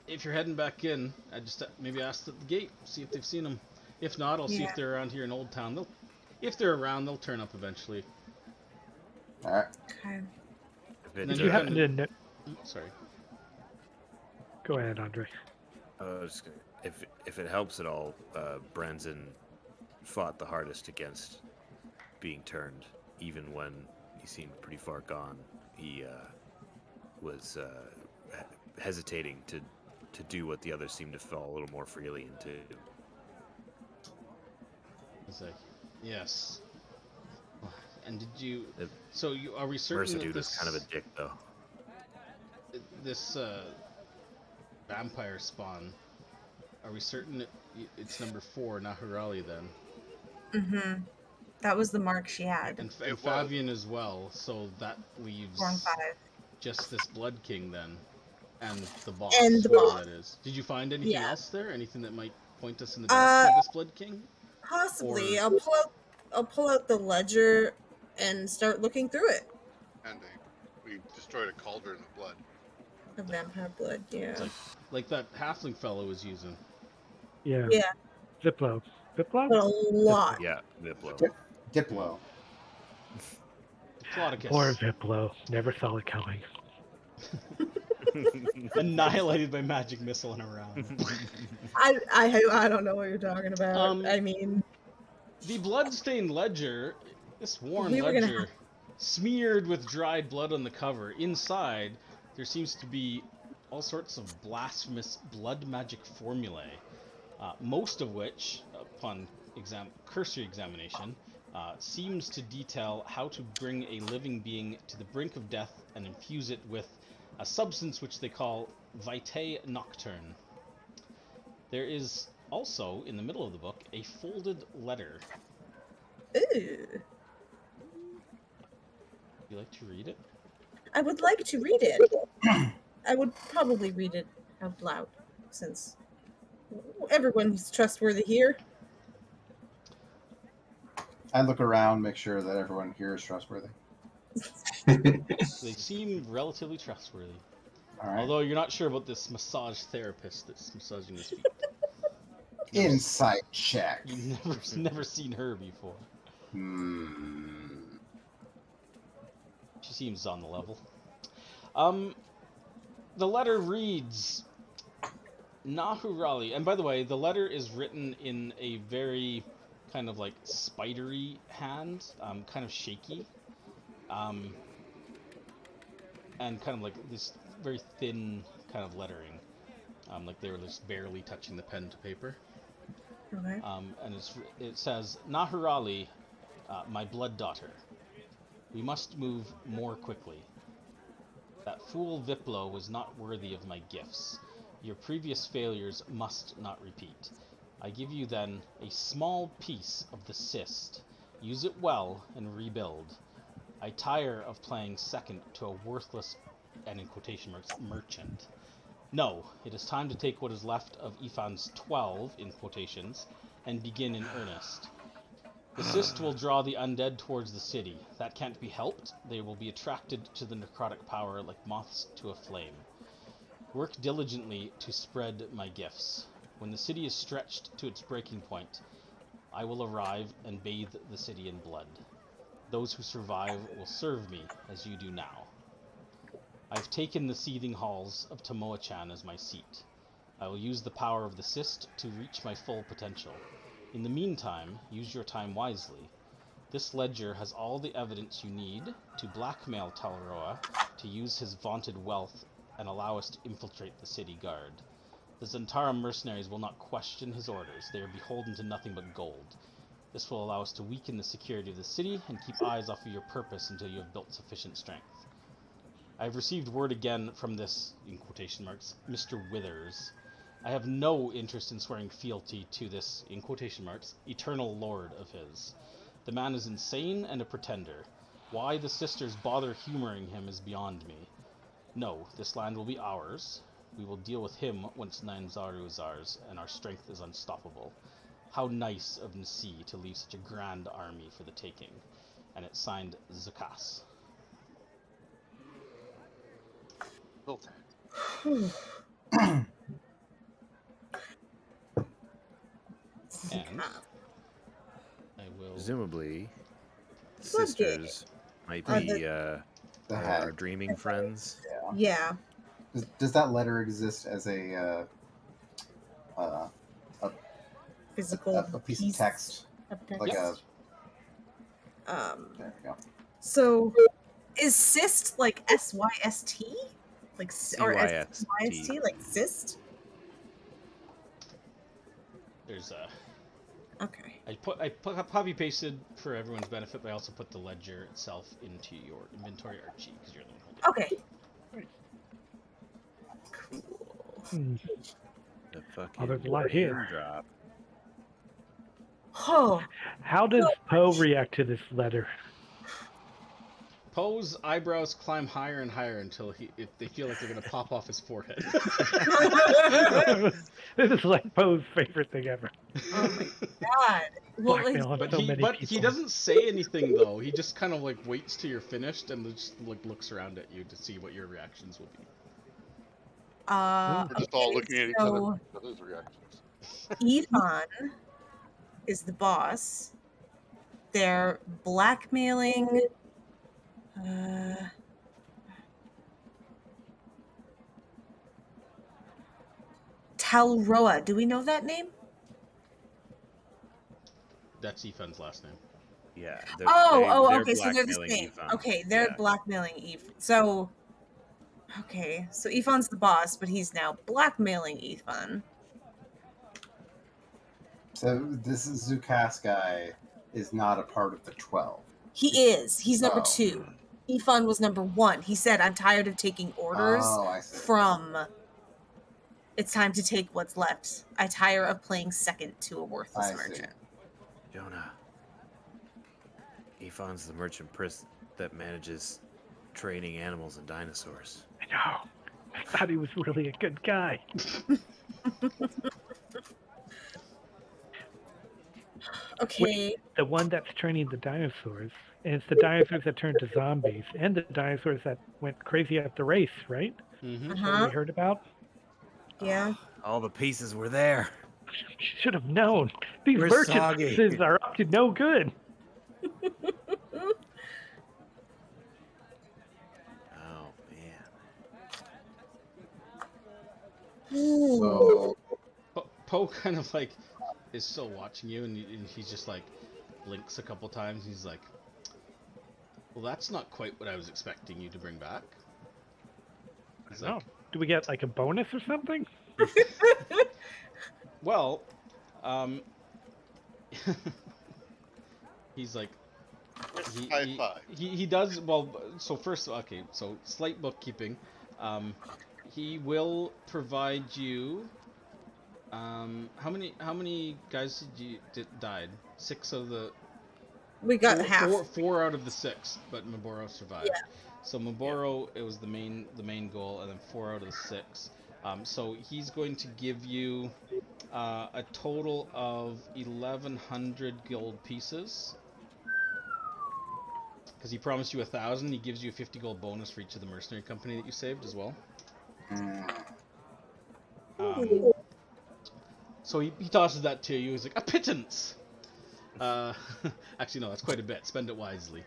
If you're heading back in, I just maybe ask at the gate, see if they've seen them. If not, I'll see if they're around here in Old Town. If they're around, they'll turn up eventually. All right. Okay. Did you happen to know? Sorry. Go ahead, Andre. If it helps at all, Branson fought the hardest against being turned, even when he seemed pretty far gone. He was hesitating to do what the others seemed to fall a little more freely into. He's like, yes. And did you? So are we certain that this is kind of a dick, though? This vampire spawn. Are we certain it's number 4, Nahurali then? Mm-hmm. That was the mark she had. And Fabian as well. So that leaves 4 and 5. Just this Blood King then, and the boss. And the boss. That is. Did you find anything else there? Anything that might point us in the direction of this Blood King? Possibly. Or... I'll pull out the ledger and start looking through it. And we destroyed a cauldron of blood. Of vampire blood, yeah. It's like that halfling fellow was using. Yeah. Yeah. Ziplo. Ziplo? But a lot. Yeah, Ziplo. Diplo. Poor Ziplo. Never saw it coming. Annihilated by magic missile in a round. I don't know what you're talking about. I mean, the Bloodstained Ledger, this worn ledger, smeared with dried blood on the cover. Inside, there seems to be all sorts of blasphemous blood magic formulae. most of which, upon cursory examination, seems to detail how to bring a living being to the brink of death and infuse it with a substance which they call vitae nocturne. There is also, in the middle of the book, a folded letter. Ooh. Would you like to read it? I would like to read it. I would probably read it out loud, since everyone's trustworthy here. I look around, make sure that everyone here is trustworthy. They seem relatively trustworthy. All right. Although you're not sure about this massage therapist that's massaging his feet. Insight check. You've never seen her before. She seems on the level. The letter reads, Nahurali. And by the way, the letter is written in a very kind of like spidery hand, kind of shaky. And kind of like this very thin kind of lettering. Like they were just barely touching the pen to paper. Okay. And it says, Nahurali, my blood daughter. We must move more quickly. That fool Viplo was not worthy of my gifts. Your previous failures must not repeat. I give you then a small piece of the cyst. Use it well and rebuild. I tire of playing second to a worthless, and in quotation marks, merchant. No, it is time to take what is left of Ifan's 12, in quotations, and begin in earnest. The cyst will draw the undead towards the city. That can't be helped. They will be attracted to the necrotic power like moths to a flame. Work diligently to spread my gifts. When the city is stretched to its breaking point, I will arrive and bathe the city in blood. Those who survive will serve me as you do now. I have taken the seething halls of Tomoa-chan as my seat. I will use the power of the cyst to reach my full potential. In the meantime, use your time wisely. This ledger has all the evidence you need to blackmail Talaroa to use his vaunted wealth and allow us to infiltrate the city guard. The Zantara mercenaries will not question his orders. They are beholden to nothing but gold. This will allow us to weaken the security of the city and keep eyes off of your purpose until you have built sufficient strength. I have received word again from this, in quotation marks, Mr. Withers. I have no interest in swearing fealty to this, in quotation marks, eternal lord of his. The man is insane and a pretender. Why the sisters bother humoring him is beyond me. No, this land will be ours. We will deal with him once Nainzaru is ours, and our strength is unstoppable. How nice of Nsi to leave such a grand army for the taking. And it's signed Zakas. And I will... Presumably, the sisters might be our dreaming friends. Yeah. Does that letter exist as a Physical a piece of text? Like yes. there we go. So, is cyst like SYST? Like or SYST, like cyst? There's a... Okay. I copy pasted for everyone's benefit, but I also put the ledger itself into your inventory, Archie, because you're the one holding it. Okay. Cool. The fucking there's a lot here. Drop. Oh. How does Poe react to this letter? Poe's eyebrows climb higher and higher until if they feel like they're going to pop off his forehead. This is like Poe's favorite thing ever. Oh my god. Well, but he doesn't say anything though. He just kind of like waits till you're finished and just like looks around at you to see what your reactions will be. We're just all looking at each other's reactions. Ifan is the boss. They're blackmailing Talroa. Do we know that name? That's Ifan's last name. Yeah. Okay. So they're the same. Ifan. Okay, they're blackmailing Ifan. So, okay. So Ifan's the boss, but he's now blackmailing Ifan. So this Zukas guy is not a part of the 12. He is. He's number Oh. 2. Ifan was number 1. He said, I'm tired of taking orders Oh, I see. from... It's time to take what's left. I tire of playing second to a worthless I see. merchant. Jonah. Ifan's the merchant prince that manages training animals and dinosaurs. I know. I thought he was really a good guy. Okay. Wait, the one that's training the dinosaurs, and it's the dinosaurs that turned to zombies, and the dinosaurs that went crazy at the race, right? Mm-hmm. That's what we heard about. Yeah. All the pieces were there. Should have known. These We're merchant soggy. princes are up to no good. Oh, man. So, Poe kind of like is still watching you, and he's just like blinks a couple times. He's like, "Well, that's not quite what I was expecting you to bring back." He's No. like, Do we get like a bonus or something? "Well, he's like, High five. he does well. So first, okay, so slight bookkeeping. He will provide you. How many guys died? 6 of the. We got half. Four out of the 6, but Maboro survived. Yeah. So Maboro, it was the main goal, and then 4 out of the 6. So he's going to give you a total of 1,100 gold pieces. Because he promised you 1,000, he gives you a 50 gold bonus for each of the mercenary company that you saved as well. So he tosses that to you. He's like, a pittance! Actually, no, that's quite a bit. Spend it wisely.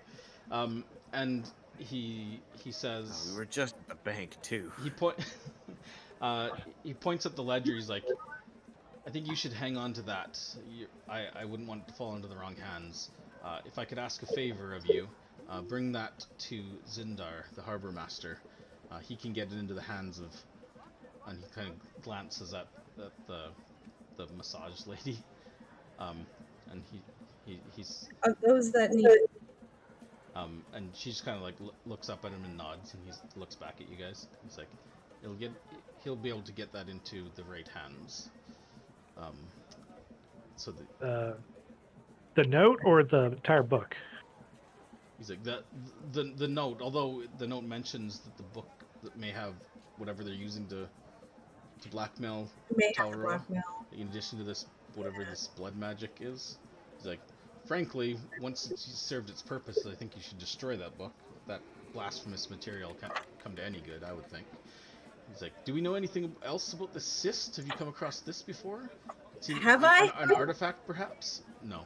And he says... Oh, we were just at the bank, too. He points at the ledger. He's like, I think you should hang on to that. I wouldn't want it to fall into the wrong hands. If I could ask a favor of you, bring that to Zindar, the harbor master. He can get it into the hands of... And he kind of glances at the massage lady. And he's... Of those that need... and she just kind of like looks up at him and nods, and he looks back at you guys. He's like, he'll be able to get that into the right hands. So The note or the entire book? he's like the note. Although the note mentions that the book that may have whatever they're using to blackmail Talro, in addition to this whatever this blood magic is. He's like, frankly, once it's served its purpose, I think you should destroy that book. That blasphemous material can't come to any good, I would think. He's like, do we know anything else about the cyst? Have you come across this before? Have I? An artifact, perhaps? No.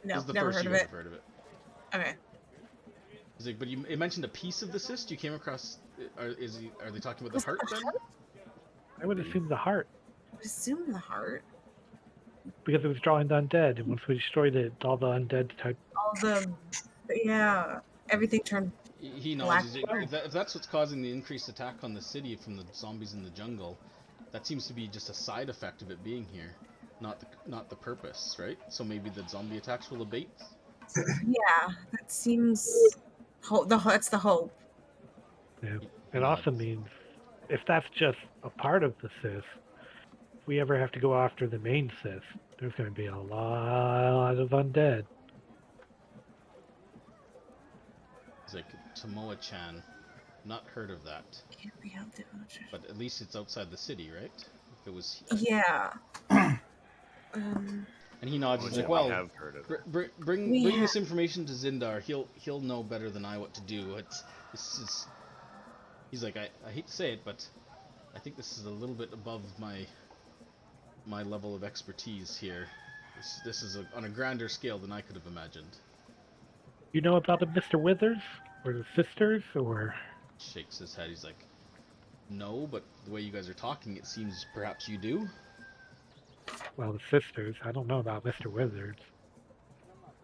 No, This is the never first heard you of guys it. have heard of it. Okay. He's like, but it mentioned a piece of the cyst. You came across. Are they talking about the heart then? I would assume the heart, I would assume the heart. because it was drawing the undead, and once we destroyed it, all the undead type. All the... Yeah. Everything turned... He nods. He's like, if that's what's causing the increased attack on the city from the zombies in the jungle, that seems to be just a side effect of it being here, not the purpose, right? So maybe the zombie attacks will abate. Yeah, that seems... That's the hope. Yeah. It also means if that's just a part of the Sith, if we ever have to go after the main Sith, there's going to be a lot of undead. He's like, Tomoa-chan, not heard of that. Can't be out there. But at least it's outside the city, right? If it was... Yeah. And he nods. He's Which like, I well, have heard of it. bring this information to Zindar. He'll know better than I what to do. He's like, I hate to say it, but I think this is a little bit above my level of expertise here. This is on a grander scale than I could have imagined. You know about the Mr. Withers? Or the sisters? Or... Shakes his head. He's like, no, but the way you guys are talking, it seems perhaps you do. Well, the sisters. I don't know about Mr. Withers.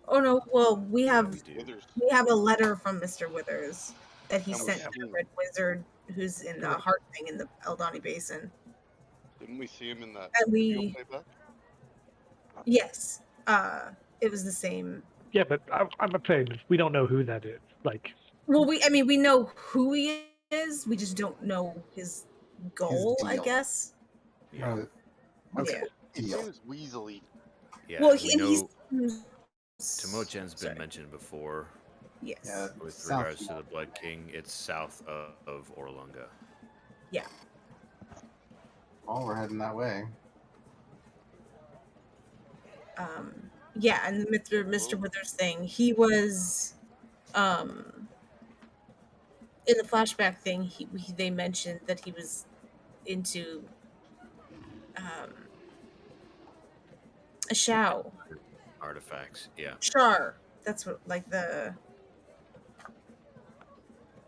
Oh no, well, we have Withers. a letter from Mr. Withers that he That was sent to the cool. Red Wizard who's in the heart thing in the Eldani Basin. Didn't we see him in that And video we... playback? Yes. It was the same. Yeah, but I'm saying we don't know who that is. Like, Well, we know who he is. We just don't know his goal, I deal. guess. Yeah. Yeah. His name is Weasley. Yeah. Well, we know he's Timochen's been sorry. mentioned before. Yes. Yeah, With South regards to the Blood King, it's south of Orlunga. Yeah. Well, we're heading that way. Yeah, and the Mr. Withers thing, he was in the flashback thing, they mentioned that he was into a Shao. Artifacts, yeah. Char. That's what, like, the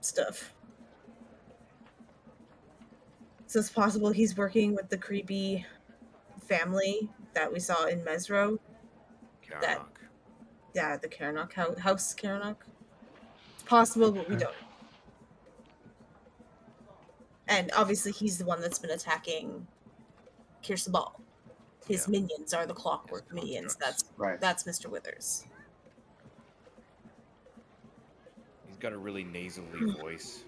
stuff. So it's possible he's working with the creepy family that we saw in Mesro. Karanok. Yeah, the Karanok house Karanok. It's possible, but we don't. And obviously he's the one that's been attacking Kirsten Ball. His minions are the clockwork minions. That's Mr. Withers. He's got a really nasally voice.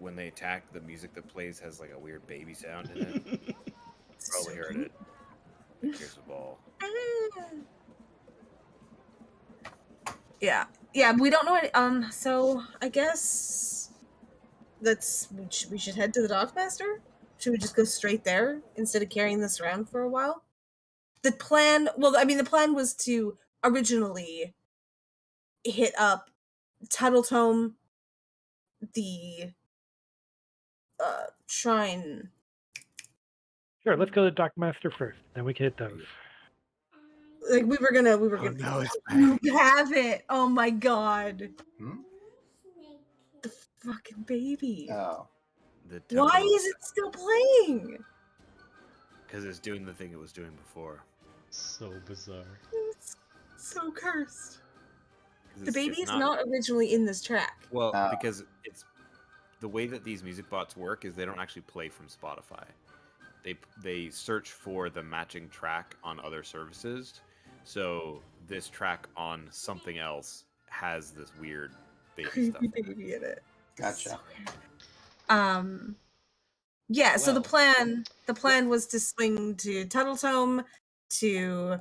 When they attack, the music that plays has like a weird baby sound in it. Probably heard it. Here's the ball. Yeah, we don't know any, so I guess we should head to the Dockmaster. Should we just go straight there instead of carrying this around for a while? The plan was to originally hit up Tuttletome, the shrine. Sure, let's go to the Dockmaster first, then we can hit those. Like we were gonna. No, You have it. Oh my god. The fucking baby. Oh. Why is it still playing? Because it's doing the thing it was doing before. So bizarre. It's so cursed. The baby is not originally in this track. Well, because it's the way that these music bots work is they don't actually play from Spotify. They search for the matching track on other services. So this track on something else has this weird baby stuff. Baby in it. Gotcha. So yeah, so the plan was to swing to Tuttletome, to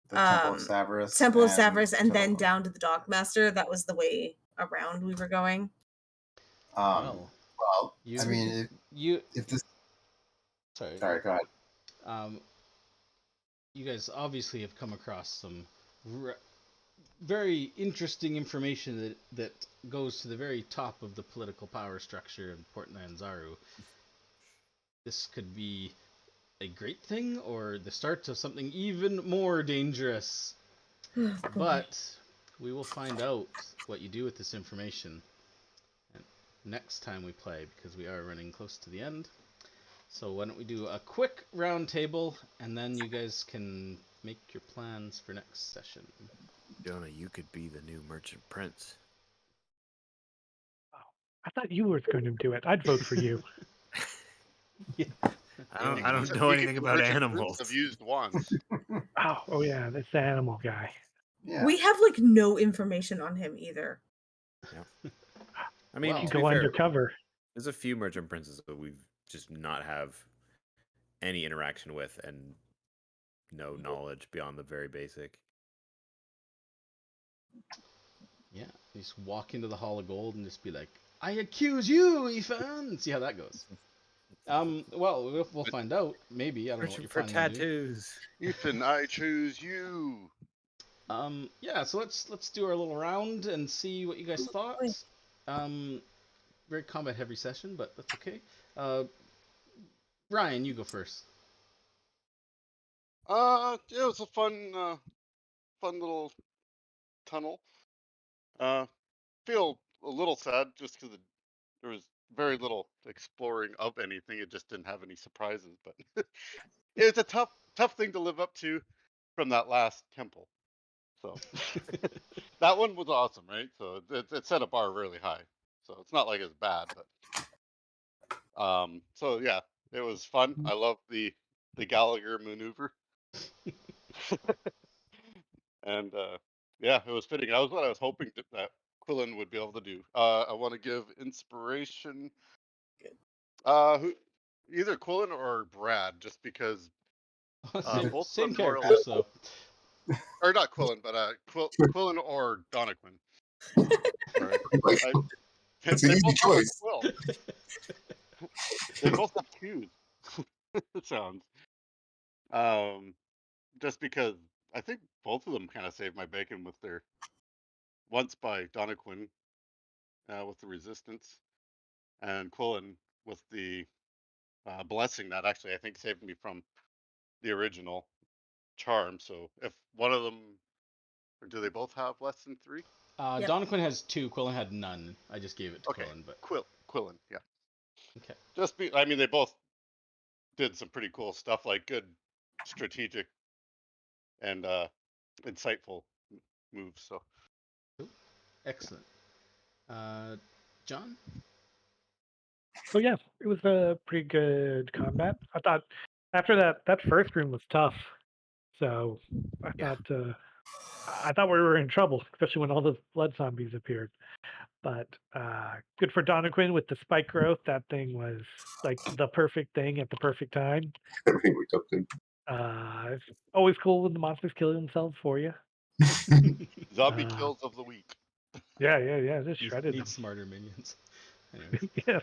the Temple of Savras, and then down to the Dockmaster. That was the way around we were going. Well, I mean, if this. Sorry, go ahead. You guys obviously have come across some very interesting information that goes to the very top of the political power structure in Port Nanzaru. This could be a great thing or the start of something even more dangerous. But we will find out what you do with this information next time we play, because we are running close to the end. So why don't we do a quick round table, and then you guys can make your plans for next session. Jonah, you could be the new Merchant Prince. Oh, I thought you were going to do it. I'd vote for you. Yeah. I don't know anything about animals. I've used once. Oh yeah, that's the animal guy. Yeah. We have like no information on him either. Yeah. I mean, you go undercover. There's a few Merchant Princes that we've just not have any interaction with and no knowledge beyond the very basic. Yeah, you just walk into the Hall of Gold and just be like, "I accuse you, Ethan," and see how that goes. Well, we'll find out. Maybe I don't know what you're for planning tattoos. Ethan, I choose you. Yeah. So let's do our little round and see what you guys thought. Very combat heavy session, but that's okay. Ryan, you go first. It was a fun little tunnel. Feel a little sad just because there was very little exploring of anything. It just didn't have any surprises, but it was a tough thing to live up to from that last temple. So that one was awesome, right? So it set a bar really high. So it's not like it's bad, but so yeah, it was fun. I love the the Gallagher maneuver. And yeah, it was fitting. That was what I was hoping that Quillen would be able to do. I want to give inspiration. Either Quillen or Brad, just because both of Same them more or characters, less, so. or not Quillen, but Quillen or Donoquin. Sorry. It's an They easy both have a choice. quill. They both have shoes. It sounds. Just because I think both of them kind of saved my bacon with their once by Donoquin with the resistance, and Quillen with the blessing that actually I think saved me from the original charm. So if one of them, or do they both have less than 3? Yep. Donoquin has 2. Quillen had none. I just gave it to Okay, Quillen, but Quillen, yeah. okay. I mean, they both did some pretty cool stuff, like good strategic and insightful moves. So Excellent. John? So yeah, it was a pretty good combat. I thought after that first room was tough. So Yeah. I thought we were in trouble, especially when all those blood zombies appeared. But good for Donoquin with the spike growth. That thing was like the perfect thing at the perfect time. Everything worked out good. It's always cool when the monsters kill themselves for you. zombie kills of the week. Yeah, just shredded Need them. smarter minions. Anyways. Yeah.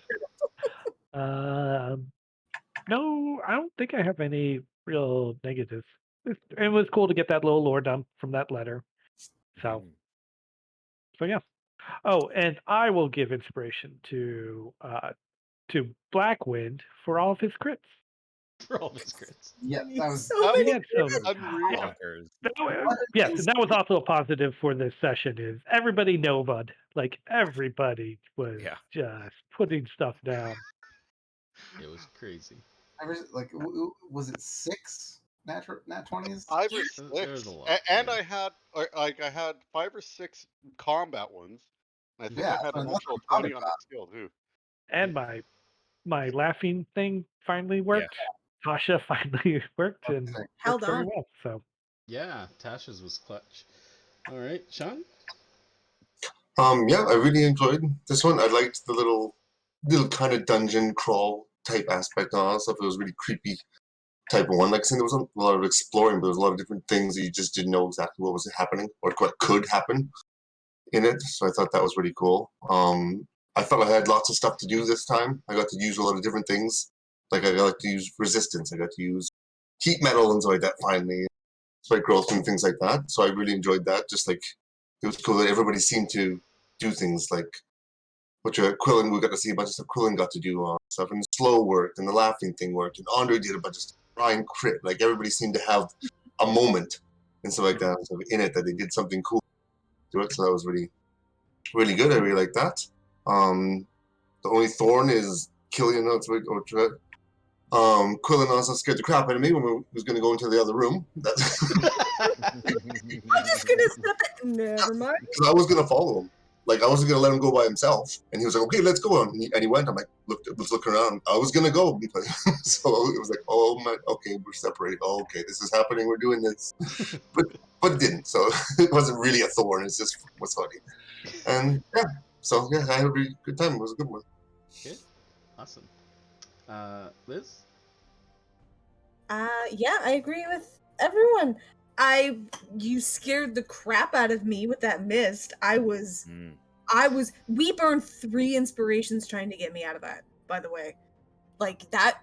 No, I don't think I have any real negatives. It was cool to get that little lore dump from that letter. So yeah. Oh, and I will give inspiration to Blackwind for all of his crits. For all of his crits. Yeah, that was So many had some unreal. Bonkers. Yes, and that was also a positive for this session. Is everybody Nova'd? Like everybody was just putting stuff down. It was crazy. like, was it 6 nat 20s? 5 or There was 6, a lot. and yeah. I had 5 or 6 combat ones. And I think Yeah, I had so a that's total of what I'm 20 on the skill too. And my laughing thing finally worked. Tasha finally worked and Held worked very on. well. So Yeah, Tasha's was clutch. All right, Sean? Yeah, I really enjoyed this one. I liked the little kind of dungeon crawl type aspect and all that stuff. It was really creepy type of one. Like I said, there was a lot of exploring, but there was a lot of different things that you just didn't know exactly what was happening or what could happen in it. So I thought that was really cool. I felt I had lots of stuff to do this time. I got to use a lot of different things. Like I got to use resistance. I got to use heat metal and stuff like that finally. Spike growth and things like that. So I really enjoyed that. Just like it was cool that everybody seemed to do things like Quillen, we got to see a bunch of stuff Quillen got to do stuff, and slow worked, and the laughing thing worked, and Andre did a bunch of stuff. Ryan crit, like everybody seemed to have a moment and stuff like that in it that they did something cool to it. So that was really, really good. I really like that. The only thorn is Killian or Quillen also scared the crap out of me when we was going to go into the other room. I'm just gonna step it. Never mind. Because I was going to follow him. Like, I wasn't going to let him go by himself. And he was like, okay, let's go. And he went. I'm like, was looking around. I was going to go. So it was like, oh, my, okay, we're separated. Oh, okay, this is happening. We're doing this. But it didn't. So it wasn't really a thorn. It just was funny. And yeah. So yeah, I had a really good time. It was a good one. Good. Awesome. Liz? Yeah, I agree with everyone. You scared the crap out of me with that mist. We burned 3 inspirations trying to get me out of that, by the way. Like that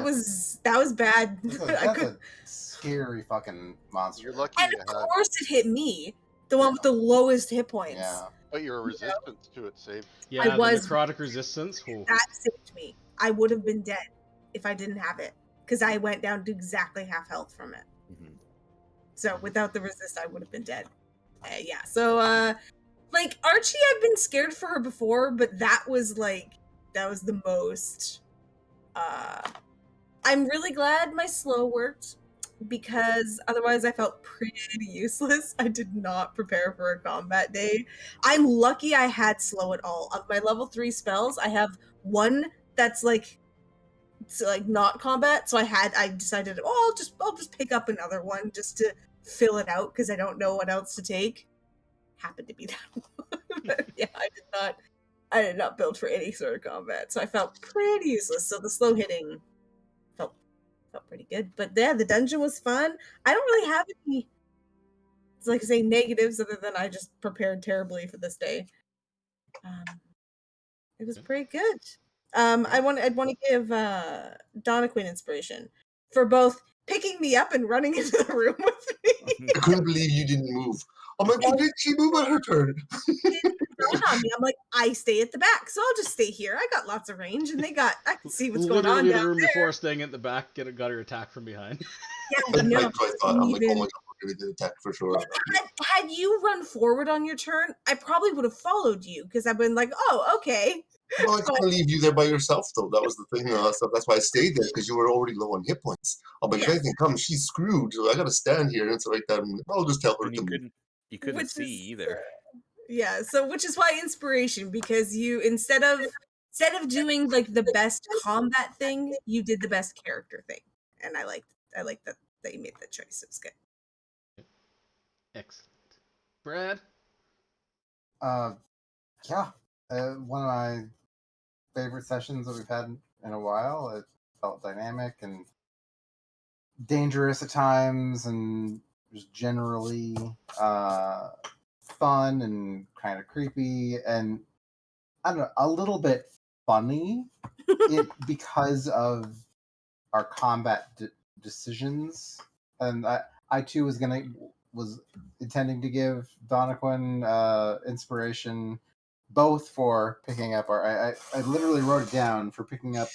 was bad. That's a scary fucking monster. You're lucky And you of had, course it hit me. The one with the lowest hit points. Yeah. but your resistance to it saved. Yeah, I was- the necrotic resistance. Ooh. That saved me. I would have been dead if I didn't have it. Because I went down to exactly half health from it. So without the resist, I would have been dead. Yeah. So like Archie, I've been scared for her before, but that was the most. I'm really glad my slow worked because otherwise I felt pretty useless. I did not prepare for a combat day. I'm lucky I had slow at all. Of my level 3 spells, I have one that's like like not combat. So I decided, oh, I'll just pick up another one just to fill it out because I don't know what else to take. Happened to be that one. But yeah, I did not build for any sort of combat, so I felt pretty useless. So the slow hitting felt pretty good. But yeah, the dungeon was fun. I don't really have any, like I say, negatives other than I just prepared terribly for this day. It was pretty good. I'd want to give Donna Quinn inspiration for both picking me up and running into the room with me. I couldn't believe you didn't move. I'm like, did she move on her turn? On me. I'm like, I stay at the back, so I'll just stay here. I got lots of range, and I can see what's going on Literally down the room there. before staying at the back, got her attack from behind. Yeah, no. I thought, I'm like, oh my god, we're gonna get attacked for sure. Had you run forward on your turn, I probably would have followed you because I've been like, oh, okay. Well, I couldn't leave you there by yourself, though. That was the thing. So that's why I stayed there, because you were already low on hit points. I'm like, if anything comes, she's screwed. So I got to stand here and stuff like that. And I'll just tell her to move. You couldn't see either. Yeah, so which is why inspiration, because you instead of doing like the best combat thing, you did the best character thing, and I liked that you made that choice. It was good. Excellent, Brad. Yeah, one of my favorite sessions that we've had in a while. It felt dynamic and dangerous at times, and just generally fun and kind of creepy, and I don't know, a little bit funny because of our combat decisions. And I too was intending to give Donna Quinn inspiration, both for picking up I literally wrote it down, for picking up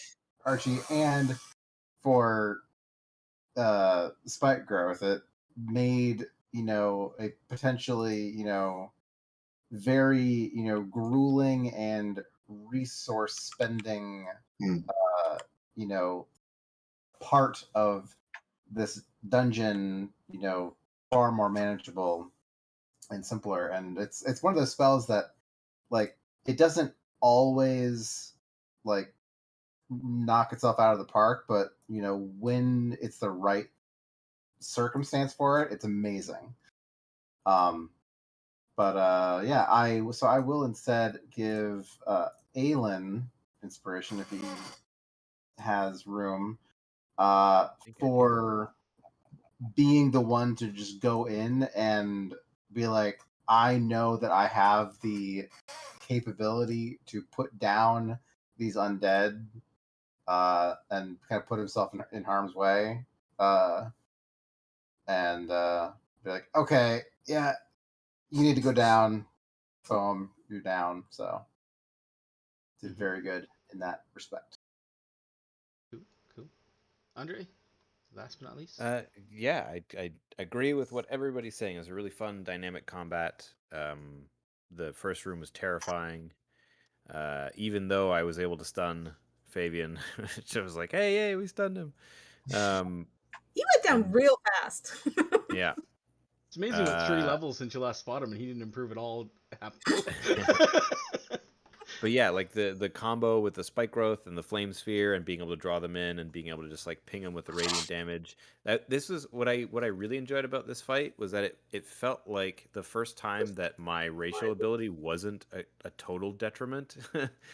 Archie and for spike growth. It made, a potentially, very, grueling and resource spending, part of this dungeon, far more manageable and simpler. And it's one of those spells that, like, it doesn't always, like, knock itself out of the park, but when it's the right circumstance for it, it's amazing. Yeah, I will instead give Aelin inspiration if he has room, for being the one to just go in and be like, I know that I have the capability to put down these undead, and kind of put himself in harm's way, and be like, okay, yeah, you need to go down. Boom, you're down. So did very good in that respect. Cool. Andre, last but not least. Yeah, I agree with what everybody's saying. It was a really fun, dynamic combat. The first room was terrifying. Even though I was able to stun Fabian, which I was like, hey, we stunned him. He went down real fast. Yeah. It's amazing with 3 levels since you last spotted him, and he didn't improve at all. But yeah, like the combo with the spike growth and the flame sphere and being able to draw them in and being able to just like ping them with the radiant damage. This was what I really enjoyed about this fight, was that it felt like the first time that my racial ability wasn't a total detriment.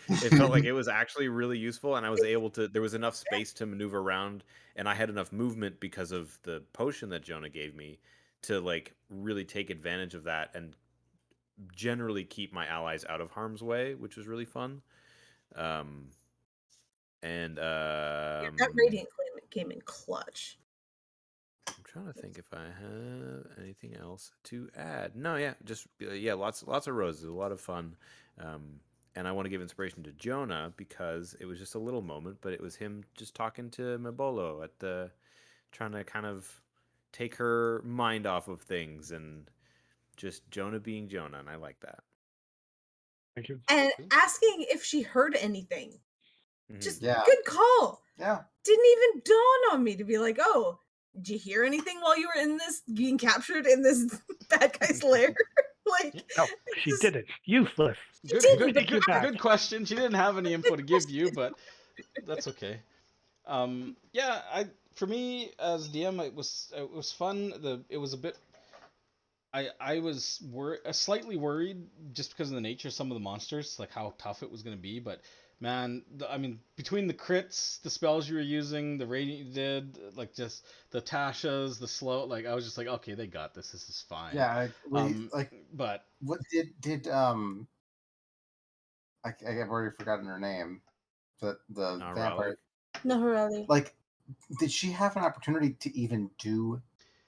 It felt like it was actually really useful, and I was able to, there was enough space to maneuver around, and I had enough movement because of the potion that Jonah gave me to like really take advantage of that and generally keep my allies out of harm's way, which was really fun. That radiant came in clutch. I'm trying to think if I have anything else to add. No, yeah, just lots of roses, a lot of fun. And I want to give inspiration to Jonah because it was just a little moment, but it was him just talking to Mabolo at the, trying to kind of take her mind off of things, and just Jonah being Jonah, and I like that. Thank you. And asking if she heard anything. Just good call. Yeah. Didn't even dawn on me to be like, oh, did you hear anything while you were in this, being captured in this bad guy's lair? Like, no, she didn't. Useless. Good question. She didn't have any info to give you, but that's okay. Yeah, for me as DM, it was fun. It was a bit. I was slightly worried just because of the nature of some of the monsters, like how tough it was going to be. But man, I mean, between the crits, the spells you were using, the radiant you did, like just the Tashas, the slow, like I was just like, okay, they got this. This is fine. Yeah, But what did I've already forgotten her name. The vampire. Naharali. Like, did she have an opportunity to even do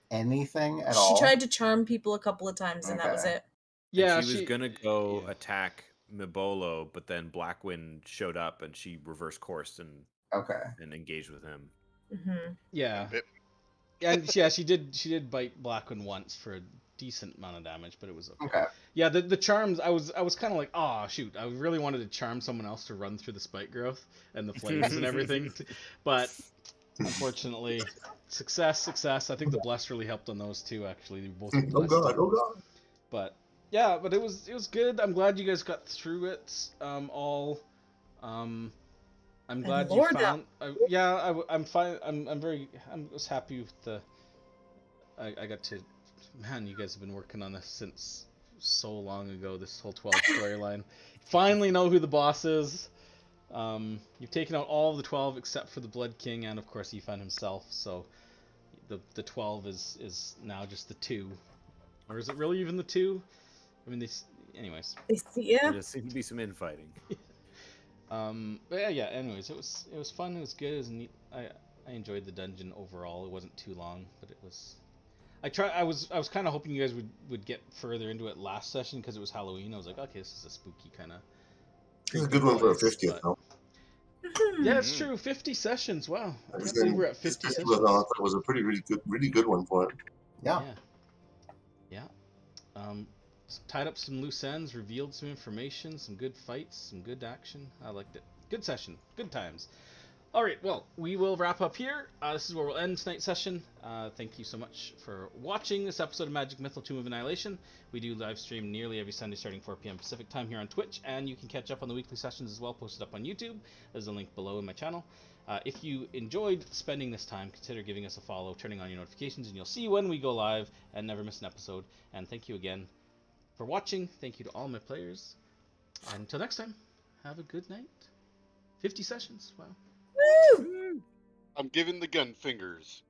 anything at all? She tried to charm people a couple of times, and that was it. Yeah, and she was gonna go attack Mibolo, but then Blackwind showed up, and she reverse coursed and engaged with him. Mm-hmm. Yeah, and yeah, she did bite Blackwind once for a decent amount of damage, but it was okay. Yeah, the charms, I was kind of like, oh shoot, I really wanted to charm someone else to run through the spike growth and the flames and everything, but unfortunately, success. I think the bless really helped on those too. Actually, they both. Oh god. But yeah, but it was good. I'm glad you guys got through it. All. I'm glad you found. I'm fine. I was happy with the. I got to. Man, you guys have been working on this since so long ago. This whole 12 storyline. Finally know who the boss is. You've taken out all of the 12 except for the Blood King and of course Ifan himself. So the 12 is now just the 2, or is it really even the 2? I mean, anyways. Yeah. There seemed to be some infighting. But yeah. Anyways, it was fun. It was good. It was neat. I enjoyed the dungeon overall. It wasn't too long, but it was. I was kind of hoping you guys would get further into it last session because it was Halloween. I was like, okay, this is a spooky kind of. It's a good one for a 50th, though. Yeah, it's true. 50 sessions. Wow. I can't believe we're at 50 sessions. That was a really good one for it. Yeah. Tied up some loose ends, revealed some information, some good fights, some good action. I liked it. Good session. Good times. All right, well, we will wrap up here. This is where we'll end tonight's session. Thank you so much for watching this episode of Magic Mythal Tomb of Annihilation. We do live stream nearly every Sunday starting 4 p.m. Pacific time here on Twitch, and you can catch up on the weekly sessions as well, posted up on YouTube. There's a link below in my channel. If you enjoyed spending this time, consider giving us a follow, turning on your notifications, and you'll see when we go live and never miss an episode. And thank you again for watching. Thank you to all my players. And until next time, have a good night. 50 sessions. Wow. I'm giving the gun fingers.